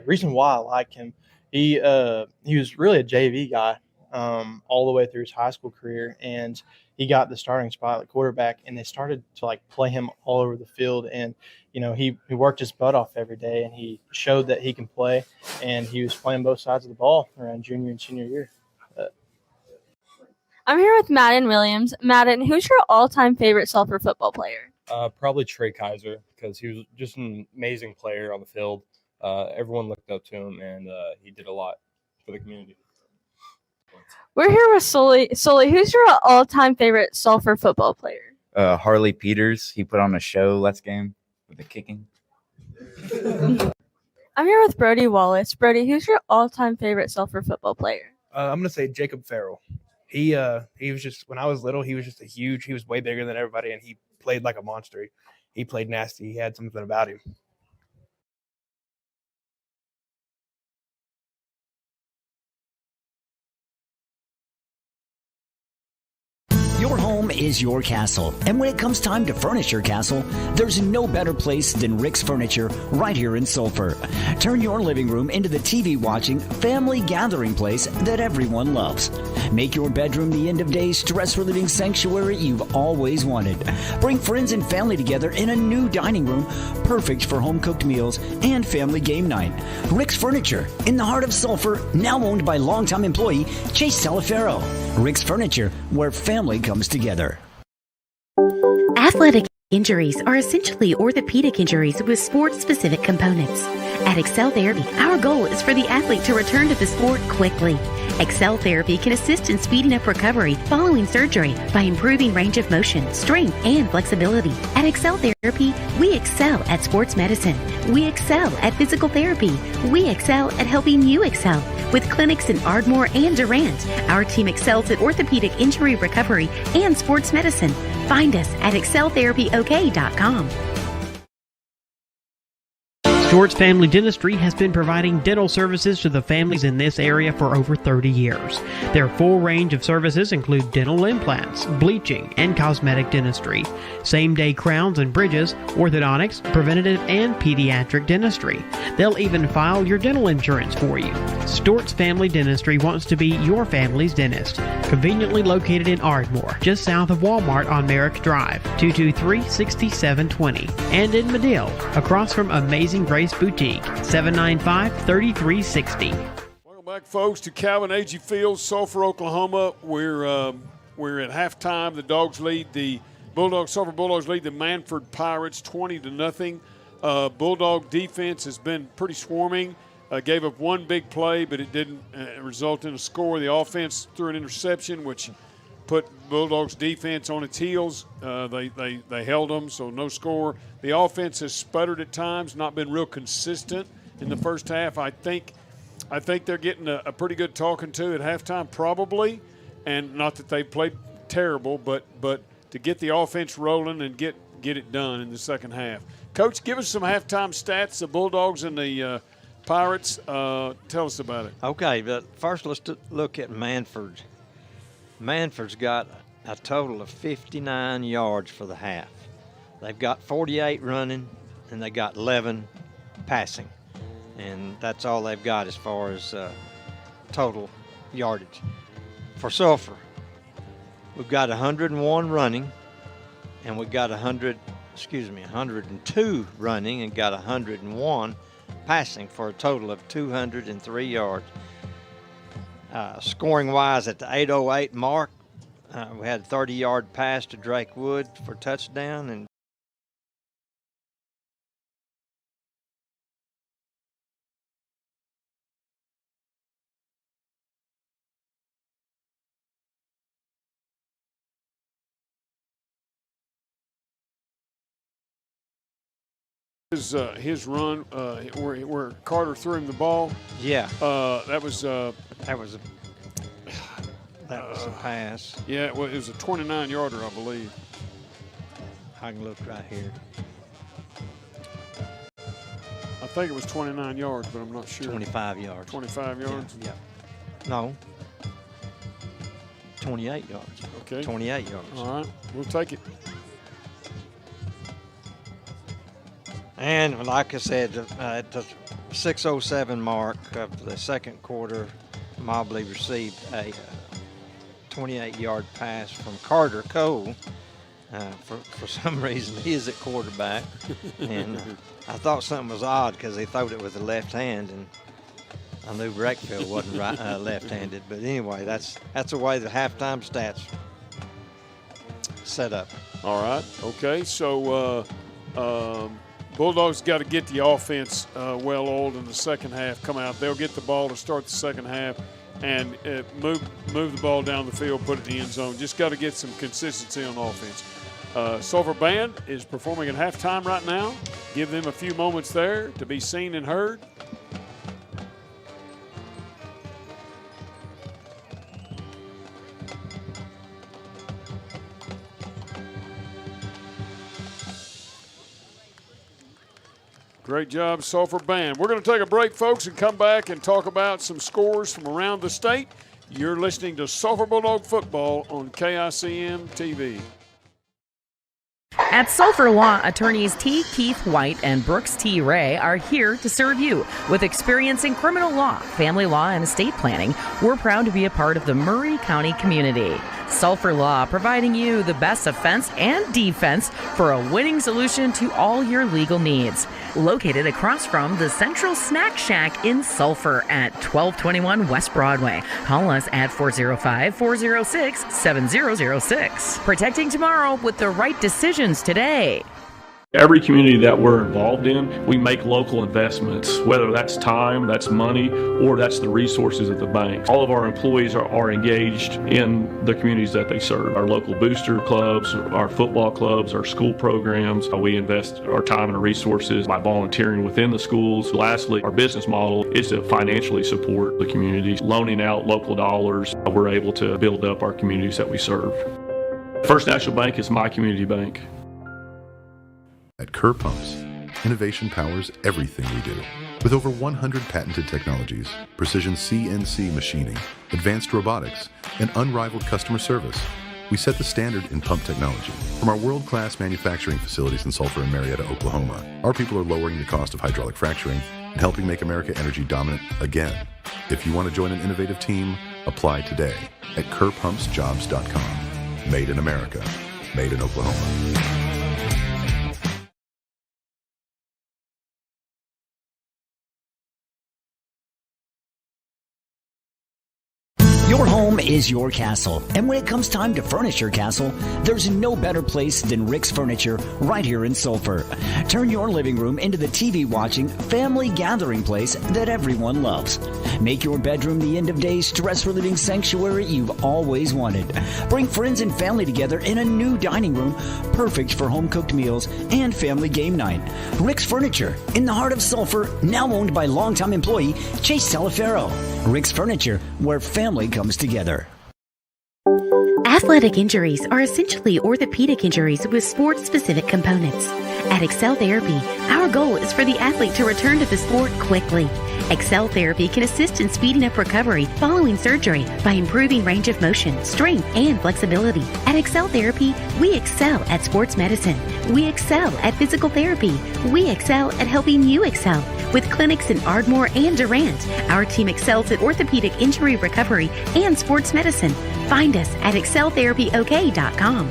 Reason why I like him, he was really a JV guy all the way through his high school career, and he got the starting spot at quarterback, and they started to play him all over the field. And he worked his butt off every day, and he showed that he can play, and he was playing both sides of the ball around junior and senior year. I'm here with Madden Williams. Madden, who's your all-time favorite Sulphur football player? Probably Trey Kaiser, because he was just an amazing player on the field. Everyone looked up to him, and he did a lot for the community. We're here with Sully. Sully, who's your all-time favorite Sulphur football player? Harley Peters. He put on a show last game with the kicking. I'm here with Brody Wallace. Brody, who's your all-time favorite Sulphur football player? I'm going to say Jacob Farrell. He was just, when I was little, he was just he was way bigger than everybody, and he played like a monster. He played nasty. He had something about him. Your home is your castle, and when it comes time to furnish your castle, there's no better place than Rick's Furniture right here in Sulphur. Turn your living room into the TV-watching, family gathering place that everyone loves. Make your bedroom the end-of-day stress-relieving sanctuary you've always wanted. Bring friends and family together in a new dining room, perfect for home-cooked meals and family game night. Rick's Furniture, in the heart of Sulphur, now owned by longtime employee Chase Talafero. Rick's Furniture, where family comes together. Athletic injuries are essentially orthopedic injuries with sport-specific components. At Excel Therapy, our goal is for the athlete to return to the sport quickly. Excel Therapy can assist in speeding up recovery following surgery by improving range of motion, strength, and flexibility. At Excel Therapy, we excel at sports medicine. We excel at physical therapy. We excel at helping you excel. With clinics in Ardmore and Durant, our team excels at orthopedic injury recovery and sports medicine. Find us at exceltherapyok.com. Stewart's Family Dentistry has been providing dental services to the families in this area for over 30 years. Their full range of services include dental implants, bleaching, and cosmetic dentistry, same-day crowns and bridges, orthodontics, preventative, and pediatric dentistry. They'll even file your dental insurance for you. Stewart's Family Dentistry wants to be your family's dentist. Conveniently located in Ardmore, just south of Walmart on Merrick Drive, 223-6720, and in Medill, across from Amazing Grace Boutique, 795-3360. Welcome Back, folks, to Calvin Agee Field, Sulphur, Oklahoma. We're at halftime. The Dogs lead the Sulphur Bulldogs lead the Manford Pirates 20-0. Bulldog defense has been pretty swarming. Gave up one big play, but it didn't result in a score. The offense threw an interception, which put Bulldogs defense on its heels. They held them, so no score. The offense has sputtered at times, not been real consistent in the first half. I think they're getting a pretty good talking to at halftime, probably, and not that they played terrible, but to get the offense rolling and get it done in the second half. Coach, give us some halftime stats. The Bulldogs and the Pirates. Tell us about it. Okay, but first let's look at Manford. Manford's got a total of 59 yards for the half. They've got 48 running, and they got 11 passing. And that's all they've got as far as total yardage. For Sulphur, we've got 101 running, and we've got 102 running and got 101 passing for a total of 203 yards. Scoring-wise, at the 8:08 mark, we had a 30-yard pass to Drake Wood for touchdown, and his run where Carter threw him the ball. Yeah, that was a pass. Yeah, well, it was a 29-yarder, I believe. I can look right here. I think it was 29 yards, but I'm not sure. 25 yards. 25 yards? Yeah. No. 28 yards. Okay. 28 yards. All right, we'll take it. And like I said, at the 6:07 mark of the second quarter, Mobley received a 28-yard pass from Cory Cole. For some reason, he is at quarterback. And I thought something was odd because he threw it with the left hand, and I knew Breckfield wasn't left-handed. But anyway, that's the way the halftime stats set up. All right. Okay. So Bulldogs got to get the offense well-oiled in the second half. Come out. They'll get the ball to start the second half and move the ball down the field, put it in the end zone. Just got to get some consistency on offense. Sulphur Band is performing at halftime right now. Give them a few moments there to be seen and heard. Great job, Sulphur Band. We're going to take a break, folks, and come back and talk about some scores from around the state. You're listening to Sulphur Bulldog Football on KICM TV. At Sulphur Law, attorneys T. Keith White and Brooks T. Ray are here to serve you. With experience in criminal law, family law, and estate planning, we're proud to be a part of the Murray County community. Sulphur Law, providing you the best offense and defense for a winning solution to all your legal needs. Located across from the Central Snack Shack in Sulphur at 1221 West Broadway. Call us at 405-406-7006. Protecting tomorrow with the right decisions today. Every community that we're involved in, we make local investments, whether that's time, that's money, or that's the resources of the bank. All of our employees are engaged in the communities that they serve. Our local booster clubs, our football clubs, our school programs. We invest our time and resources by volunteering within the schools. Lastly, our business model is to financially support the communities, loaning out local dollars. We're able to build up our communities that we serve. First National Bank is my community bank. At Kerr Pumps, innovation powers everything we do. With over 100 patented technologies, precision CNC machining, advanced robotics, and unrivaled customer service, we set the standard in pump technology. From our world-class manufacturing facilities in Sulphur and Marietta, Oklahoma, our people are lowering the cost of hydraulic fracturing and helping make America energy dominant again. If you want to join an innovative team, apply today at KerrPumpsJobs.com. Made in America, made in Oklahoma. Your home is your castle, and when it comes time to furnish your castle, there's no better place than Rick's Furniture right here in Sulphur. Turn your living room into the TV-watching, family gathering place that everyone loves. Make your bedroom the end-of-day stress-relieving sanctuary you've always wanted. Bring friends and family together in a new dining room, perfect for home-cooked meals and family game night. Rick's Furniture, in the heart of Sulphur, now owned by longtime employee Chase Sulphur. Rick's Furniture, where family comes together. Athletic injuries are essentially orthopedic injuries with sport-specific components. At Excel Therapy, our goal is for the athlete to return to the sport quickly. Excel Therapy can assist in speeding up recovery following surgery by improving range of motion, strength, and flexibility. At Excel Therapy, we excel at sports medicine. We excel at physical therapy. We excel at helping you excel. With clinics in Ardmore and Durant, our team excels at orthopedic injury recovery and sports medicine. Find us at exceltherapyok.com.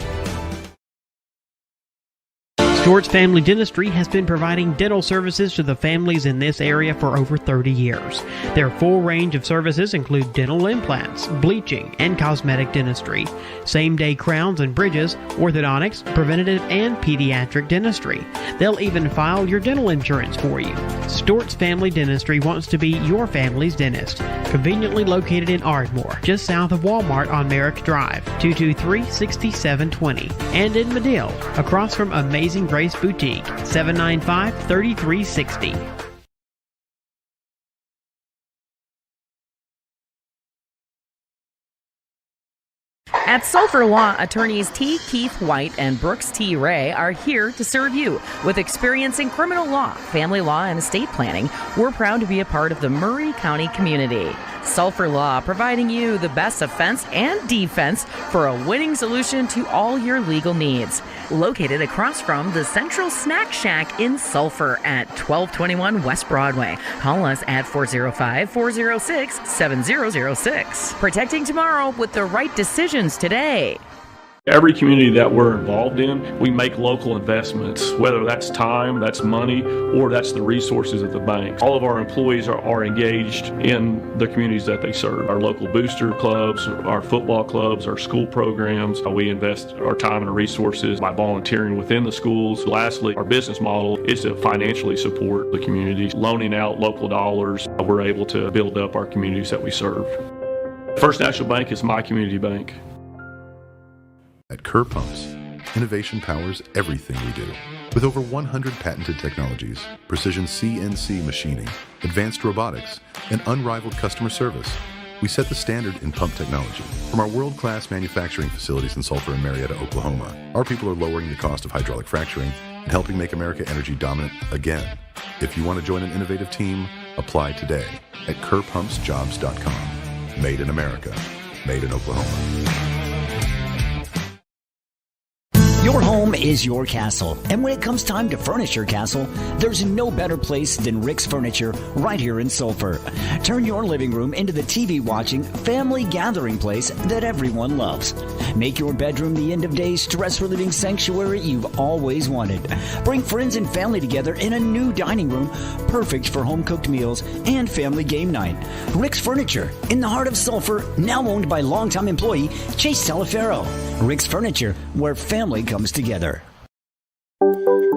Stewart's Family Dentistry has been providing dental services to the families in this area for over 30 years. Their full range of services include dental implants, bleaching, and cosmetic dentistry, same-day crowns and bridges, orthodontics, preventative, and pediatric dentistry. They'll even file your dental insurance for you. Stewart's Family Dentistry wants to be your family's dentist. Conveniently located in Ardmore, just south of Walmart on Merrick Drive, 223-6720, and in Medill, across from Amazing Grace Boutique, 795-3360. At Sulphur Law, attorneys T. Keith White and Brooks T. Ray are here to serve you. With experience in criminal law, family law, and estate planning, we're proud to be a part of the Murray County community. Sulphur Law, providing you the best offense and defense for a winning solution to all your legal needs. Located across from the Central Snack Shack in Sulphur at 1221 West Broadway. Call us at 405-406-7006. Protecting tomorrow with the right decisions today. Every community that we're involved in, we make local investments, whether that's time, that's money, or that's the resources of the bank. All of our employees are engaged in the communities that they serve. Our local booster clubs, our football clubs, our school programs. We invest our time and resources by volunteering within the schools. Lastly, our business model is to financially support the community. Loaning out local dollars, we're able to build up our communities that we serve. First National Bank is my community bank. At Kerr Pumps, innovation powers everything we do. With over 100 patented technologies, precision CNC machining, advanced robotics, and unrivaled customer service, we set the standard in pump technology. From our world-class manufacturing facilities in Sulphur and Marietta, Oklahoma, our people are lowering the cost of hydraulic fracturing and helping make America energy dominant again. If you want to join an innovative team, apply today at kerrpumpsjobs.com. Made in America, made in Oklahoma. Your home is your castle, and when it comes time to furnish your castle, there's no better place than Rick's Furniture right here in Sulphur. Turn your living room into the TV-watching, family gathering place that everyone loves. Make your bedroom the end-of-day stress-relieving sanctuary you've always wanted. Bring friends and family together in a new dining room, perfect for home-cooked meals and family game night. Rick's Furniture, in the heart of Sulphur, now owned by longtime employee Chase Sulphur. Rick's Furniture, where family comes together.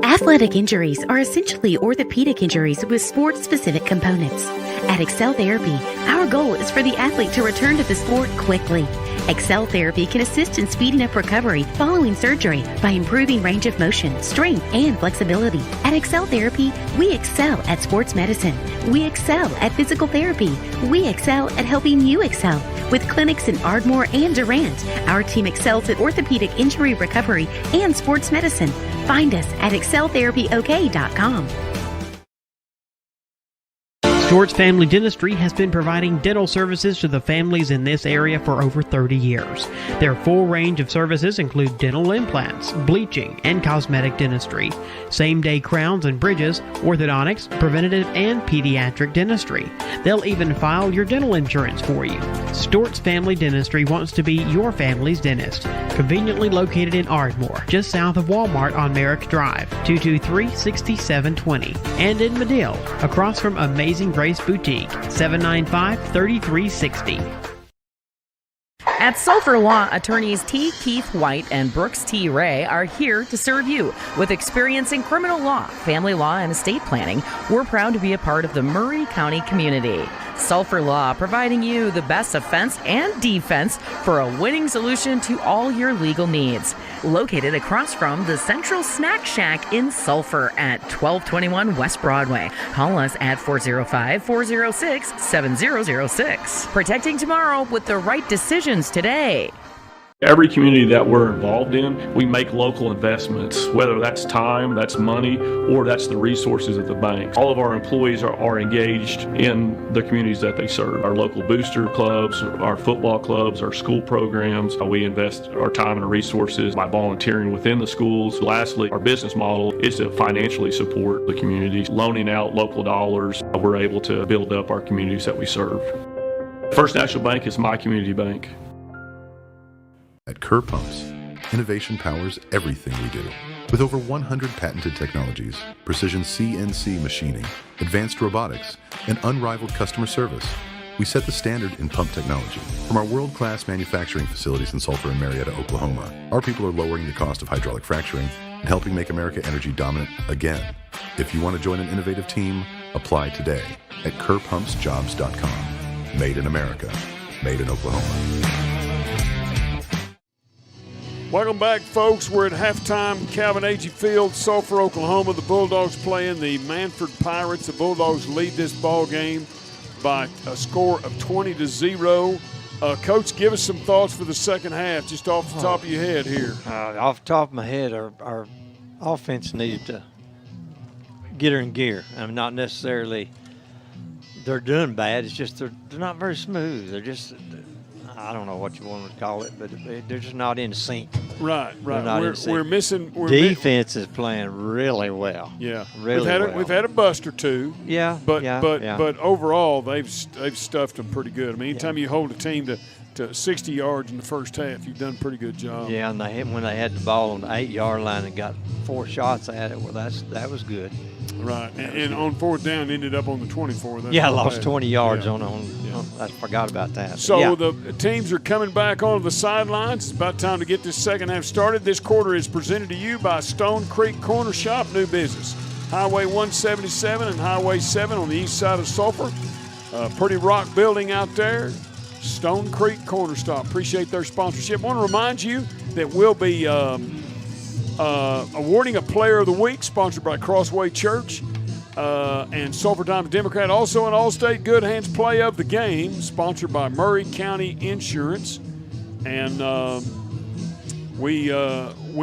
Athletic injuries are essentially orthopedic injuries with sport-specific components. At Excel Therapy, our goal is for the athlete to return to the sport quickly. Excel Therapy can assist in speeding up recovery following surgery by improving range of motion, strength, and flexibility. At Excel Therapy, we excel at sports medicine. We excel at physical therapy. We excel at helping you excel. With clinics in Ardmore and Durant, our team excels at orthopedic injury recovery and sports medicine. Find us at exceltherapyok.com. Stewart's Family Dentistry has been providing dental services to the families in this area for over 30 years. Their full range of services include dental implants, bleaching, and cosmetic dentistry, same-day crowns and bridges, orthodontics, preventative, and pediatric dentistry. They'll even file your dental insurance for you. Stewart's Family Dentistry wants to be your family's dentist. Conveniently located in Ardmore, just south of Walmart on Merrick Drive, 223-6720, and in Medill, across from Amazing Grace Boutique, 795-3360. At Sulphur Law, attorneys T. Keith White and Brooks T. Ray are here to serve you. With experience in criminal law, family law, and estate planning, we're proud to be a part of the Murray County community. Sulphur Law, providing you the best offense and defense for a winning solution to all your legal needs. Located across from the Central Snack Shack in Sulphur at 1221 West Broadway. Call us at 405-406-7006. Protecting tomorrow with the right decisions today. Every community that we're involved in, we make local investments, whether that's time, that's money, or that's the resources of the bank. All of our employees are engaged in the communities that they serve. Our local booster clubs, our football clubs, our school programs. We invest our time and resources by volunteering within the schools. Lastly, our business model is to financially support the communities, loaning out local dollars. We're able to build up our communities that we serve. First National Bank is my community bank. At Kerr Pumps, innovation powers everything we do. With over 100 patented technologies, precision CNC machining, advanced robotics, and unrivaled customer service, we set the standard in pump technology. From our world-class manufacturing facilities in Sulphur and Marietta, Oklahoma, our people are lowering the cost of hydraulic fracturing and helping make America energy dominant again. If you want to join an innovative team, apply today at KerrPumpsJobs.com. Made in America, made in Oklahoma. Welcome back, folks. We're at halftime. Calvin Agee Field, Sulphur, Oklahoma. The Bulldogs playing the Manford Pirates. The Bulldogs lead this ball game by a score of 20-0. Coach, give us some thoughts for the second half, just off the top of your head here. Off the top of my head, our offense needed to get her in gear. I mean, not necessarily they're doing bad. It's just they're not very smooth. They're just – I don't know what you want to call it, but they're just not in sync. Right. We're missing. Defense is playing really well. Yeah, really well. We've had a bust or two. Yeah, but overall they've stuffed them pretty good. I mean, anytime you hold a team to 60 yards in the first half, you've done a pretty good job. Yeah, and when they had the ball on the 8-yard line and got 4 shots at it, well, that was good. Right, and on fourth down ended up on the 24. I lost 20 yards on I forgot about that. So the teams are coming back onto the sidelines. It's about time to get this second half started. This quarter is presented to you by Stone Creek Corner Shop, new business. Highway 177 and Highway 7 on the east side of Sulphur. Pretty rock building out there. Stone Creek Corner Shop. Appreciate their sponsorship. I want to remind you that we'll be awarding a Player of the Week, sponsored by Crossway Church and Sulphur Times Democrat. Also an All-State Good Hands Play of the Game, sponsored by Murray County Insurance. And we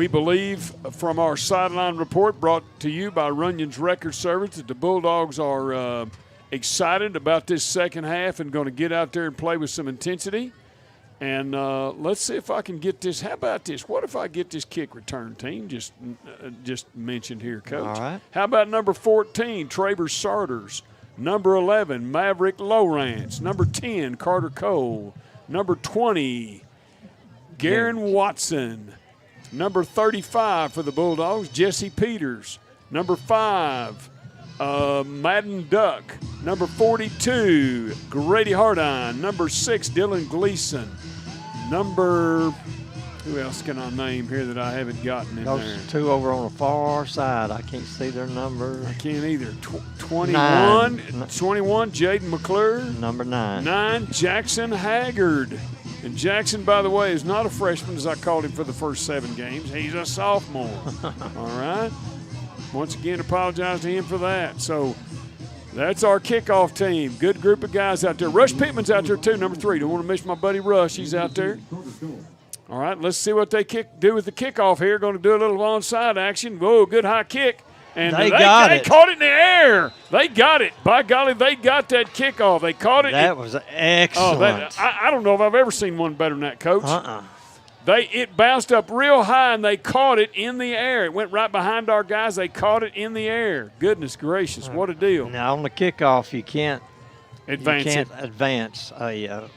believe from our sideline report brought to you by Runyon's Record Service that the Bulldogs are excited about this second half and going to get out there and play with some intensity. And let's see if I can get this. How about this? What if I get this kick return team just mentioned here, Coach? All right. How about number 14, Traver Sarters? Number 11, Maverick Lowrance. Number 10, Carter Cole. Number 20, Garen Watson. Number 35 for the Bulldogs, Jesse Peters. Number 5, Madden Duck. Number 42, Grady Hardine. Number 6, Dylan Gleason. Who else can I name here that I haven't gotten in there? Those two over on the far side. I can't see their number. I can't either. 21, Jaden McClure. Number 9. 9, Jackson Haggard. And Jackson, by the way, is not a freshman, as I called him for the first 7 games. He's a sophomore. All right? Once again, apologize to him for that. So that's our kickoff team. Good group of guys out there. Rush Pittman's out there, too, number 3. Don't want to miss my buddy Rush. He's out there. All right, let's see what they do with the kickoff here. Going to do a little onside action. Whoa, good high kick. And they caught it in the air. They got it. By golly, they got that kickoff. They caught it. That was excellent. I don't know if I've ever seen one better than that, Coach. It bounced up real high, and they caught it in the air. It went right behind our guys. They caught it in the air. Goodness gracious, what a deal. Now, on the kickoff, you can't advance a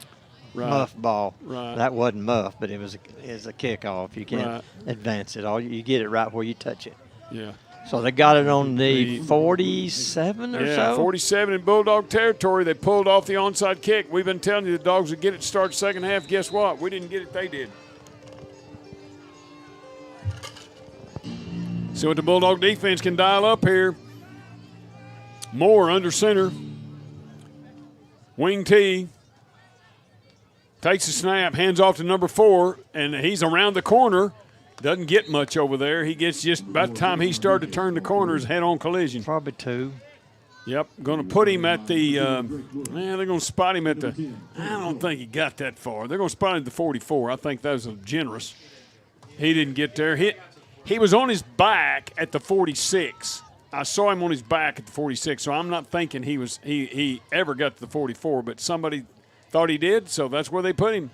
muff ball. Right. That wasn't muff, but it was a kickoff. You can't advance it. You get it right where you touch it. Yeah. So they got it on the 47 or so? 47 in Bulldog territory. They pulled off the onside kick. We've been telling you the Dogs would get it to start second half. Guess what? We didn't get it. They did. See what the Bulldog defense can dial up here. Moore under center. Wing T. Takes a snap, hands off to number 4, and he's around the corner. Doesn't get much over there. He gets just by the time he started to turn the corner, head-on collision. Probably 2. Yep, going to put him at the they're going to spot him at the I don't think he got that far. They're going to spot him at the 44. I think that was generous. He didn't get there. He was on his back at the 46. I saw him on his back at the 46, so I'm not thinking he ever got to the 44, but somebody thought he did, so that's where they put him.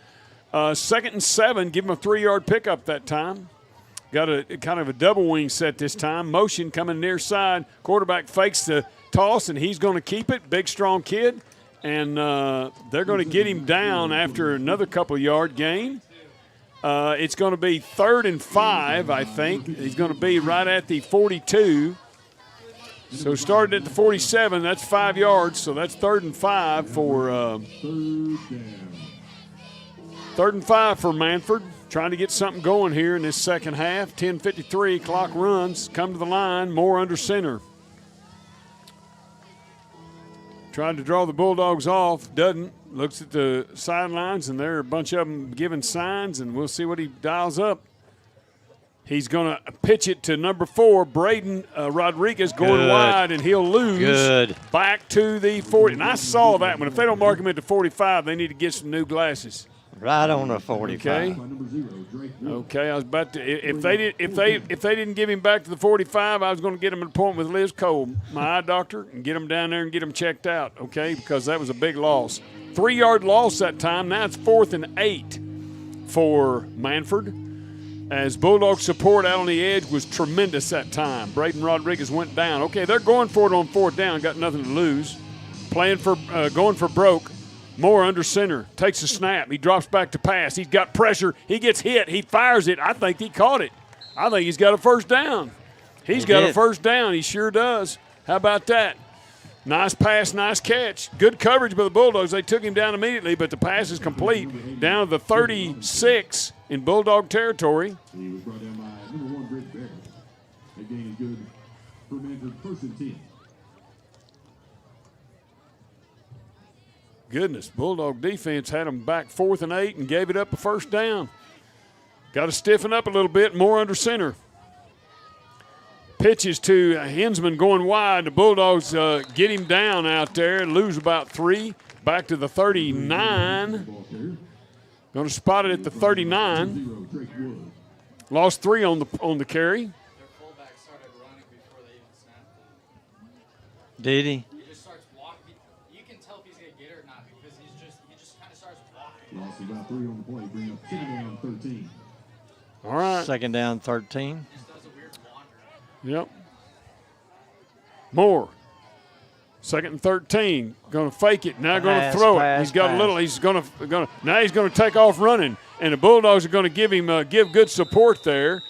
2nd and 7, give him a 3-yard pickup that time. Got a kind of a double wing set this time. Motion coming near side. Quarterback fakes the toss, and he's going to keep it. Big, strong kid. And they're going to get him down after another couple yard gain. It's going to be 3rd and 5, I think. He's going to be right at the 42. So started at the 47. That's 5 yards. So that's 3rd and 5 for 3rd and 5 for Mannford. Trying to get something going here in this second half. 10:53, clock runs. Come to the line. Moore under center. Trying to draw the Bulldogs off. Doesn't. Looks at the sidelines, and there are a bunch of them giving signs, and we'll see what he dials up. He's going to pitch it to number 4, Braden Rodriguez, going wide, and he'll lose back to the 40. And I saw that one. If they don't mark him at the 45, they need to get some new glasses. Right on the 45. Okay. I was about to. If they didn't give him back to the 45, I was going to get him an appointment with Liz Cole, my eye doctor, and get him down there and get him checked out. Okay, because that was a big loss. 3-yard loss that time. Now it's 4th and 8 for Mannford. As Bulldog support out on the edge was tremendous that time. Braden Rodriguez went down. Okay, they're going for it on 4th down. Got nothing to lose. Going for broke. Moore under center, takes a snap. He drops back to pass. He's got pressure. He gets hit. He fires it. I think he caught it. I think he's got a first down. He's got a first down. He sure does. How about that? Nice pass, nice catch. Good coverage by the Bulldogs. They took him down immediately, but the pass is complete. Down to the 36 in Bulldog territory. He was brought down by number 1, Rick Barrett. A gain good for Manford, 1st and 10. Goodness, Bulldog defense had them back 4th and 8 and gave it up a first down. Got to stiffen up a little bit, more under center. Pitches to Hensman going wide. The Bulldogs get him down out there, lose about 3. Back to the 39. Going to spot it at the 39. Lost 3 on the carry. Did he? Lost about 3 on the play, bring up 2nd down 13. All right. 2nd down 13. Yep. Moore. 2nd and 13. Going to fake it. Now going to throw it. He's got a little. He's going to. Now he's going to take off running, and the Bulldogs are going to give him good support there,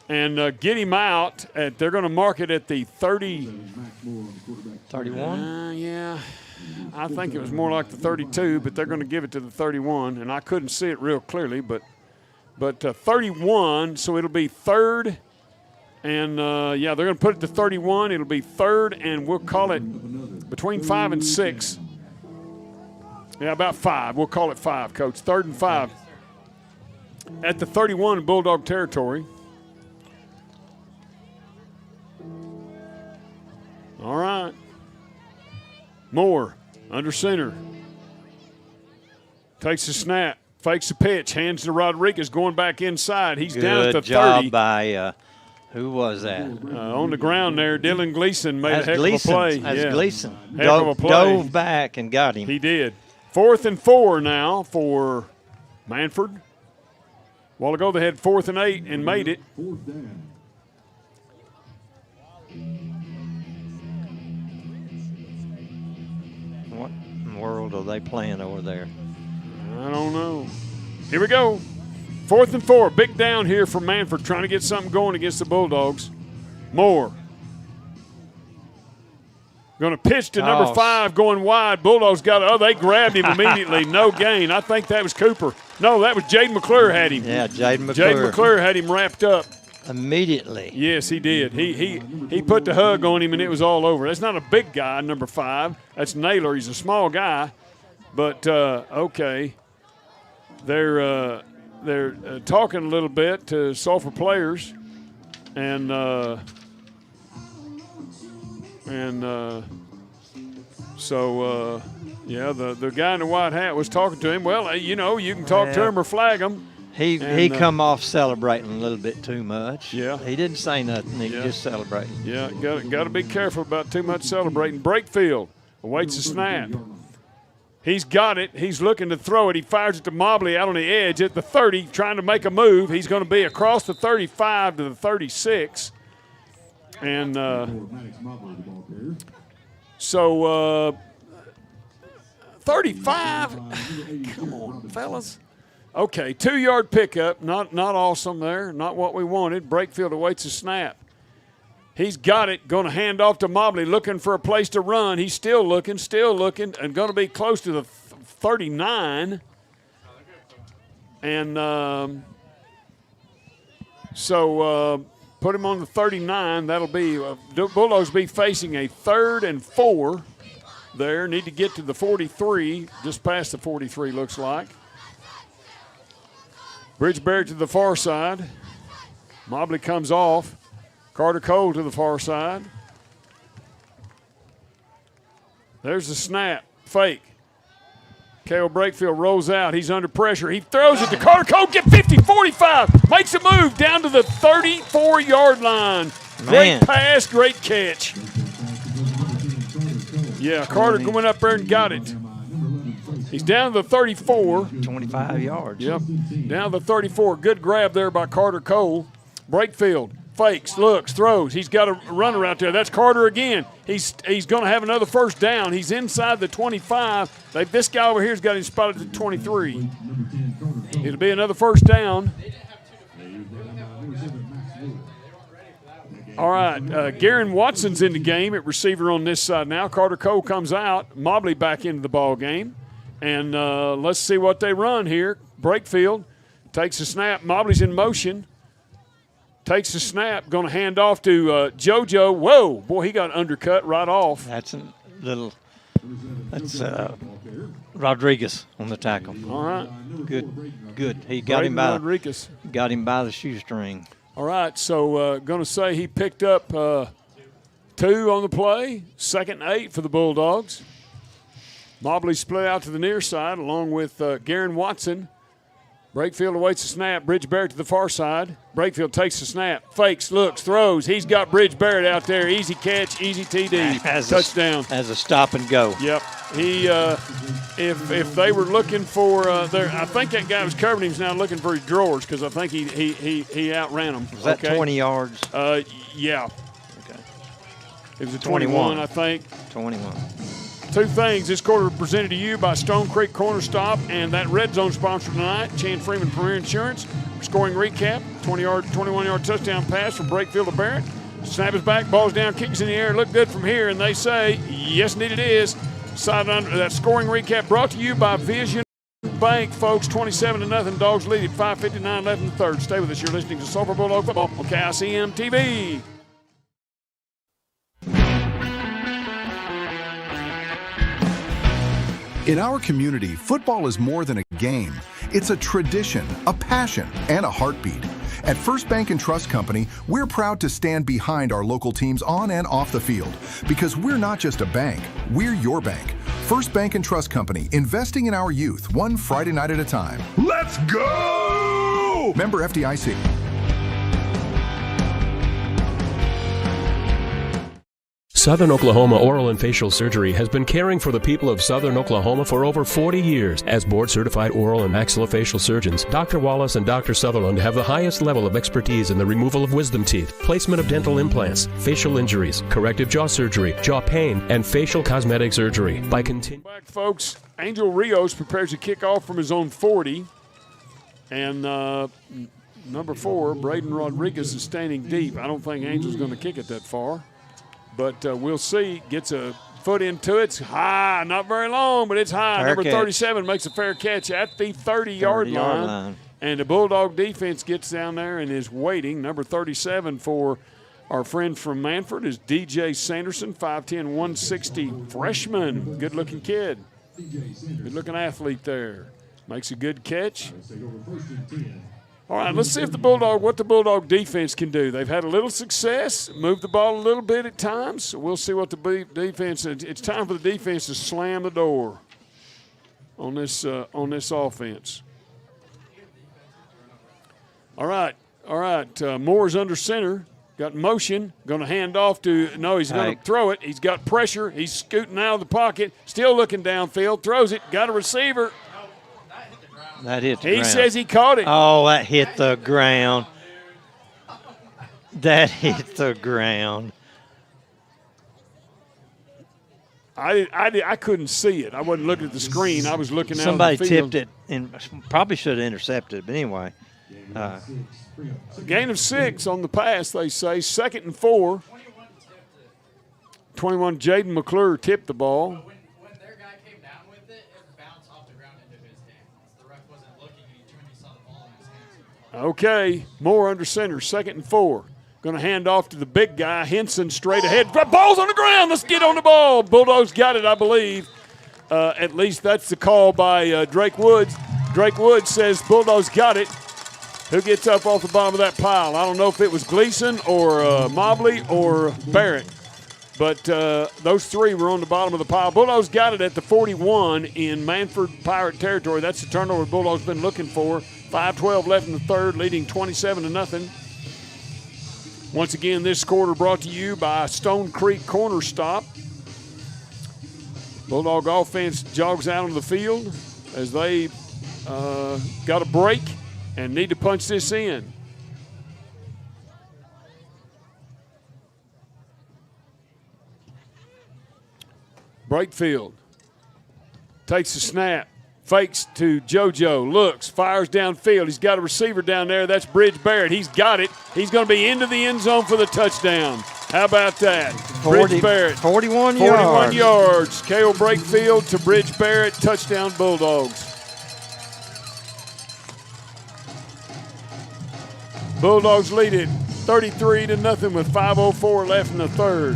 and get him out. They're going to mark it at the 30. 31. Yeah. I think it was more like the 32, but they're going to give it to the 31, and I couldn't see it real clearly, but 31, so it'll be 3rd, and they're going to put it to 31. It'll be 3rd, and we'll call it between 5 and 6. Yeah, about 5. We'll call it 5, Coach. 3rd and 5 at the 31 in Bulldog territory. All right. Moore under center. Takes a snap. Fakes a pitch. Hands to Rodriguez going back inside. He's down at the 30. Good job by who was that? On the ground there, Dylan Gleason made a heck of a play. That's Gleason. Heck of a play. Dove back and got him. He did. 4th and 4 now for Mannford. A while ago they had 4th and 8 and made it. 4th down. What in the world are they playing over there? I don't know. Here we go. 4th and 4. Big down here for Mannford, trying to get something going against the Bulldogs. Moore Going to pitch to number 5, going wide. Bulldogs got it. Oh, they grabbed him immediately. No gain. I think that was Cooper. No, that was Jaden McClure had him. Yeah, Jaden McClure. Jaden McClure had him wrapped up. Immediately. Yes, he did. He put the hug on him, and it was all over. That's not a big guy, number 5. That's Naylor. He's a small guy. But, okay. They're talking a little bit to Sulphur players. And so, yeah, the guy in the white hat was talking to him. Well, you know, you can talk to him or flag him. He come off celebrating a little bit too much. Yeah. He didn't say nothing. He was just celebrating. Yeah, got to be careful about too much celebrating. Brakefield awaits the snap. He's got it. He's looking to throw it. He fires it to Mobley out on the edge at the 30, trying to make a move. He's going to be across the 35 to the 36. And so 35, come on, fellas. Okay, 2-yard pickup, not awesome there, not what we wanted. Brakefield awaits a snap. He's got it, going to hand off to Mobley, looking for a place to run. He's still looking, and going to be close to the 39. And so put him on the 39. That'll be Bulldogs be facing a 3rd and 4 there. Need to get to the 43, just past the 43 looks like. Bridge Barrett to the far side. Mobley comes off. Carter Cole to the far side. There's the snap. Fake. Cale Brakefield rolls out. He's under pressure. He throws it to Carter Cole. Get 50, 45. Makes a move down to the 34-yard line. Great pass, great catch. Yeah, Carter went up there and got it. He's down to the 34. 25 yards. Yep. Down to the 34. Good grab there by Carter Cole. Brakefield fakes, looks, throws. He's got a runner out there. That's Carter again. He's going to have another first down. He's inside the 25. This guy over here has got him spotted at the 23. It'll be another first down. All right, Garen Watson's in the game at receiver on this side now. Carter Cole comes out. Mobley back into the ball game. And let's see what they run here. Brakefield takes the snap. Mobley's in motion. Takes the snap. Going to hand off to JoJo. Whoa, boy, he got undercut right off. That's Rodriguez on the tackle. All right. Good. He got him by Rodriguez. Got him by the shoestring. All right, so going to say he picked up 2 on the play. 2nd and 8 for the Bulldogs. Mobley split out to the near side along with Garen Watson. Brakefield awaits the snap. Bridge Barrett to the far side. Brakefield takes the snap. Fakes, looks, throws. He's got Bridge Barrett out there. Easy catch, easy TD. Touchdown. As a stop and go. Yep. He, if they were looking for, I think that guy was covering him. He's now looking for his drawers because I think he outran him. Was that 20 yards? Yeah. Okay. It was a 21, I think. 21. 2 things. This quarter presented to you by Stone Creek Corner Stop and that Red Zone sponsor tonight, Chan Freeman Premier Insurance. Scoring recap, 21-yard touchdown pass from Brakefield to Barrett. Snap is back, ball's down, kicks in the air. Look good from here, and they say, yes, indeed it is. That scoring recap brought to you by Vision Bank, folks. 27-0. Dogs lead at 5:59 left in the third. Stay with us. You're listening to Sulphur Bulldog Football on KICM TV. In our community, football is more than a game. It's a tradition, a passion, and a heartbeat. At First Bank and Trust Company, we're proud to stand behind our local teams on and off the field because we're not just a bank, we're your bank. First Bank and Trust Company, investing in our youth, one Friday night at a time. Let's go! Member FDIC. Southern Oklahoma Oral and Facial Surgery has been caring for the people of Southern Oklahoma for over 40 years. As board-certified oral and maxillofacial surgeons, Dr. Wallace and Dr. Sutherland have the highest level of expertise in the removal of wisdom teeth, placement of dental implants, facial injuries, corrective jaw surgery, jaw pain, and facial cosmetic surgery. By back, folks, Angel Rios prepares to kick off from his own 40. And number 4, Braden Rodriguez, is standing deep. I don't think Angel's going to kick it that far. But we'll see. Gets a foot into it. It's high, not very long, but it's high. Fair Number catch. 37 makes a fair catch at the 30-yard line. And the Bulldog defense gets down there and is waiting. Number 37 for our friend from Mannford is DJ Sanderson, 5'10", 160 freshman. Good-looking kid. Good-looking athlete there. Makes a good catch. All right, let's see if what the Bulldog defense can do. They've had a little success, moved the ball a little bit at times. So we'll see what the defense. It's time for the defense to slam the door on this offense. All right. Moore's under center. Got motion. Going to hand off to – no, he's going to throw it. He's got pressure. He's scooting out of the pocket. Still looking downfield. Throws it. Got a receiver. That hit the ground. He says he caught it. Oh, that hit the ground. That hit the ground. I couldn't see it. I wasn't looking at the screen. I was looking out Somebody of the field. tipped it and probably should have intercepted it. But anyway. Gain of 6 on the pass, they say. 2nd and 4. 21, Jaden McClure tipped the ball. Okay, Moore under center, 2nd and 4. Going to hand off to the big guy, Henson, straight ahead. Ball's on the ground. Let's get on the ball. Bulldogs got it, I believe. At least that's the call by Drake Woods. Drake Woods says Bulldogs got it. Who gets up off the bottom of that pile? I don't know if it was Gleason or Mobley or Barrett. But those three were on the bottom of the pile. Bulldogs got it at the 41 in Manford Pirate territory. That's the turnover Bulldogs been looking for. 5:12 left in the third, leading 27-0. Once again, this quarter brought to you by Stone Creek Corner Stop. Bulldog offense jogs out on the field as they got a break and need to punch this in. Brakefield takes the snap, fakes to JoJo, looks, fires downfield. He's got a receiver down there. That's Bridge Barrett. He's got it. He's going to be into the end zone for the touchdown. How about that? Bridge Barrett. 41 yards. Cale Brakefield to Bridge Barrett. Touchdown Bulldogs. Bulldogs lead it 33-0 with 5:04 left in the third.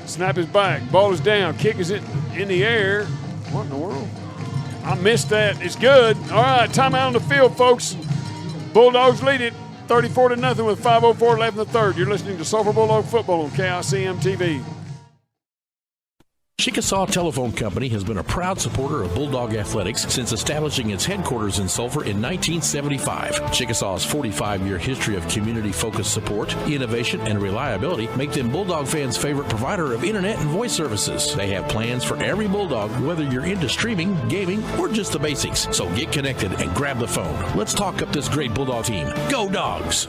Snap is back. Ball is down. Kick is in the air. What in the world? I missed that. It's good. All right, timeout on the field, folks. Bulldogs lead it 34-0 with 5:04 left in the third. You're listening to Sulphur Bulldog Football on KICM TV. Chickasaw Telephone Company has been a proud supporter of Bulldog Athletics since establishing its headquarters in Sulphur in 1975. Chickasaw's 45-year history of community-focused support, innovation, and reliability make them Bulldog fans' favorite provider of internet and voice services. They have plans for every Bulldog, whether you're into streaming, gaming, or just the basics. So get connected and grab the phone. Let's talk up this great Bulldog team. Go Dogs!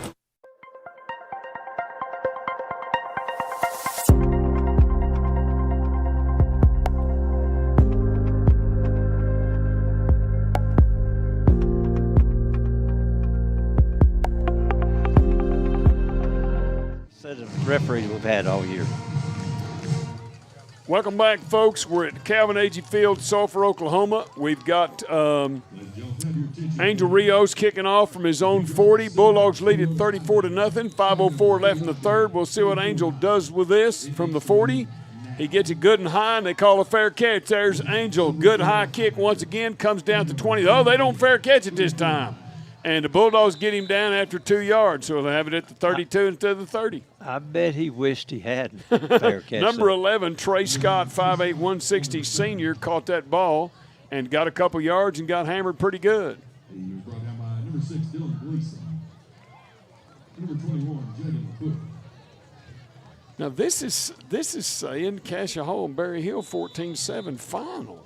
Referees we've had all year. Welcome back, folks. We're at Calvin Agee Field, Sulphur, Oklahoma. We've got Angel Rios kicking off from his own 40. Bulldogs lead it 34-0. 5:04 left in the third. We'll see what Angel does with this from the 40. He gets it good and high, and they call a fair catch. There's Angel. Good high kick once again. Comes down to 20. Oh, they don't fair catch it this time. And the Bulldogs get him down after 2 yards, so they'll have it at the 32 instead of the 30. I bet he wished he hadn't. Fair catch. Number 11, Trey Scott, 5'8", 160 senior, caught that ball and got a couple yards and got hammered pretty good. Brought down by number 6, Dylan Gleason. Number 21, Jaden McClure. Now this is saying Cassia-Hole and Berry Hill 14-7 final.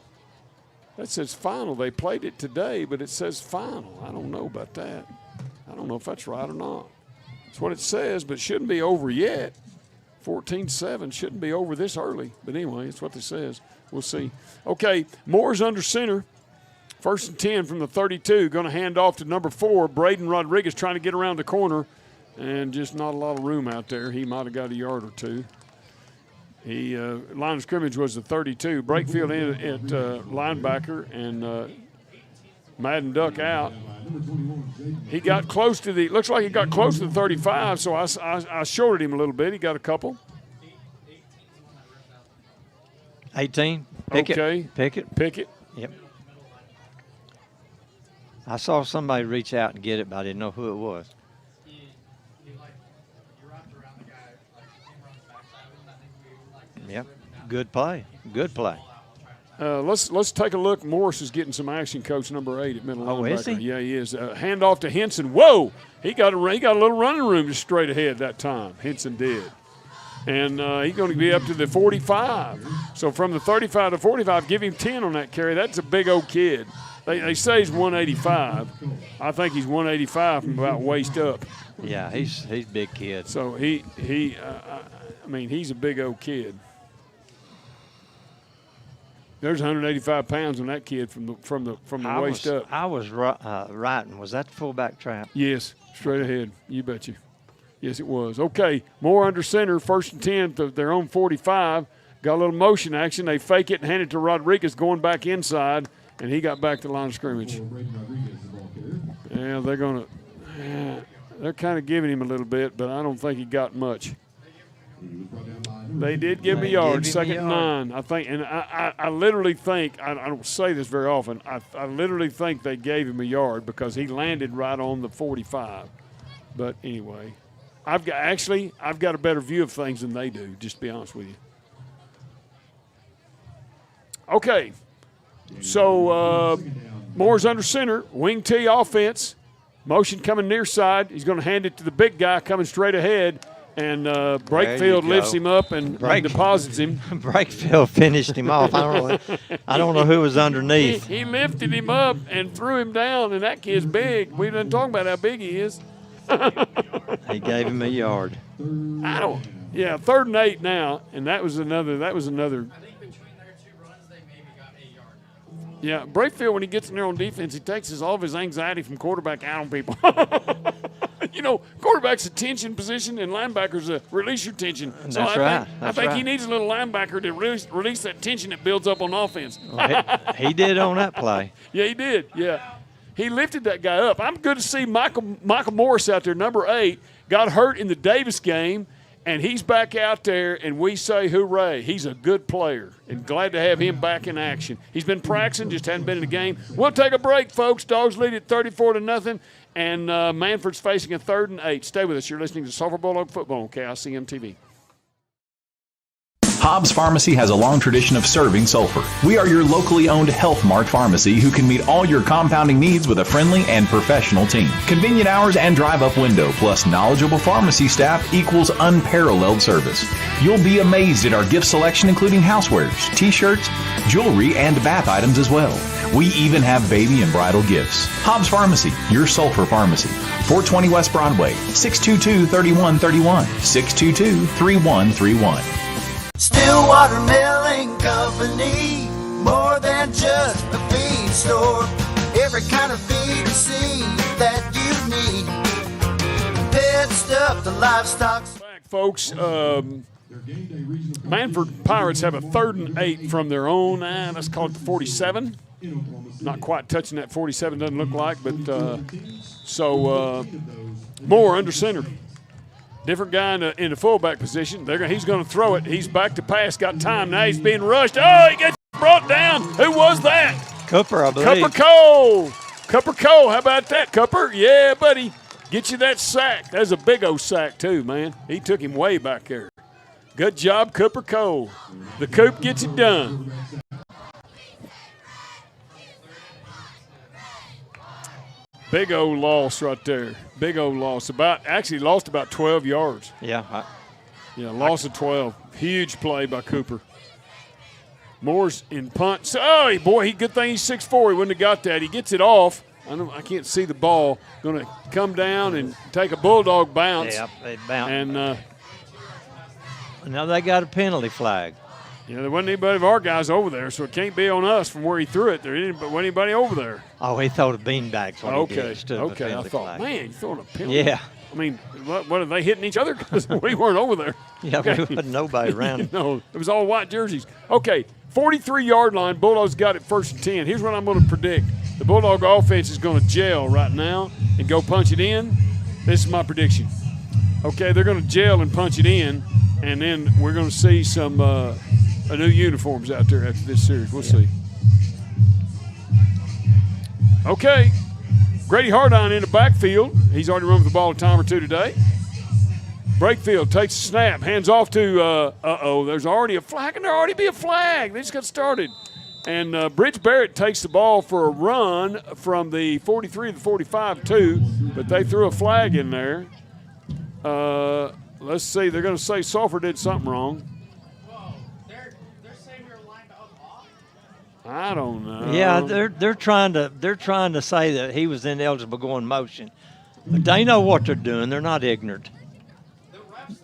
That says final. They played it today, but it says final. I don't know about that. I don't know if that's right or not. That's what it says, but it shouldn't be over yet. 14-7 shouldn't be over this early. But anyway, it's what it says. we'll see. Okay, Moore's under center. 1st and 10 from the 32. Going to hand off to number 4, Braden Rodriguez, trying to get around the corner, and just not a lot of room out there. He might have got a yard or two. He line of scrimmage was the 32. Brakefield in at linebacker, and Madden Duck out. He got close to the – looks like he got close to the 35, so I shorted him a little bit. He got a couple. 18. Pickett. Okay. Pickett. Yep. I saw somebody reach out and get it, but I didn't know who it was. Yep. Good play. Good play. Let's take a look. Morris is getting some action. Coach number 8 at middle linebacker. Oh, is he? Yeah, he is. Handoff to Henson. Whoa! He got a little running room just straight ahead that time. Henson did. And he's going to be up to the 45. So from the 35 to 45, give him 10 on that carry. That's a big old kid. They say he's 185. I think he's 185 from about waist up. Yeah, he's a big kid. So he's a big old kid. There's 185 pounds on that kid from the waist up. I was writing. Was that the fullback trap? Yes, straight ahead. You betcha. Yes, it was. Okay, Moore under center, 1st and 10 to their own 45. Got a little motion action. They fake it and hand it to Rodriguez going back inside, and he got back to the line of scrimmage. Yeah, they're kind of giving him a little bit, but I don't think he got much. They did give him a yard, 2nd and 9, I think. And I literally think, I don't say this very often, I literally think they gave him a yard because he landed right on the 45. But anyway, I've got a better view of things than they do, just to be honest with you. Okay, so Moore's under center, wing T offense, motion coming near side. He's going to hand it to the big guy coming straight ahead. And Brakefield lifts him up and deposits him. Brakefield finished him off. I don't know who was underneath. He lifted him up and threw him down, and that kid's big. We didn't talk about how big he is. He gave him a yard. Yeah, 3rd and 8 now, and that was another. I think between their 2 runs, they maybe got a yard. Yeah, Brakefield, when he gets in there on defense, he takes all of his anxiety from quarterback out on people. You know, quarterback's a tension position, and linebacker's a release your tension. So I think he needs a little linebacker to release that tension that builds up on offense. Well, he did on that play. Yeah, he did. Yeah, he lifted that guy up. I'm good to see Michael Morris out there, number 8, got hurt in the Davis game, and he's back out there, and we say hooray. He's a good player, and glad to have him back in action. He's been practicing, just hadn't been in the game. We'll take a break, folks. Dogs lead at 34-0. And Manford's facing a 3rd and 8. Stay with us. You're listening to Sulphur Bulldog Football on KICM TV. Hobbs Pharmacy has a long tradition of serving Sulphur. We are your locally owned Health Mart pharmacy who can meet all your compounding needs with a friendly and professional team. Convenient hours and drive-up window plus knowledgeable pharmacy staff equals unparalleled service. You'll be amazed at our gift selection, including housewares, t-shirts, jewelry, and bath items as well. We even have baby and bridal gifts. Hobbs Pharmacy, your Sulphur pharmacy. 420 West Broadway, 622-3131, 622-3131. Stillwater Milling Company, more than just a feed store. Every kind of feed or seed that you need. Pet stuff, the livestock. Back, folks. Manford Pirates have a 3rd and 8 from their own, let's call it the 47. Not quite touching that 47, doesn't look like, but Moore under center. Different guy in the fullback position. He's going to throw it. He's back to pass. Got time. Now he's being rushed. Oh, he gets brought down. Who was that? Cooper, I believe. Cooper Cole. Cooper Cole. How about that, Cooper? Yeah, buddy. Get you that sack. That's a big old sack, too, man. He took him way back there. Good job, Cooper Cole. The Coop gets it done. Big old loss right there. Big old loss. Lost about 12 yards. Yeah. Loss of 12. Huge play by Cooper. Moore's in punt. Oh, boy, good thing he's 6'4". He wouldn't have got that. He gets it off. I can't see the ball. Going to come down and take a Bulldog bounce. Yeah, they bounce. And now they got a penalty flag. Yeah, there wasn't anybody of our guys over there, so it can't be on us from where he threw it. There wasn't anybody over there. Oh, he threw the beanbags when he did. Okay, Instead of a okay. I penalty thought, flag. man, you throwing a penalty. Yeah. I mean, what are they hitting each other? Because we weren't over there. Yeah, Okay. there wasn't nobody around. No, it was all white jerseys. Okay, 43-yard line. Bulldogs got it 1st and 10. Here's what I'm going to predict. The Bulldog offense is going to gel right now and go punch it in. This is my prediction. Okay, they're going to gel and punch it in, and then we're going to see some new uniforms out there after this series. We'll see. Okay, Grady Hardine in the backfield. He's already run with the ball a time or two today. Brakefield takes the snap, hands off to, there's already a flag, and there already be a flag. They just got started. And Bridge Barrett takes the ball for a run from the 43 to the 45 too, but they threw a flag in there. Let's see, they're going to say Sulphur did something wrong. I don't know. Yeah, they're trying to say that he was ineligible going motion, but they know what they're doing. They're not ignorant. The refs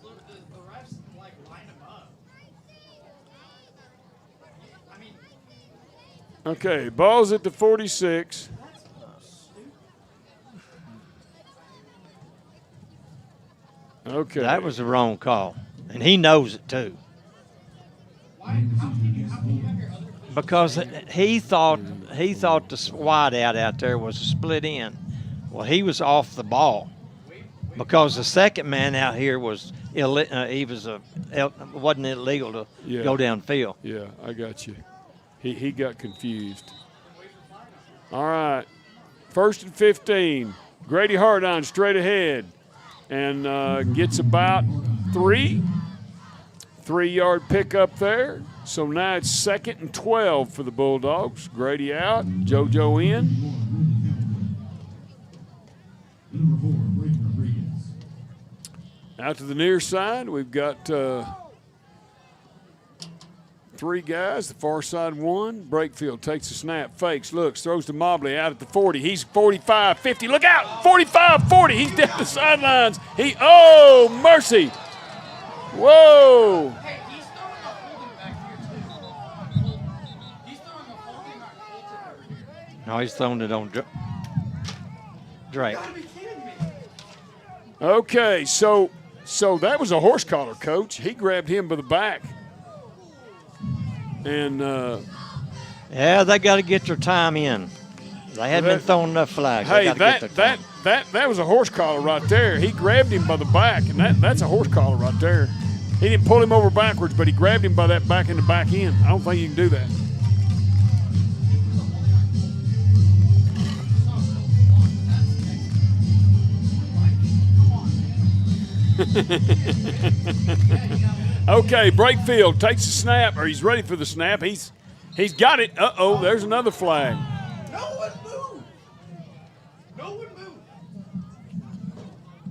like line him up. I mean. Okay, ball's at the 46. Okay. That was the wrong call, and he knows it too. Because he thought the wide out there was a split in. Well, he was off the ball because the second man out here was wasn't illegal to go downfield. Yeah, I got you. He got confused. All right, 1st and 15. Grady Hardine straight ahead and gets about 3-yard pickup there. So now it's 2nd and 12 for the Bulldogs. Grady out, JoJo in. Out to the near side, we've got 3 guys. The far side 1. Brakefield takes the snap, fakes, looks, throws to Mobley out at the 40. He's 45, 50. Look out! 45, 40. He's down the sidelines. Oh, mercy! Whoa! No, he's throwing it on Drake. Okay, so that was a horse collar, Coach. He grabbed him by the back. And yeah, they got to get their time in. They haven't been throwing enough flags. Hey, that was a horse collar right there. He grabbed him by the back, and that's a horse collar right there. He didn't pull him over backwards, but he grabbed him by that back in the back end. I don't think you can do that. Okay, Brakefield takes the snap, or he's ready for the snap. He's got it. There's another flag. No one moved. No one moved.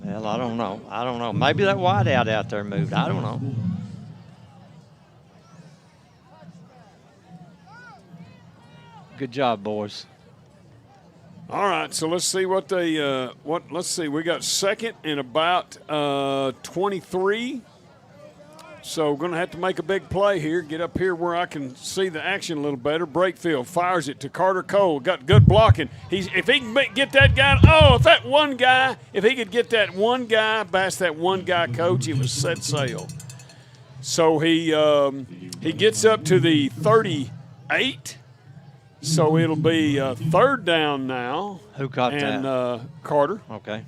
Well, I don't know. Maybe that wide out there moved. I don't know. Good job, boys. All right, so let's see what they let's see. We got 2nd and about 23. So we're going to have to make a big play here. Get up here where I can see the action a little better. Brakefield fires it to Cory Cole. Got good blocking. If he can get that guy, if he could get that one guy past that one guy, Coach, he was set sail. So he gets up to the 38. So it'll be 3rd down now. Who caught that? And Carter. Okay.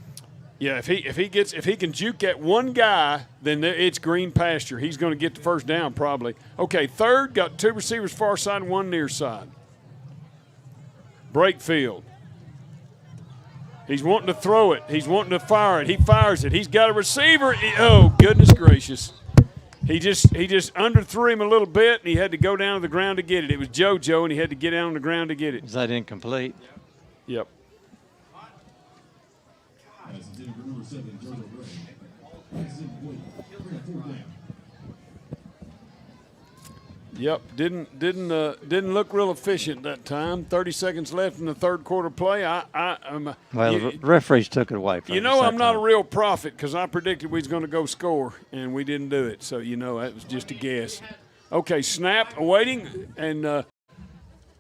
Yeah, if he can juke that one guy, then it's green pasture. He's going to get the 1st down probably. Okay, 3rd, got 2 receivers far side, 1 near side. Brakefield. He's wanting to throw it. He's wanting to fire it. He fires it. He's got a receiver. Oh, goodness gracious. He just underthrew him a little bit, and he had to go down to the ground to get it. It was JoJo, and he had to get down on the ground to get it. Is that incomplete? Yep. Yep, didn't look real efficient that time. 30 seconds left in the 3rd quarter play. The referees took it away from us. I'm not a real prophet because I predicted we was going to go score, and we didn't do it. So, that was just a guess. Okay, snap, awaiting, and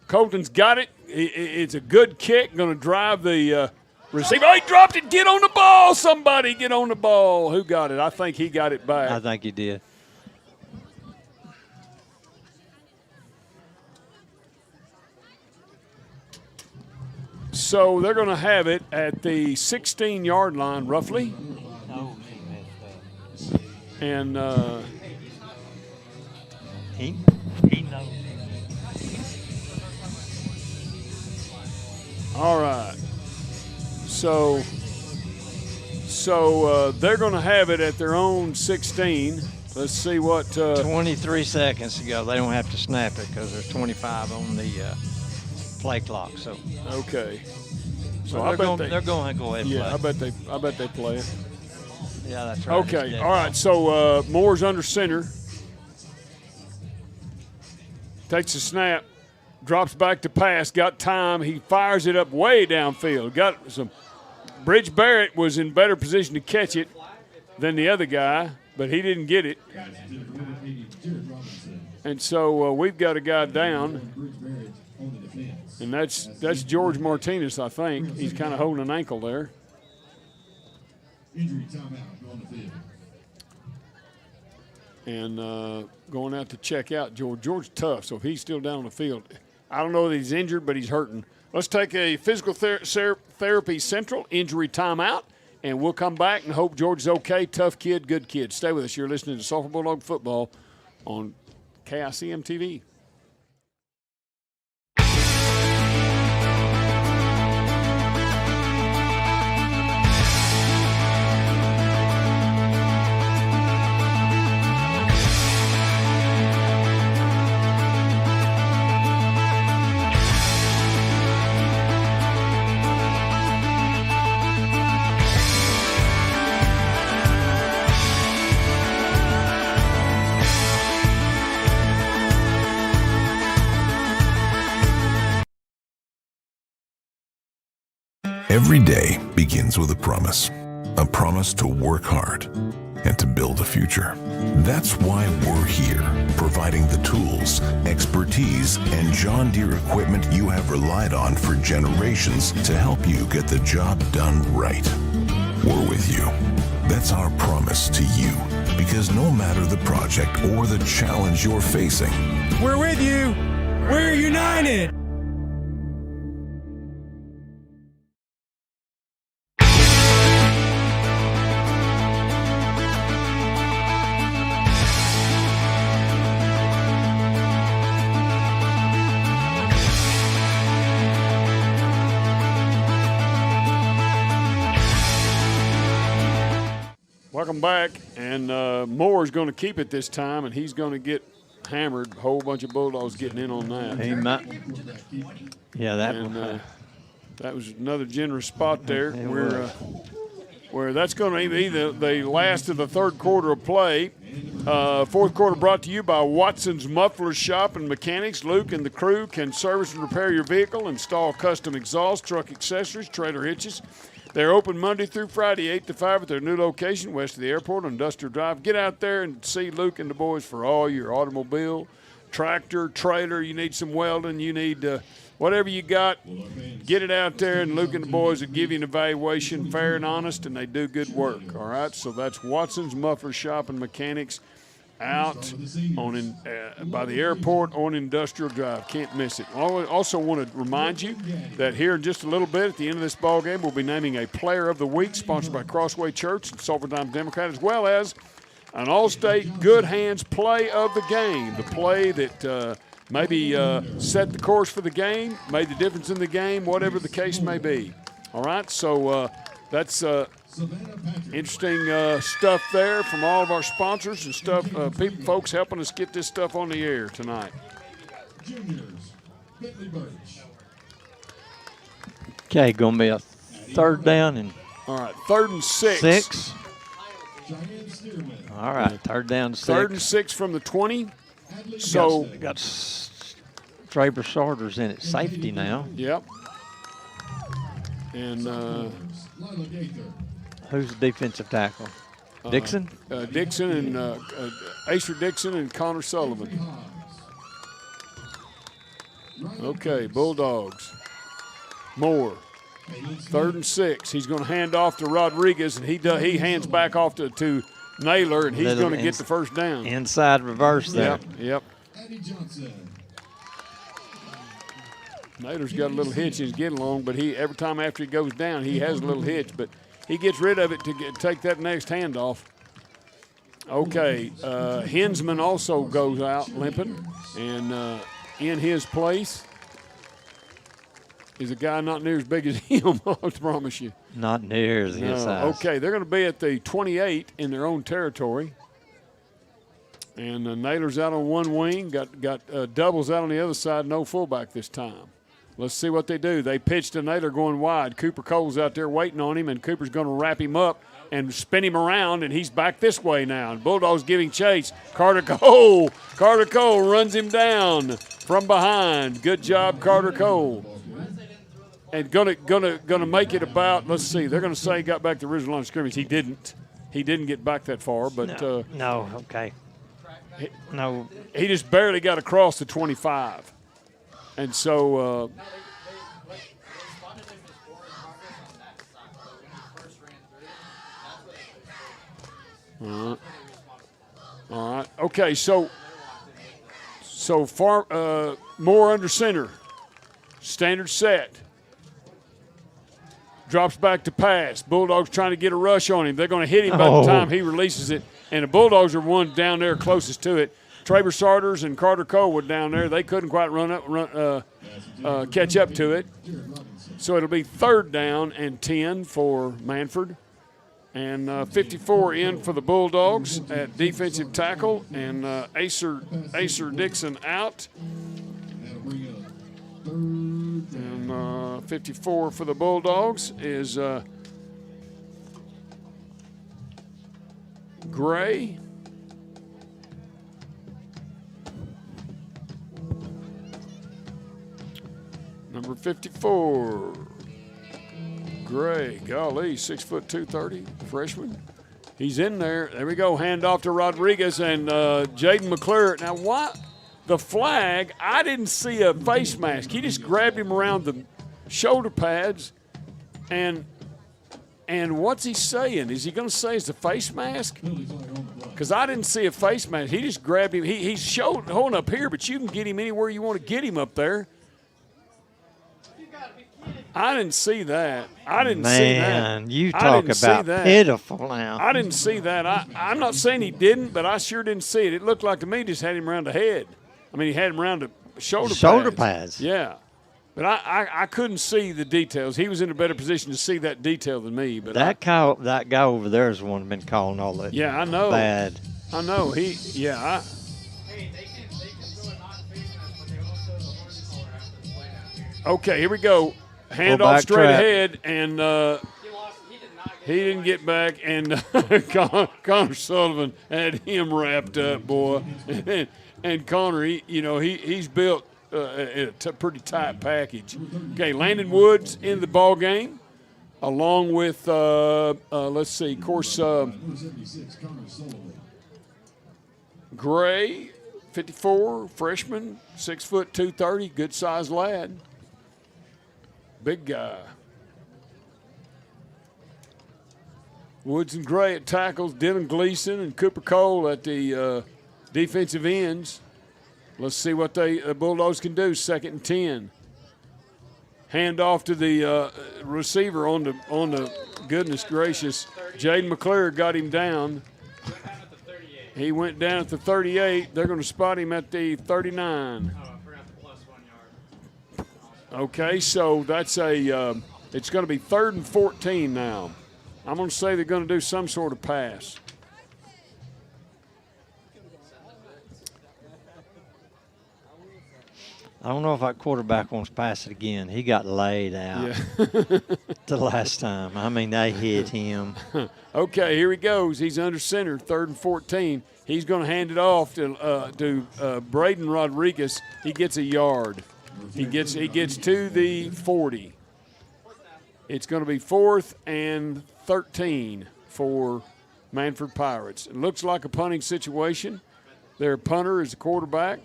Colton's got it. It's a good kick, going to drive the receiver. Oh, he dropped it. Get on the ball, somebody. Get on the ball. Who got it? I think he got it back. I think he did. So they're going to have it at the 16-yard line, roughly. And he knows. All right. So they're going to have it at their own 16. Let's see what. 23 seconds to go. They don't have to snap it because there's 25 on the play clock. So. Okay. So well, they're going to go ahead and play. Yeah, I bet they play it. Yeah, that's right. Okay. All right. So Moore's under center. Takes a snap. Drops back to pass. Got time. He fires it up way downfield. Got some. Bridge Barrett was in better position to catch it than the other guy, but he didn't get it. And so we've got a guy down, and that's George Martinez, I think. He's kind of holding an ankle there. Injury timeout on the field. And going out to check out George. George's tough, so if he's still down on the field, I don't know that he's injured, but he's hurting. Let's take a physical therapy central injury timeout, and we'll come back and hope George is okay. Tough kid, good kid. Stay with us. You're listening to Sulphur Bulldog Football on KICM TV. Every day begins with a promise to work hard and to build a future. That's why we're here, providing the tools, expertise, and John Deere equipment you have relied on for generations to help you get the job done right. We're with you. That's our promise to you, because no matter the project or the challenge you're facing, we're with you. We're united. Welcome back, and Moore's going to keep it this time, and he's going to get hammered. A whole bunch of Bulldogs getting in on that. He might. Yeah, that was another generous spot there where that's going to be the last of the third quarter of play. Fourth quarter brought to you by Watson's Muffler Shop and Mechanics. Luke and the crew can service and repair your vehicle, install custom exhaust, truck accessories, trailer hitches. They're open Monday through Friday, 8 to 5 at their new location west of the airport on Industrial Drive. Get out there and see Luke and the boys for all your automobile, tractor, trailer. You need some welding. You need whatever you got. Get it out there, and Luke and the boys will give you an evaluation, fair and honest, and they do good work. All right, so that's Watson's Muffler Shop and Mechanics out on by the airport on Industrial Drive. Can't miss it. I also want to remind you that here in just a little bit at the end of this ball game, we'll be naming a Player of the Week sponsored by Crossway Church and Sulphur Times Democrat, as well as an All-State Good Hands Play of the Game, the play that maybe set the course for the game, made the difference in the game, whatever the case may be. All right, so that's interesting stuff there from all of our sponsors and stuff, folks helping us get this stuff on the air tonight. Okay, going to be a third down and. All right, 3rd and 6. 6. All right, 3rd down 6. 3rd and 6 from the 20. So got Traber Sarters in at safety now. Yep. And who's the defensive tackle? Dixon? Dixon and Acer Dixon and Connor Sullivan. Okay, Bulldogs. Moore. 3rd and 6. He's going to hand off to Rodriguez, and he hands back off to Naylor, and he's going to get the first down. Inside reverse there. Yep. Naylor's got a little hitch in his get along, but every time after he goes down, he has a little hitch, but he gets rid of it to take that next handoff. Okay, Hensman also goes out limping, and in his place is a guy not near as big as him, I promise you. Not near as his size. Okay, they're going to be at the 28 in their own territory. And Naylor's out on one wing, got doubles out on the other side, no fullback this time. Let's see what they do. They pitch to Naylor going wide. Cooper Cole's out there waiting on him, and Cooper's going to wrap him up and spin him around, and he's back this way now. And Bulldogs giving chase. Carter Cole runs him down from behind. Good job, Carter Cole. And gonna make it about, let's see, they're going to say he got back to the original line of scrimmage. He didn't get back that far, but okay. He just barely got across the 25. And so all right. Okay, so far Moore under center. Standard set. Drops back to pass. Bulldogs trying to get a rush on him. They're going to hit him by the time he releases it. And the Bulldogs are one down there closest to it. Traber Sarters and Carter Cole were down there. They couldn't quite catch up to it. So it'll be 3rd down and 10 for Mannford. And 54 in for the Bulldogs at defensive tackle. And Acer Dixon out. And 54 for the Bulldogs is Gray. Number 54, Gray. Golly, 6 foot 230, freshman. He's in there. There we go. Hand off to Rodriguez and Jaden McClure. Now, what? The flag, I didn't see a face mask. He just grabbed him around the shoulder pads. And what's he saying? Is he going to say it's a face mask? Because I didn't see a face mask. He just grabbed him. He's holding up here, but you can get him anywhere you want to get him up there. I didn't see that. Man, you talk about pitiful now. I didn't see that. I'm not saying he didn't, but I sure didn't see it. It looked like to me just had him around the head. I mean, he had him around the shoulder pads. Yeah. But I couldn't see the details. He was in a better position to see that detail than me. But that guy over there is the one that's been calling all that. Yeah, I know. Bad. I know. Okay, here we go. Hand off straight ahead, and he didn't get back, and Connor Sullivan had him wrapped up, boy. And Connor, he's built a pretty tight package. Okay, Landon Woods in the ball game, along with let's see, of course, Gray, 54, freshman, 6 foot 230, good sized lad. Big guy. Woods and Gray at tackles, Dylan Gleason and Cooper Cole at the defensive ends. Let's see what the Bulldogs can do. 2nd and 10. Hand off to the receiver on the goodness gracious. Jaden McClure got him down. He went down at the 38. They're going to spot him at the 39. Okay, so that's it's going to be 3rd and 14 now. I'm going to say they're going to do some sort of pass. I don't know if that quarterback wants to pass it again. He got laid out the last time. I mean, they hit him. Okay, here he goes. He's under center, 3rd and 14. He's going to hand it off to Braden Rodriguez. He gets a yard. He gets to the 40. It's going to be 4th and 13 for Manford Pirates. It looks like a punting situation. Their punter is the quarterback,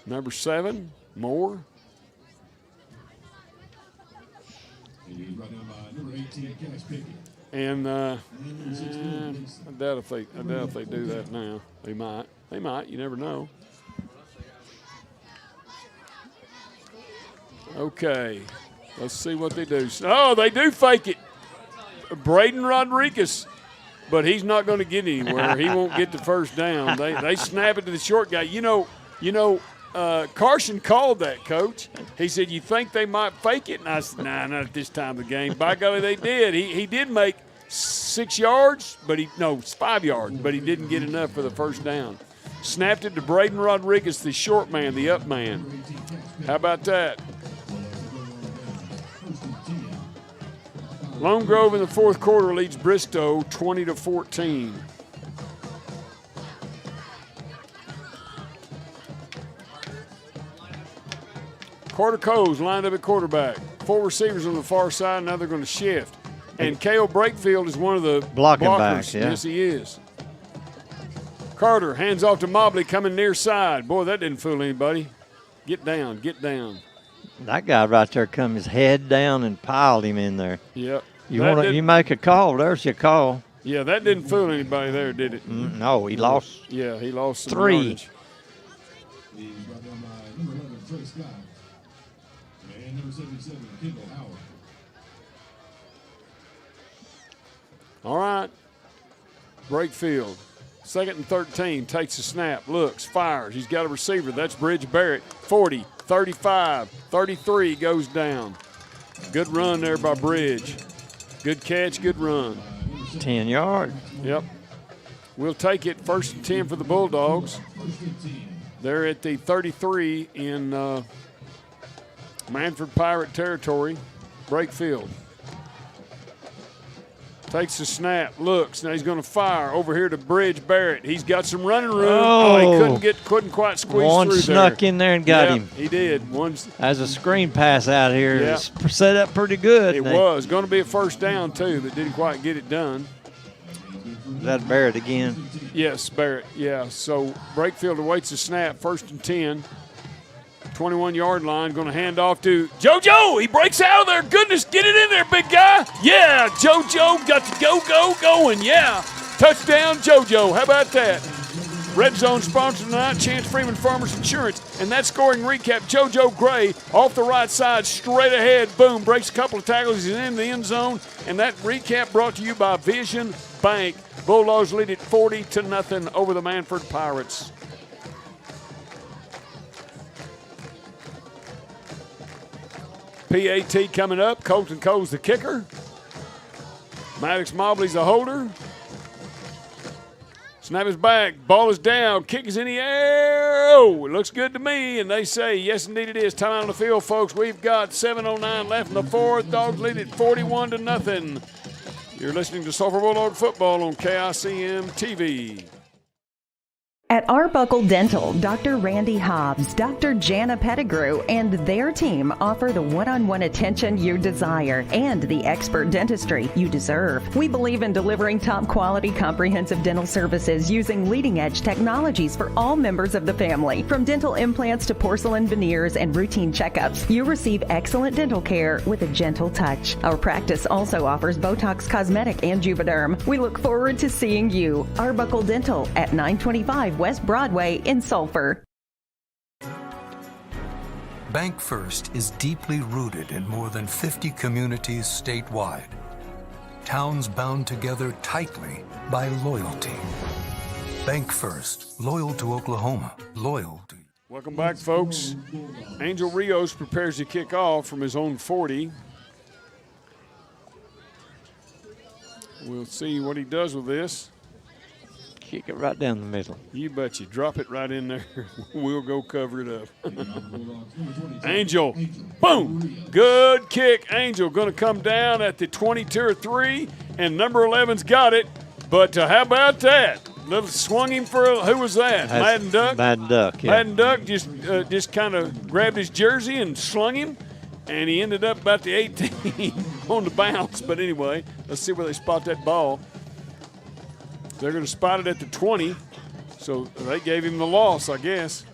number 7, Moore. And I doubt if they do that now. They might. They might. You never know. Okay, let's see what they do. Oh, they do fake it. Braden Rodriguez, but he's not going to get anywhere. He won't get the first down. They snap it to the short guy. You know. Carson called that, Coach. He said, "You think they might fake it?" And I said, "Nah, not at this time of the game." By golly, they did. He did make 6 yards, but 5 yards, but he didn't get enough for the first down. Snapped it to Braden Rodriguez, the short man, the up man. How about that? Lone Grove in the fourth quarter leads Bristow 20-14. Cory Cole's lined up at quarterback. 4 receivers on the far side. Now they're going to shift. And Cale Brakefield is one of the blocking blockers. backs. Yeah. Yes, he is. Carter hands off to Mobley coming near side. Boy, that didn't fool anybody. Get down, get down. That guy right there come his head down and piled him in there. Yep. You make a call. There's your call. Yeah, that didn't fool anybody there, did it? No, he lost. Yeah, he lost some 3. yardage. All right. Brakefield. 2nd and 13. Takes a snap. Looks. Fires. He's got a receiver. That's Bridge Barrett. 40, 35, 33. Goes down. Good run there by Bridge. Good catch. Good run. 10 yards. Yep. We'll take it 1st and 10 for the Bulldogs. They're at the 33 in Manford Pirate territory. Brakefield. Takes the snap, looks, now he's going to fire over here to Bridge Barrett. He's got some running room. Oh, he couldn't quite squeeze one through there. One snuck in there and got him. He did. As a screen pass out here. It's set up pretty good. It was going to be a first down, too, but didn't quite get it done. Is that Barrett again? Yes, Barrett, yeah. So Brakefield awaits the snap, 1st and 10. 21-yard line, going to hand off to JoJo. He breaks out of there. Goodness, get it in there, big guy. Yeah, JoJo got the going. Yeah, touchdown, JoJo. How about that? Red Zone sponsor tonight, Chance Freeman Farmers Insurance. And that scoring recap, JoJo Gray off the right side, straight ahead. Boom, breaks a couple of tackles. He's in the end zone. And that recap brought to you by Vision Bank. Bulldogs lead it 40-0 over the Manford Pirates. PAT coming up. Colton Cole's the kicker. Maddox Mobley's the holder. Snap is back. Ball is down. Kick is in the air. Oh, it looks good to me. And they say, yes, indeed it is. Time out on the field, folks. We've got 7:09 left in the fourth. Dogs lead it 41-0. You're listening to Sulphur Bulldog Football on KICM TV. At Arbuckle Dental, Dr. Randy Hobbs, Dr. Jana Pettigrew, and their team offer the one-on-one attention you desire and the expert dentistry you deserve. We believe in delivering top-quality comprehensive dental services using leading-edge technologies for all members of the family. From dental implants to porcelain veneers and routine checkups, you receive excellent dental care with a gentle touch. Our practice also offers Botox Cosmetic and Juvederm. We look forward to seeing you. Arbuckle Dental at 925 West Broadway in Sulphur. Bank First is deeply rooted in more than 50 communities statewide. Towns bound together tightly by loyalty. Bank First, loyal to Oklahoma, loyal to... Welcome back, folks. Angel Rios prepares to kick off from his own 40. We'll see what he does with this. Kick it right down the middle. You bet you. Drop it right in there. We'll go cover it up. Angel. Boom. Good kick. Angel going to come down at the 22 or 3, and number 11's got it. But how about that? Little swung him for who was that? Madden Duck? Madden Duck, yeah. Madden Duck just kind of grabbed his jersey and slung him, and he ended up about the 18 on the bounce. But anyway, let's see where they spot that ball. They're going to spot it at the 20. So they gave him the loss, I guess.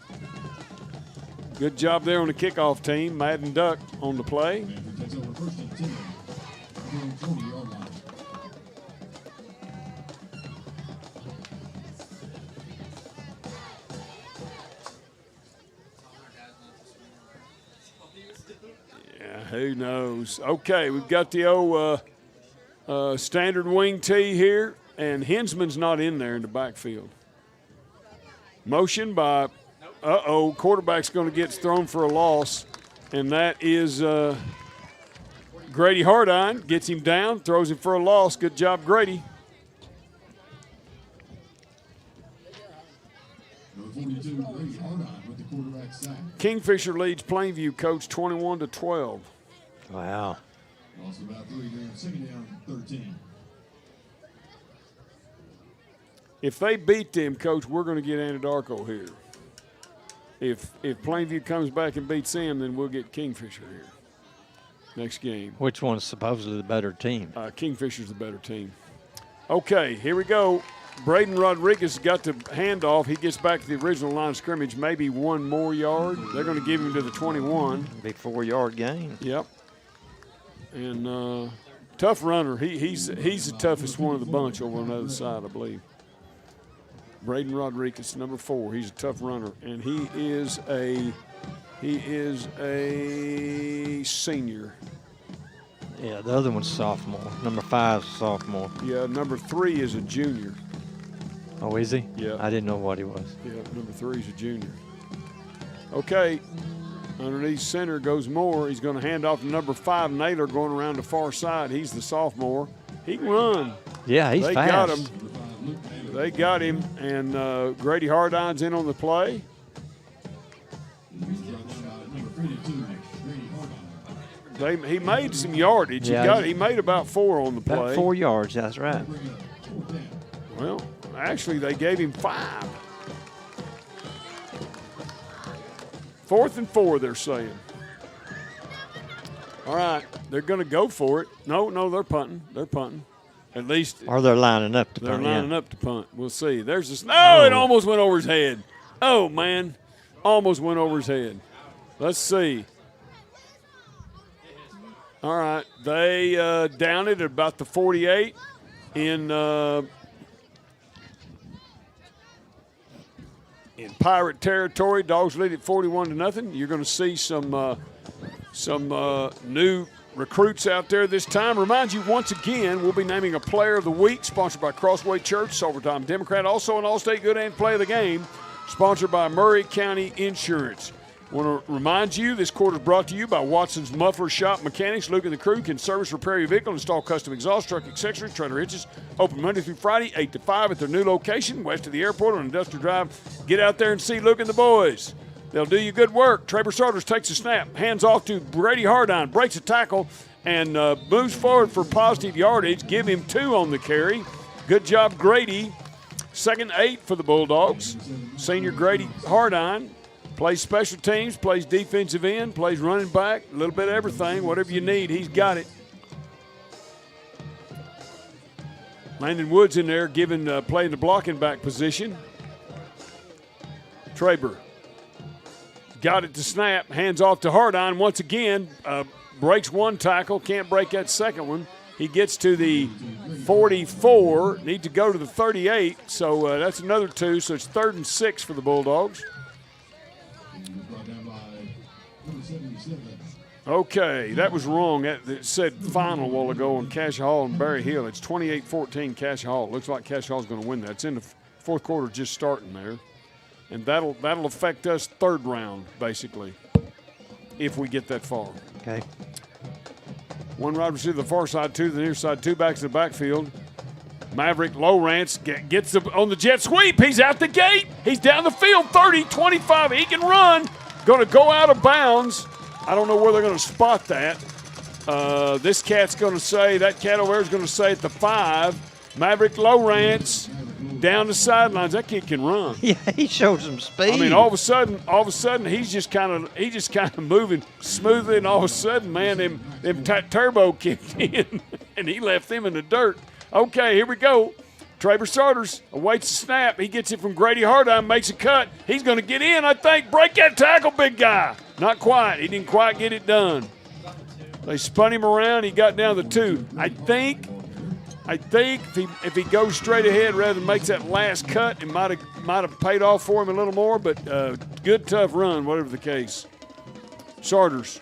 Good job there on the kickoff team. Madden Duck on the play. Yeah, who knows? Okay, we've got the old standard wing tee here, and Hensman's not in there in the backfield. Motion by, quarterback's going to get thrown for a loss, and that is Grady Hardine. Gets him down, throws him for a loss. Good job, Grady. Kingfisher leads Plainview, Coach, 21-12. Wow. Also about 3 down, second down, 13. If they beat them, Coach, we're going to get Anadarko here. If Plainview comes back and beats them, then we'll get Kingfisher here next game. Which one's supposedly the better team? Kingfisher's the better team. Okay, here we go. Braden Rodriguez got the handoff. He gets back to the original line of scrimmage, maybe one more yard. They're going to give him to the 21. Big 4-yard gain. Yep. And tough runner. He's the toughest one of the bunch over on the other side, I believe. Braden Rodriguez, number 4. He's a tough runner, and he is a senior. Yeah, the other one's sophomore. Number 5's sophomore. Yeah, number 3 is a junior. Oh, is he? Yeah. I didn't know what he was. Yeah, number 3 is a junior. Okay, underneath center goes Moore. He's going to hand off to number 5, Naylor, going around the far side. He's the sophomore. He can run. Yeah, he's fast. got him. They got him, and Grady Hardine's in on the play. He made some yardage. Yeah. He made about 4 on the play. About 4 yards, that's right. Well, actually, they gave him 5. 4th and 4, they're saying. All right, they're going to go for it. No, they're punting. They're punting. At least. Or they're lining up to punt. They're lining up to punt. We'll see. There's this. No, it almost went over his head. Oh, man. Almost went over his head. Let's see. All right. They down it at about the 48 in Pirate territory. Dogs lead at 41-0. You're going to see some new recruits out there this time. Remind you once again, we'll be naming a Player of the Week, sponsored by Crossway Church, Silvertime Democrat, also an All-State Good and Play of the Game, sponsored by Murray County Insurance. I want to remind you, this quarter is brought to you by Watson's Muffler Shop Mechanics. Luke and the crew can service, repair your vehicle, install custom exhaust, truck accessories, trailer hitches. Open Monday through Friday, 8 to 5 at their new location, west of the airport on Industrial Drive. Get out there and see Luke and the boys. They'll do you good work. Traber Sarders takes a snap, hands off to Brady Hardine, breaks a tackle, and moves forward for positive yardage. Give him 2 on the carry. Good job, Grady. 2nd and 8 for the Bulldogs. Senior Grady Hardine plays special teams, plays defensive end, plays running back, a little bit of everything. Whatever you need, he's got it. Landon Woods in there, playing the blocking back position. Traber got it to snap, hands off to Hardine once again. Breaks 1 tackle, can't break that second one. He gets to the 44, need to go to the 38, so that's another 2, so it's 3rd and 6 for the Bulldogs. Okay, that was wrong. It said final a while ago on Cash Hall and Berry Hill. It's 28-14 Cash Hall. Looks like Cash Hall's going to win that. It's in the 4th quarter, just starting there. And that'll affect us 3rd round, basically, if we get that far. Okay. 1 wide receiver to the far side, 2 to the near side, 2 backs to the backfield. Maverick Lowrance gets on the jet sweep. He's out the gate. He's down the field, 30, 25. He can run. Going to go out of bounds. I don't know where they're going to spot that. This cat's going to say, that cat over there is going to say at the 5. Maverick Lowrance down the sidelines. That kid can run. Yeah, he shows some speed. I mean, all of a sudden, he's just kind of moving smoothly, and all of a sudden, man, them turbo kicked in, and he left them in the dirt. Okay, here we go. Traver Sarters awaits the snap. He gets it from Grady Hardine, makes a cut. He's going to get in, I think. Break that tackle, big guy. Not quite. He didn't quite get it done. They spun him around. He got down the 2. I think if he goes straight ahead rather than makes that last cut, it might have paid off for him a little more, but good, tough run, whatever the case. Sarters,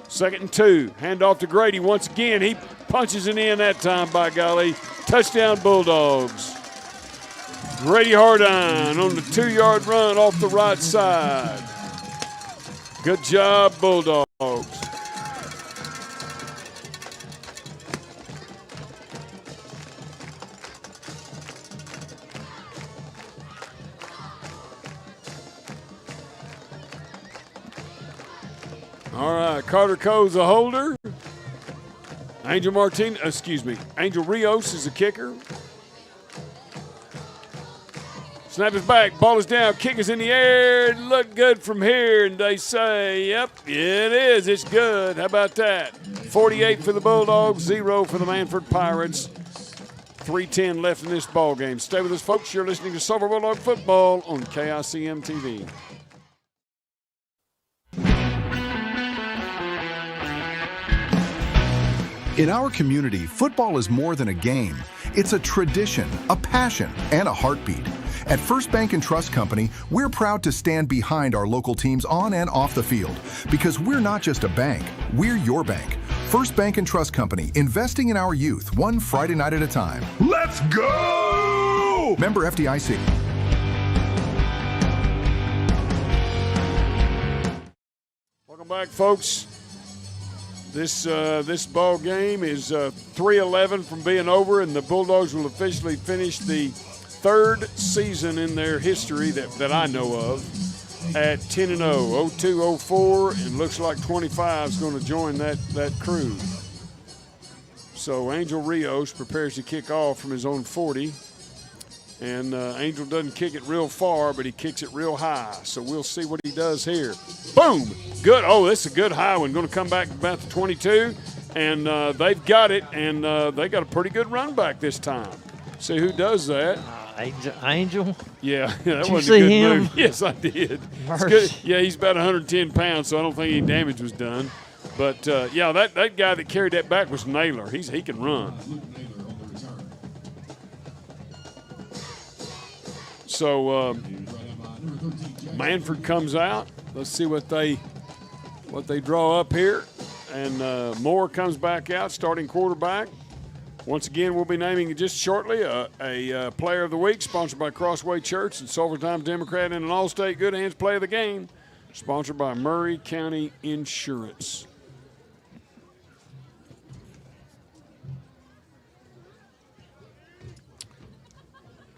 2nd and 2. Hand off to Grady once again. He punches it in that time, by golly. Touchdown, Bulldogs. Grady Hardine on the 2-yard run off the right side. Good job, Bulldogs. All right, Carter Cole's a holder. Angel Rios is a kicker. Snap is back, ball is down, kick is in the air. Look good from here, and they say, yep, it is, it's good. How about that? 48 for the Bulldogs, 0 for the Manford Pirates. 3:10 left in this ball game. Stay with us, folks. You're listening to Sulphur Bulldog Football on KICM TV. In our community, football is more than a game. It's a tradition, a passion, and a heartbeat. At First Bank and Trust Company, we're proud to stand behind our local teams on and off the field because we're not just a bank, we're your bank. First Bank and Trust Company, investing in our youth, one Friday night at a time. Let's go! Member FDIC. Welcome back, folks. This ball game is 3-11 from being over, and the Bulldogs will officially finish the 3rd season in their history that I know of at 10-0, 0-2, 0-4, and looks like 25 is going to join that crew. So Angel Rios prepares to kick off from his own 40, and Angel doesn't kick it real far, but he kicks it real high. So we'll see what he does here. Boom! Good. Oh, this is a good high one. Going to come back about the 22, and they've got it, and they got a pretty good run back this time. See who does that. Angel? Yeah, that Did wasn't you a good see him? move. Yes, I did. It's good. Yeah, he's about 110 pounds, so I don't think any damage was done. But, yeah, that guy that carried that back was Naylor. He can run. So Manford comes out. Let's see what they draw up here. And Moore comes back out, starting quarterback. Once again, we'll be naming just shortly a Player of the Week, sponsored by Crossway Church and Sulphur Times Democrat, and an All-State Good Hands Play of the Game, sponsored by Murray County Insurance.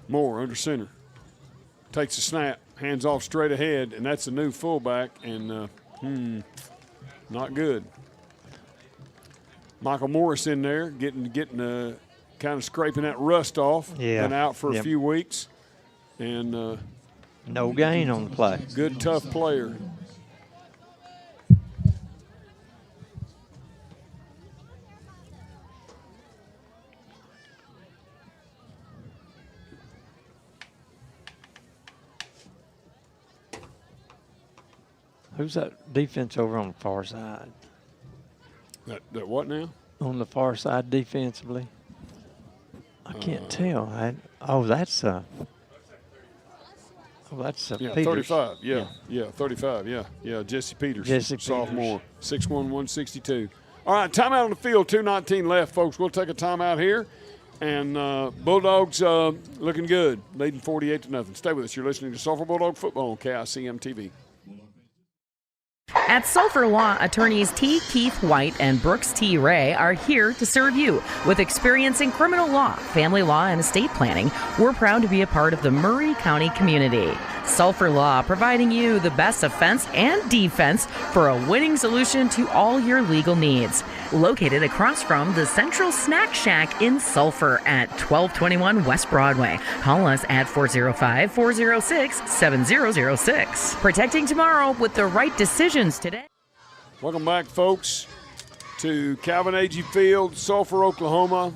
Moore under center. Takes a snap, hands off straight ahead, and that's a new fullback, and not good. Michael Morris in there, getting kind of scraping that rust off. Yeah. Been out for a few weeks, and no gain on the play. Good, tough player. Who's that defense over on the far side? That what now? On the far side defensively? I can't tell. That's yeah, Peters. 35. Yeah, 35. Yeah, Jesse Peters, sophomore, 6'1", 162. All right, timeout on the field. 2:19 left, folks. We'll take a timeout here, and Bulldogs looking good, leading 48-0. Stay with us. You're listening to Sulphur Bulldog Football on KICM TV. At Sulphur Law, attorneys T. Keith White and Brooks T. Ray are here to serve you. With experience in criminal law, family law, and estate planning, we're proud to be a part of the Murray County community. Sulphur Law, providing you the best offense and defense for a winning solution to all your legal needs. Located across from the Central Snack Shack in Sulphur at 1221 West Broadway. Call us at 405-406-7006. Protecting tomorrow with the right decisions today. Welcome back, folks, to Calvin Agee Field, Sulphur, Oklahoma.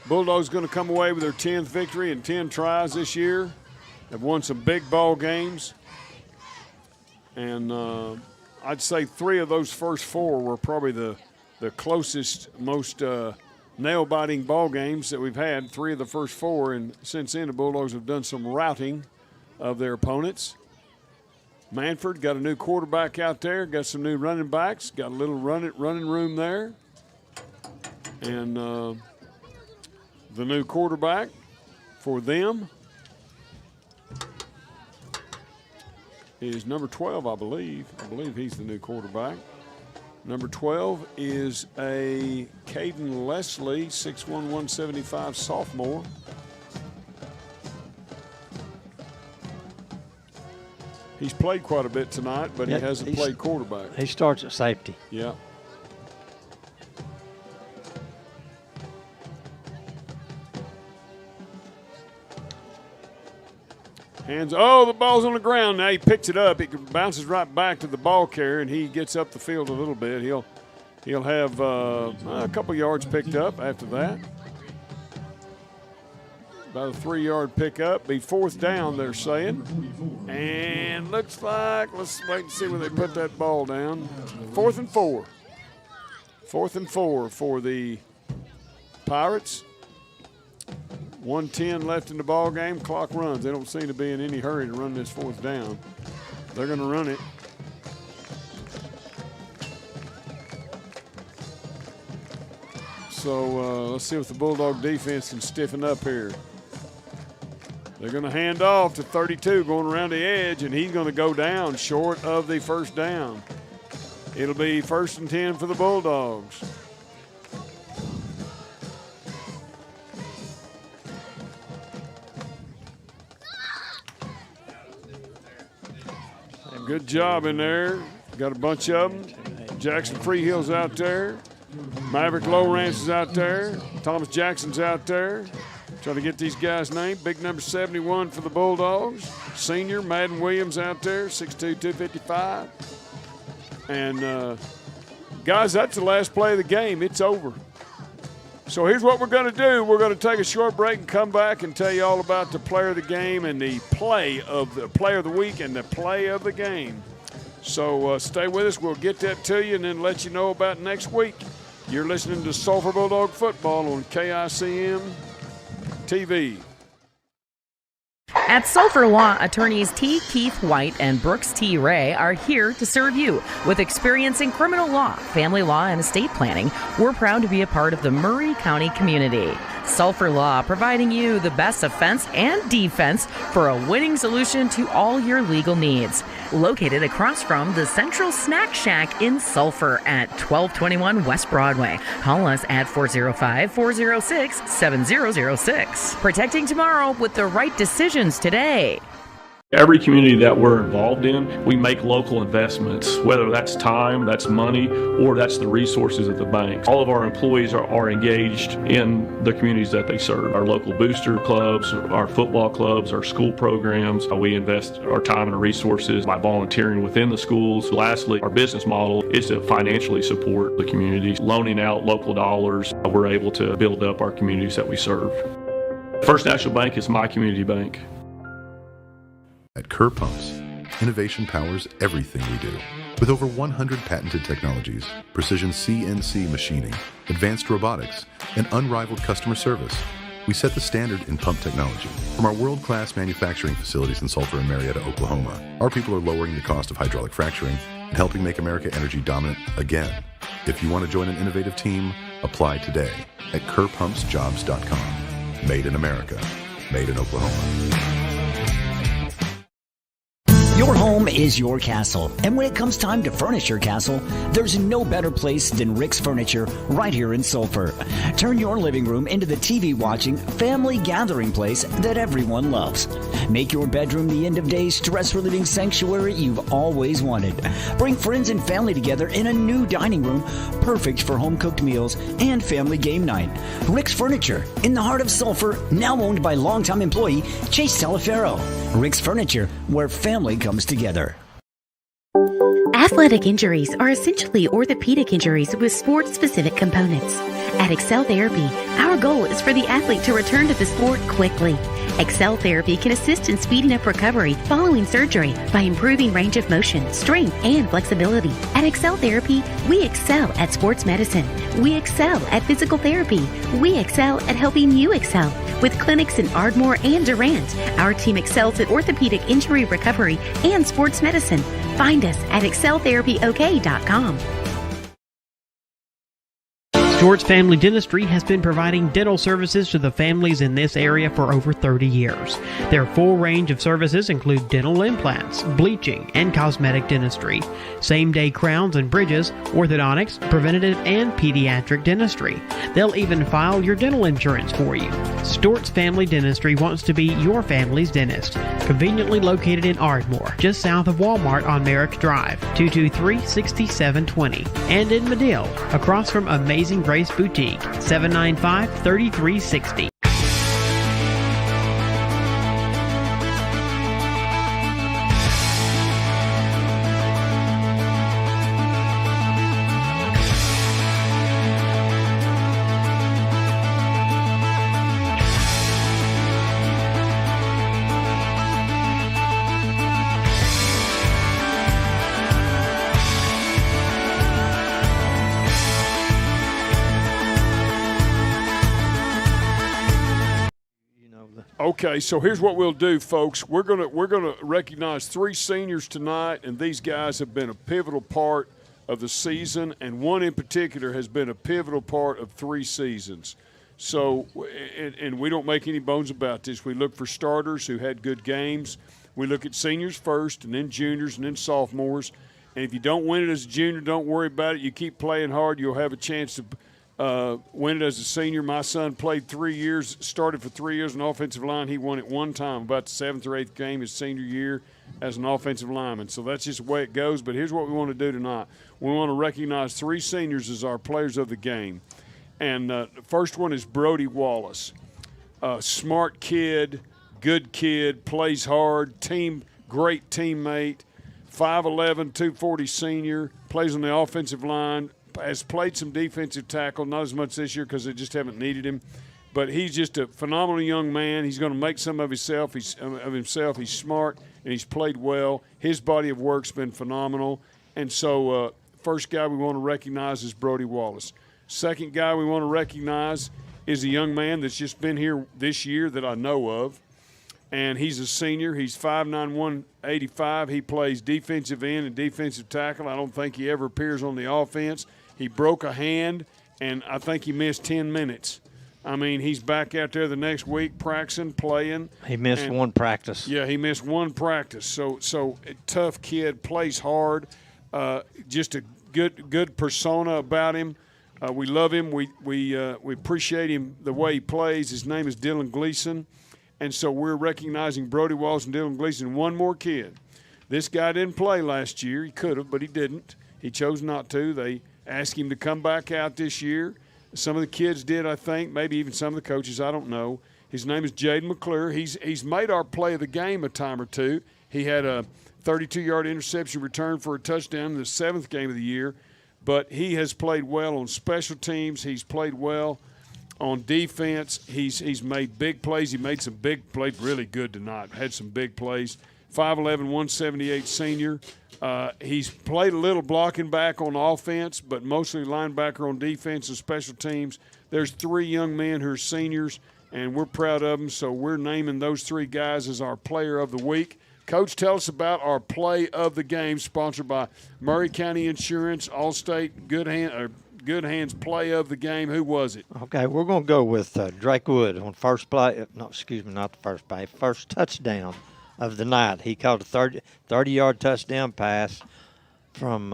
Bulldogs going to come away with their 10th victory in 10 tries this year. Have won some big ball games. And I'd say 3 of those first 4 were probably the closest, most nail-biting ball games that we've had. 3 of the first 4, and since then the Bulldogs have done some routing of their opponents. Manford got a new quarterback out there, got some new running backs, got a little running room there. And the new quarterback for them is number 12, I believe. I believe he's the new quarterback. Number 12 is a Caden Leslie, 6'1", 175 sophomore. He's played quite a bit tonight, but he hasn't played quarterback. He starts at safety. Yeah. Hands, the ball's on the ground. Now he picks it up. It bounces right back to the ball carrier, and he gets up the field a little bit. He'll have a couple yards picked up after that. About a 3-yard pickup. Be 4th down, they're saying. And looks like, let's wait and see where they put that ball down. 4th and 4. 4th and 4 for the Pirates. 1:10 left in the ball game. Clock runs. They don't seem to be in any hurry to run this 4th down. They're going to run it. So let's see if the Bulldog defense can stiffen up here. They're going to hand off to 32 going around the edge, and he's going to go down short of the 1st down. It'll be 1st and 10 for the Bulldogs. Good job in there. Got a bunch of them. Jackson Freehill's out there. Maverick Lowrance is out there. Thomas Jackson's out there. Trying to get these guys' named. Big number 71 for the Bulldogs. Senior Madden Williams out there, 6'2", 255. And, guys, that's the last play of the game. It's over. So here's what we're going to do. We're going to take a short break and come back and tell you all about the player of the game and the player of the week and the play of the game. So stay with us. We'll get that to you and then let you know about next week. You're listening to Sulphur Bulldog Football on KICM TV. At Sulphur Law, attorneys T. Keith White and Brooks T. Ray are here to serve you. With experience in criminal law, family law, and estate planning, we're proud to be a part of the Murray County community. Sulphur Law, providing you the best offense and defense for a winning solution to all your legal needs. Located across from the Central Snack Shack in Sulphur at 1221 West Broadway. Call us at 405-406-7006. Protecting tomorrow with the right decisions today. Every community that we're involved in, we make local investments, whether that's time, that's money, or that's the resources of the bank. All of our employees are engaged in the communities that they serve. Our local booster clubs, our football clubs, our school programs. We invest our time and resources by volunteering within the schools. Lastly, our business model is to financially support the communities. Loaning out local dollars, we're able to build up our communities that we serve. First National Bank is my community bank. At Kerr Pumps, innovation powers everything we do. With over 100 patented technologies, precision CNC machining, advanced robotics, and unrivaled customer service, we set the standard in pump technology. From our world-class manufacturing facilities in Sulphur and Marietta, Oklahoma, our people are lowering the cost of hydraulic fracturing and helping make America energy dominant again. If you want to join an innovative team, apply today at KerrPumpsJobs.com. Made in America, made in Oklahoma. Your home is your castle, and when it comes time to furnish your castle, there's no better place than Rick's Furniture right here in Sulphur. Turn your living room into the TV-watching, family gathering place that everyone loves. Make your bedroom the end-of-day stress-relieving sanctuary you've always wanted. Bring friends and family together in a new dining room, perfect for home-cooked meals and family game night. Rick's Furniture, in the heart of Sulphur, now owned by longtime employee Chase Talafero. Rick's Furniture, where family comes together. Athletic injuries are essentially orthopedic injuries with sport-specific components. At Excel Therapy, our goal is for the athlete to return to the sport quickly. Excel Therapy can assist in speeding up recovery following surgery by improving range of motion, strength, and flexibility. At Excel Therapy, we excel at sports medicine. We excel at physical therapy. We excel at helping you excel. With clinics in Ardmore and Durant, our team excels at orthopedic injury recovery and sports medicine. Find us at exceltherapyok.com. Stewart's Family Dentistry has been providing dental services to the families in this area for over 30 years. Their full range of services include dental implants, bleaching, and cosmetic dentistry, same-day crowns and bridges, orthodontics, preventative and pediatric dentistry. They'll even file your dental insurance for you. Stewart's Family Dentistry wants to be your family's dentist. Conveniently located in Ardmore, just south of Walmart on Merrick Drive, 223-6720, and in Medill, across from Amazing Grace Boutique, 795-3360. Okay, so here's what we'll do, folks. We're gonna recognize 3 seniors tonight, and these guys have been a pivotal part of the season, and one in particular has been a pivotal part of 3 seasons. So, and we don't make any bones about this. We look for starters who had good games. We look at seniors first, and then juniors, and then sophomores. And if you don't win it as a junior, don't worry about it. You keep playing hard, you'll have a chance to win it as a senior. My son played 3 years, started for 3 years on offensive line. He won it one time, about the 7th or 8th game his senior year as an offensive lineman. So that's just the way it goes. But here's what we want to do tonight. We want to recognize 3 seniors as our players of the game. And the first one is Brody Wallace. Smart kid, good kid, plays hard, great teammate, 5'11", 240 senior, plays on the offensive line, has played some defensive tackle, not as much this year because they just haven't needed him. But he's just a phenomenal young man. He's going to make some of himself. He's smart, and he's played well. His body of work's been phenomenal. And so first guy we want to recognize is Brody Wallace. Second guy we want to recognize is a young man that's just been here this year that I know of. And he's a senior. He's 5'9", 185. He plays defensive end and defensive tackle. I don't think he ever appears on the offense. He broke a hand, and I think he missed 10 minutes. I mean, he's back out there the next week practicing, playing. He missed one practice. Yeah, he missed one practice. So a tough kid, plays hard, just a good persona about him. We love him. We appreciate him the way he plays. His name is Dylan Gleason. And so we're recognizing Brody Wallace and Dylan Gleason. One more kid. This guy didn't play last year. He could have, but he didn't. He chose not to. They asked him to come back out this year. Some of the kids did, I think, maybe even some of the coaches. I don't know. His name is Jaden McClure. He's made our play of the game a time or two. He had a 32-yard interception return for a touchdown in the 7th game of the year. But he has played well on special teams. He's played well on defense. He's made big plays. He made some big plays, really good tonight. Had some big plays. 5'11", 178 senior. He's played a little blocking back on offense, but mostly linebacker on defense and special teams. There's 3 young men who are seniors, and we're proud of them, so we're naming those 3 guys as our player of the week. Coach, tell us about our play of the game, sponsored by Murray County Insurance, Allstate, Good Hands play of the game. Who was it? Okay, we're going to go with Drake Wood on first play. Not the first play. First touchdown of the night. He caught a 30-yard touchdown pass from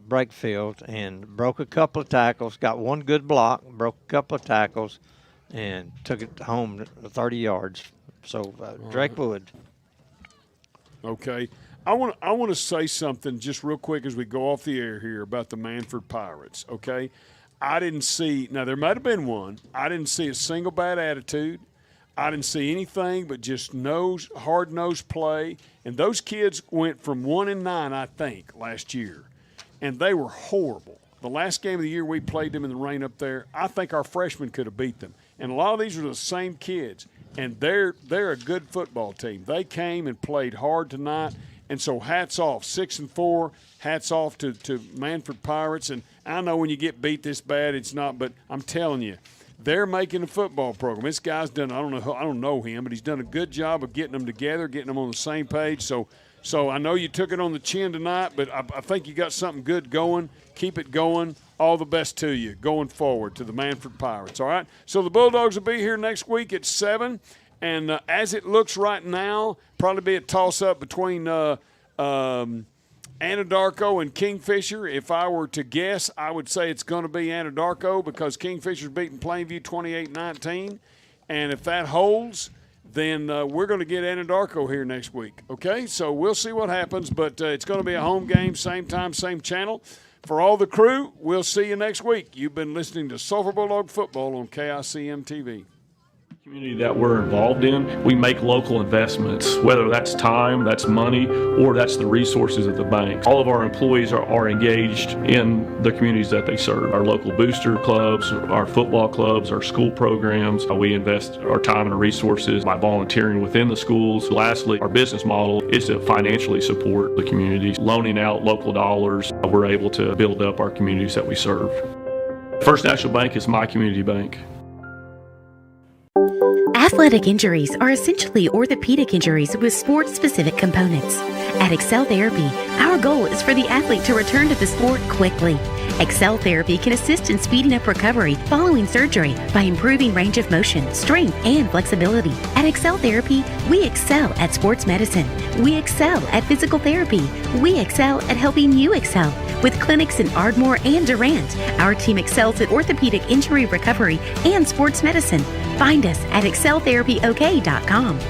Brakefield and broke a couple of tackles, got one good block, broke a couple of tackles, and took it home 30 yards. So Drake Wood. Okay. I want to say something just real quick as we go off the air here about the Manford Pirates, okay? I didn't see – now, there might have been one. I didn't see a single bad attitude. I didn't see anything but just hard-nosed play. And those kids went from 1-9, I think, last year, and they were horrible. The last game of the year we played them in the rain up there, I think our freshmen could have beat them. And a lot of these are the same kids, and they're a good football team. They came and played hard tonight, and so hats off, 6-4. Hats off to Manford Pirates. And I know when you get beat this bad, it's not, but I'm telling you, they're making a football program. This guy's done, I don't know him, but he's done a good job of getting them together, getting them on the same page. So I know you took it on the chin tonight, but I think you got something good going. Keep it going. All the best to you going forward to the Manford Pirates, all right? So the Bulldogs will be here next week at 7, and as it looks right now, probably be a toss-up between Anadarko and Kingfisher. If I were to guess, I would say it's going to be Anadarko because Kingfisher's beating Plainview 28-19. And if that holds, then we're going to get Anadarko here next week. Okay, so we'll see what happens, but it's going to be a home game, same time, same channel. For all the crew, we'll see you next week. You've been listening to Sulphur Bulldog Football on KICM TV. Community that we're involved in, we make local investments, whether that's time, that's money, or that's the resources of the bank. All of our employees are engaged in the communities that they serve. Our local booster clubs, our football clubs, our school programs. We invest our time and resources by volunteering within the schools. Lastly, our business model is to financially support the communities. Loaning out local dollars, we're able to build up our communities that we serve. First National Bank is my community bank. Athletic injuries are essentially orthopedic injuries with sport-specific components. At Excel Therapy, our goal is for the athlete to return to the sport quickly. Excel Therapy can assist in speeding up recovery following surgery by improving range of motion, strength, and flexibility. At Excel Therapy, we excel at sports medicine. We excel at physical therapy. We excel at helping you excel. With clinics in Ardmore and Durant, our team excels at orthopedic injury recovery and sports medicine. Find us at exceltherapyok.com.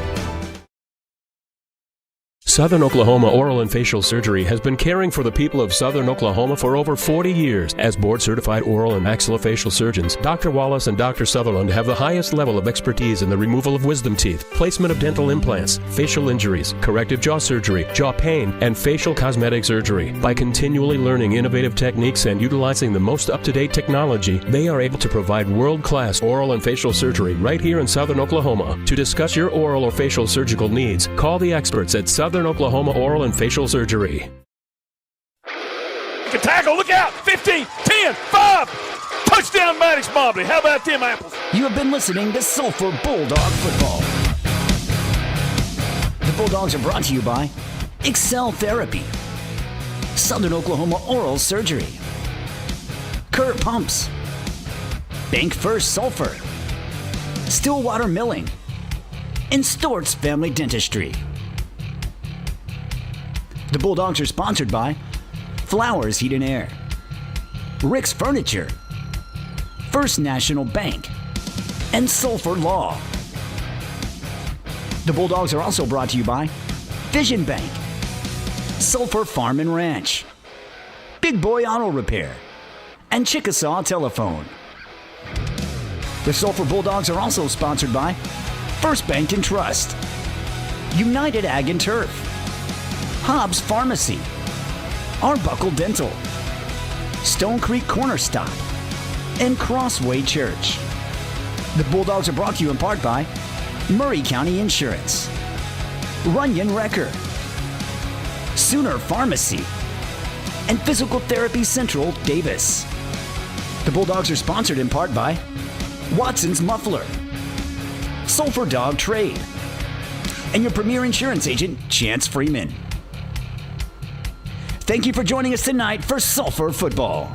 Southern Oklahoma Oral and Facial Surgery has been caring for the people of Southern Oklahoma for over 40 years. As board-certified oral and maxillofacial surgeons, Dr. Wallace and Dr. Sutherland have the highest level of expertise in the removal of wisdom teeth, placement of dental implants, facial injuries, corrective jaw surgery, jaw pain, and facial cosmetic surgery. By continually learning innovative techniques and utilizing the most up-to-date technology, they are able to provide world-class oral and facial surgery right here in Southern Oklahoma. To discuss your oral or facial surgical needs, call the experts at Southern Oklahoma Oral and Facial Surgery. Take a tackle, look out! 15, 10, 5! Touchdown, Maddox Mobley. How about them apples? You have been listening to Sulphur Bulldog Football. The Bulldogs are brought to you by Excel Therapy, Southern Oklahoma Oral Surgery, Kerr Pumps, Bank First Sulphur, Stillwater Milling, and Stort's Family Dentistry. The Bulldogs are sponsored by Flowers Heat and Air, Rick's Furniture, First National Bank, and Sulphur Law. The Bulldogs are also brought to you by Vision Bank, Sulphur Farm and Ranch, Big Boy Auto Repair, and Chickasaw Telephone. The Sulphur Bulldogs are also sponsored by First Bank and Trust, United Ag and Turf, Hobbs Pharmacy, Arbuckle Dental, Stone Creek Corner Stop, and Crossway Church. The Bulldogs are brought to you in part by Murray County Insurance, Runyon Wrecker, Sooner Pharmacy, and Physical Therapy Central Davis. The Bulldogs are sponsored in part by Watson's Muffler, Sulphur Dog Trade, and your premier insurance agent, Chance Freeman. Thank you for joining us tonight for Sulphur Football.